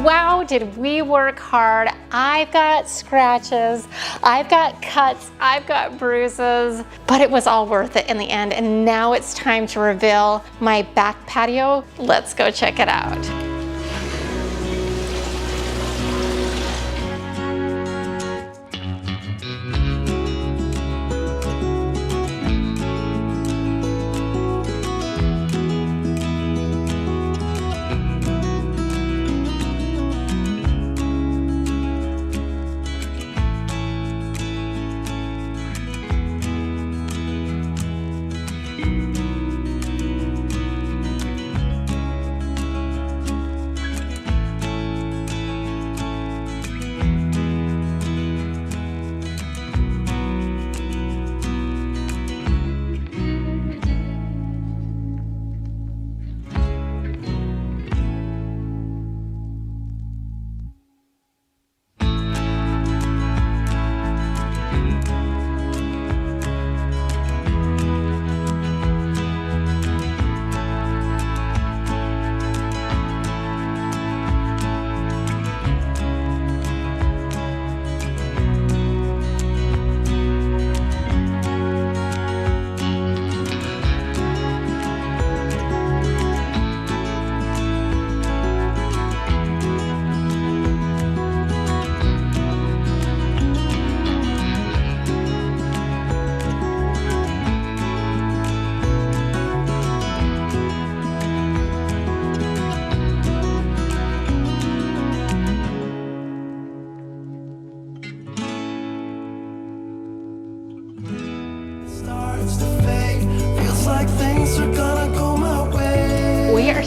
Wow, did we work hard. I've got scratches, I've got cuts, I've got bruises, but it was all worth it in the end. And now it's time to reveal my back patio. Let's go check it out.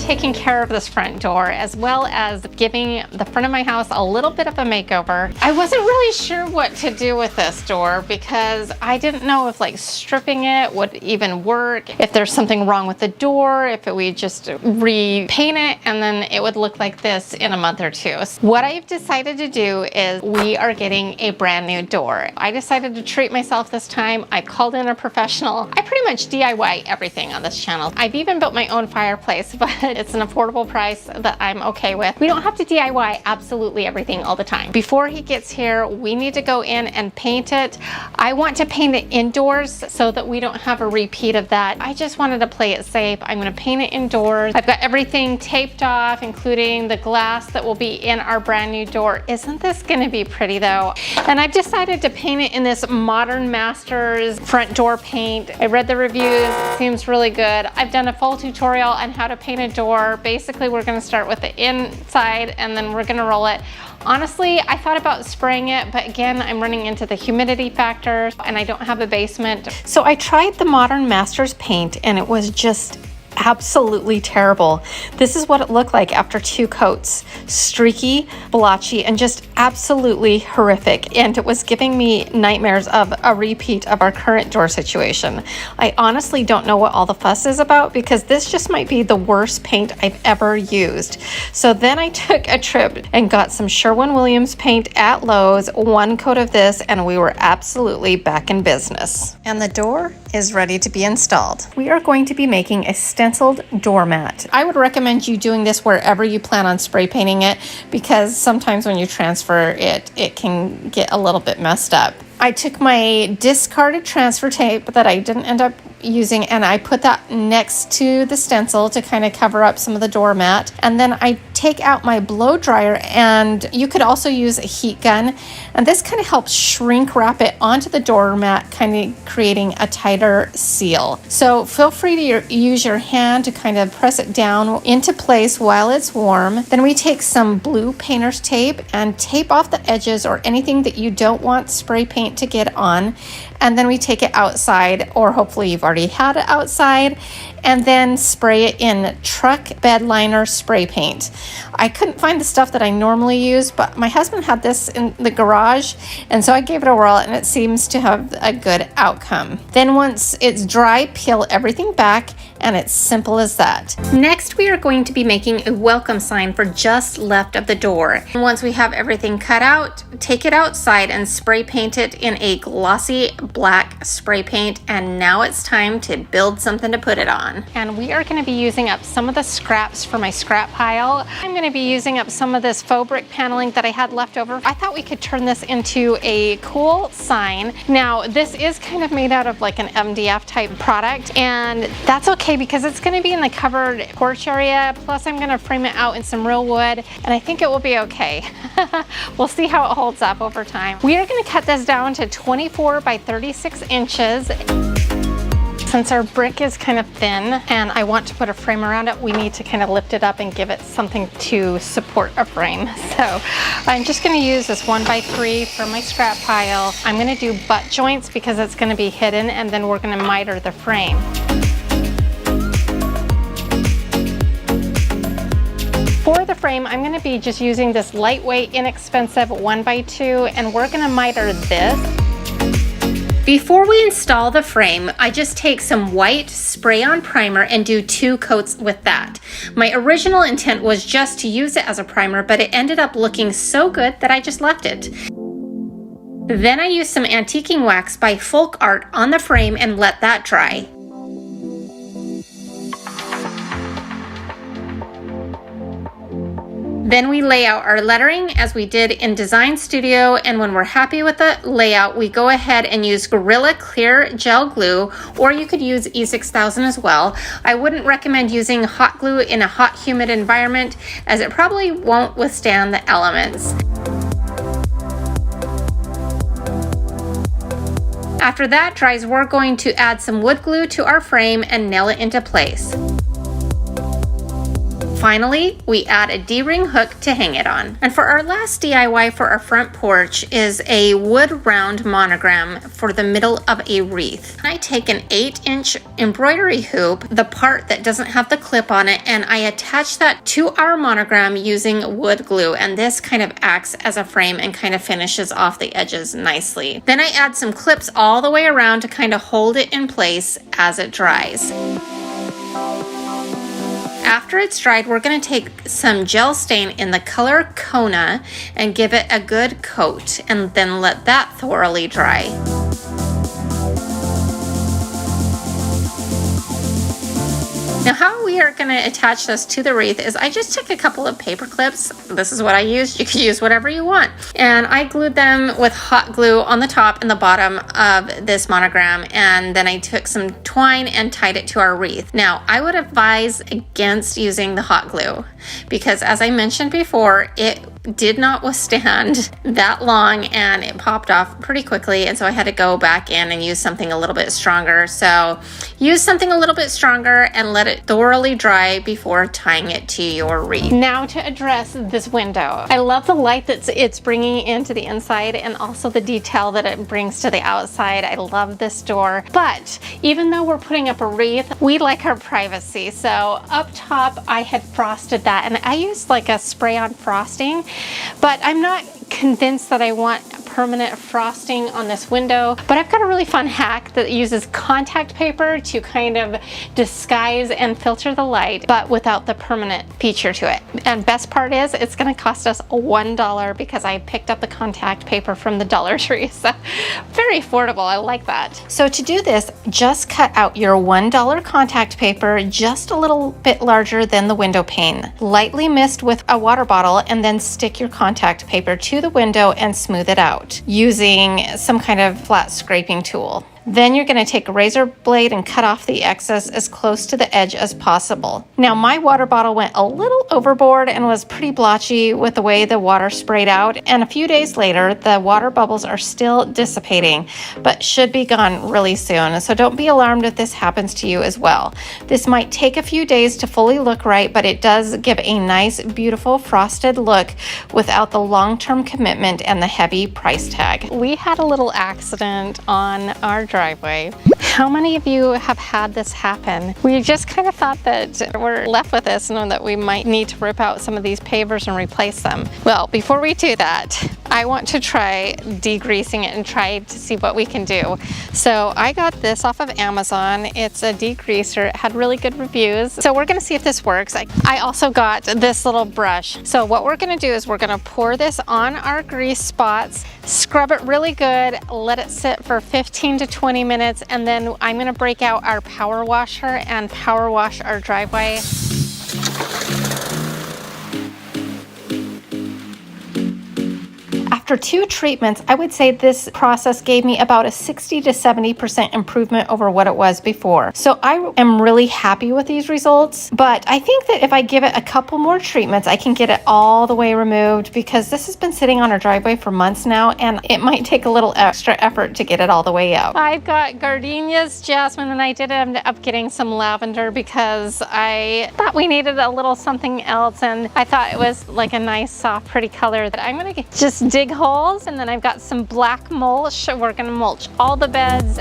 taking care of this front door, as well as giving the front of my house a little bit of a makeover. I wasn't really sure what to do with this door because I didn't know if like stripping it would even work, if there's something wrong with the door, if we just repaint it and then it would look like this in a month or two. So what I've decided to do is we are getting a brand new door. I decided to treat myself this time. I called in a professional. I pretty much DIY everything on this channel. I've even built my own fireplace, but it's an affordable price that I'm okay with. We don't have to DIY absolutely everything all the time. Before he gets here, we need to go in and paint it. I want to paint it indoors so that we don't have a repeat of that. I just wanted to play it safe. I'm going to paint it indoors. I've got everything taped off, including the glass that will be in our brand new door. Isn't this going to be pretty though? And I've decided to paint it in this Modern Masters front door paint. I read the reviews. It seems really good. I've done a full tutorial on how to paint a door. Basically, we're going to start with the inside and then we're going to roll it. Honestly, I thought about spraying it, but again, I'm running into the humidity factor and I don't have a basement. So I tried the Modern Masters paint and it was just absolutely terrible. This is what it looked like after 2 coats. Streaky, blotchy, and just absolutely horrific. And it was giving me nightmares of a repeat of our current door situation. I honestly don't know what all the fuss is about because this just might be the worst paint I've ever used. So then I took a trip and got some Sherwin-Williams paint at Lowe's, 1 coat of this, and we were absolutely back in business. And the door is ready to be installed. We are going to be making a stenciled doormat. I would recommend you doing this wherever you plan on spray painting it because sometimes when you transfer it, it can get a little bit messed up. I took my discarded transfer tape that I didn't end up using and I put that next to the stencil to kind of cover up some of the doormat. And then I take out my blow dryer, and you could also use a heat gun. And this kind of helps shrink wrap it onto the doormat, kind of creating a tighter seal. So feel free to use your hand to kind of press it down into place while it's warm. Then we take some blue painter's tape and tape off the edges or anything that you don't want spray paint to get on. And then we take it outside, or hopefully you've already had it outside, and then spray it in truck bed liner spray paint. I couldn't find the stuff that I normally use, but my husband had this in the garage, and so I gave it a whirl and it seems to have a good outcome. Then once it's dry, peel everything back, and it's simple as that. Next, we are going to be making a welcome sign for just left of the door. And once we have everything cut out, take it outside and spray paint it in a glossy black spray paint, and now it's time to build something to put it on. And we are going to be using up some of the scraps for my scrap pile. I'm going to be using up some of this faux brick paneling that I had left over. I thought we could turn this into a cool sign. Now, this is kind of made out of like an MDF type product, and that's okay because it's going to be in the covered porch area. Plus, I'm going to frame it out in some real wood, and I think it will be okay. We'll see how it holds up over time. We are going to cut this down to 24 by 36 inches. Since our brick is kind of thin and I want to put a frame around it, we need to kind of lift it up and give it something to support a frame. So I'm just going to use this 1x3 for my scrap pile. I'm going to do butt joints because it's going to be hidden, and then we're going to miter the frame. For the frame, I'm going to be just using this lightweight, inexpensive 1x2, and we're going to miter this. Before we install the frame, I just take some white spray-on primer and do 2 coats with that. My original intent was just to use it as a primer, but it ended up looking so good that I just left it. Then I used some antiquing wax by Folk Art on the frame and let that dry. Then we lay out our lettering as we did in Design Studio, and when we're happy with the layout, we go ahead and use Gorilla Clear Gel Glue, or you could use E6000 as well. I wouldn't recommend using hot glue in a hot, humid environment as it probably won't withstand the elements. After that dries, we're going to add some wood glue to our frame and nail it into place. Finally, we add a D-ring hook to hang it on. And for our last DIY for our front porch is a wood round monogram for the middle of a wreath. I take an 8-inch embroidery hoop, the part that doesn't have the clip on it, and I attach that to our monogram using wood glue, and this kind of acts as a frame and kind of finishes off the edges nicely. Then I add some clips all the way around to kind of hold it in place as it dries. After it's dried, we're going to take some gel stain in the color Kona and give it a good coat, and then let that thoroughly dry. Now, how we are going to attach this to the wreath is I just took a couple of paper clips. This is what I used. You can use whatever you want. And I glued them with hot glue on the top and the bottom of this monogram. And then I took some twine and tied it to our wreath. Now, I would advise against using the hot glue because, as I mentioned before, it did not withstand that long and it popped off pretty quickly, and so I had to go back in and use something a little bit stronger. So use something a little bit stronger and let it thoroughly dry before tying it to your wreath. Now to address this window. I love the light that it's bringing into the inside and also the detail that it brings to the outside. I love this door, but even though we're putting up a wreath, we like our privacy. So up top I had frosted that, and I used like a spray-on frosting, but I'm not convinced that I want permanent frosting on this window. But I've got a really fun hack that uses contact paper to kind of disguise and filter the light, but without the permanent feature to it. And best part is it's going to cost us $1 because I picked up the contact paper from the Dollar Tree. So very affordable. I like that. So to do this, just cut out your $1 contact paper just a little bit larger than the window pane. Lightly mist with a water bottle and then stick your contact paper to the window and smooth it out using some kind of flat scraping tool. Then you're going to take a razor blade and cut off the excess as close to the edge as possible. Now, my water bottle went a little overboard and was pretty blotchy with the way the water sprayed out, and a few days later the water bubbles are still dissipating but should be gone really soon. So don't be alarmed if this happens to you as well. This might take a few days to fully look right, but it does give a nice, beautiful frosted look without the long-term commitment and the heavy price tag. We had a little accident on our driveway. How many of you have had this happen? We just kind of thought that we're left with this and that we might need to rip out some of these pavers and replace them. Well, before we do that, I want to try degreasing it and try to see what we can do. So I got this off of Amazon. It's a degreaser. It had really good reviews. So we're going to see if this works. I also got this little brush. So what we're going to do is we're going to pour this on our grease spots, scrub it really good, let it sit for 15 to 20 minutes, and then I'm going to break out our power washer and power wash our driveway. After 2 treatments, I would say this process gave me about a 60 to 70% improvement over what it was before. So I am really happy with these results, but I think that if I give it a couple more treatments, I can get it all the way removed, because this has been sitting on our driveway for months now, and it might take a little extra effort to get it all the way out. I've got gardenias, jasmine, and I did end up getting some lavender because I thought we needed a little something else, and I thought it was like a nice, soft, pretty color that I'm gonna just dig holes, and then I've got some black mulch. We're gonna mulch all the beds.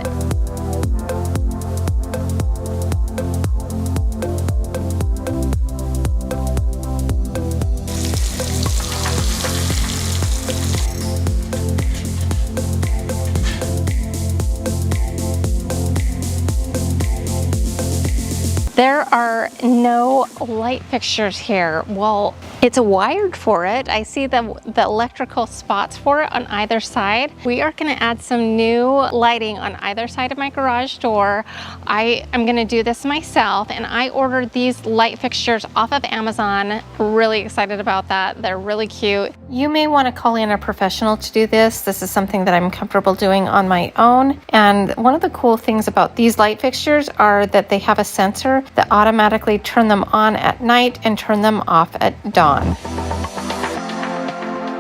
There are no light fixtures here. Well, it's wired for it. I see the electrical spots for it on either side. We are gonna add some new lighting on either side of my garage door. I am gonna do this myself, and I ordered these light fixtures off of Amazon. Really excited about that. They're really cute. You may want to call in a professional to do this. This is something that I'm comfortable doing on my own. And one of the cool things about these light fixtures are that they have a sensor that automatically turn them on at night and turn them off at dawn.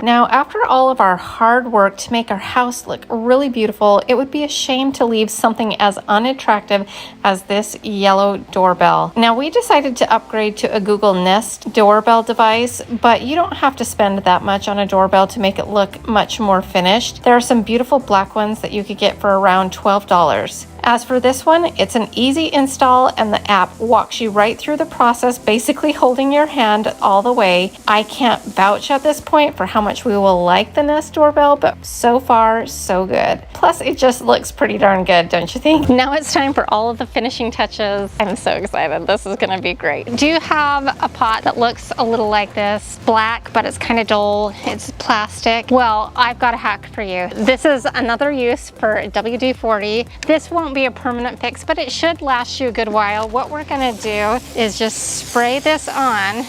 Now, after all of our hard work to make our house look really beautiful, it would be a shame to leave something as unattractive as this yellow doorbell. Now, we decided to upgrade to a Google Nest doorbell device, but you don't have to spend that much on a doorbell to make it look much more finished. There are some beautiful black ones that you could get for around $12. As for this one, it's an easy install and the app walks you right through the process, basically holding your hand all the way. I can't vouch at this point for how much we will like the Nest doorbell, but so far, so good. Plus, it just looks pretty darn good, don't you think? Now it's time for all of the finishing touches. I'm so excited. This is gonna be great. Do you have a pot that looks a little like this? Black, but it's kind of dull. It's plastic. Well, I've got a hack for you. This is another use for WD-40. This won't be a permanent fix, but it should last you a good while. What we're gonna do is just spray this on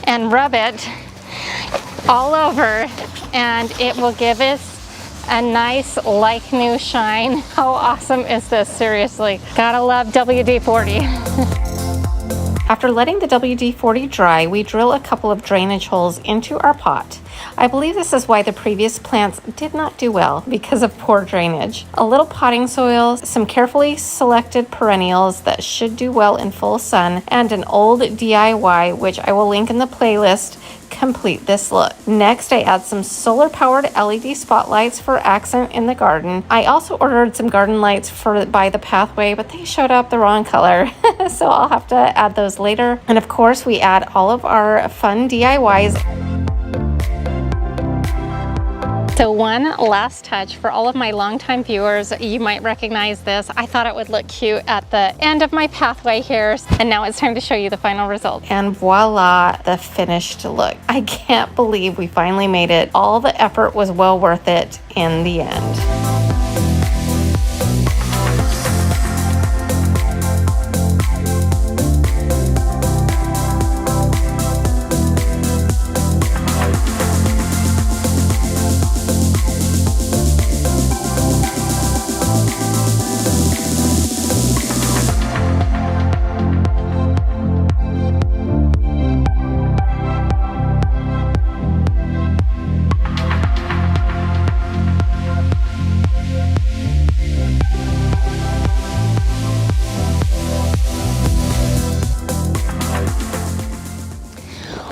and rub it all over, and it will give us a nice like new shine. How awesome is this? Seriously, gotta love WD-40. After letting the WD-40 dry, we drill a couple of drainage holes into our pot. I believe this is why the previous plants did not do well, because of poor drainage. A little potting soil, some carefully selected perennials that should do well in full sun, and an old DIY, which I will link in the playlist, complete this look. Next, I add some solar-powered LED spotlights for accent in the garden. I also ordered some garden lights by the pathway, but they showed up the wrong color, so I'll have to add those later. And of course, we add all of our fun DIYs. So one last touch for all of my longtime viewers, you might recognize this. I thought it would look cute at the end of my pathway here, and now it's time to show you the final result. And voila, the finished look. I can't believe we finally made it. All the effort was well worth it in the end.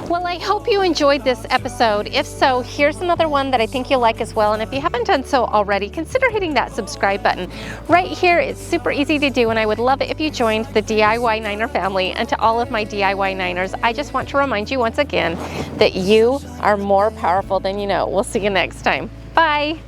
Well, I hope you enjoyed this episode. If so, here's another one that I think you'll like as well. And if you haven't done so already, consider hitting that subscribe button. Right here, it's super easy to do, and I would love it if you joined the DIY Niner family. And to all of my DIY Niners, I just want to remind you once again that you are more powerful than you know. We'll see you next time. Bye.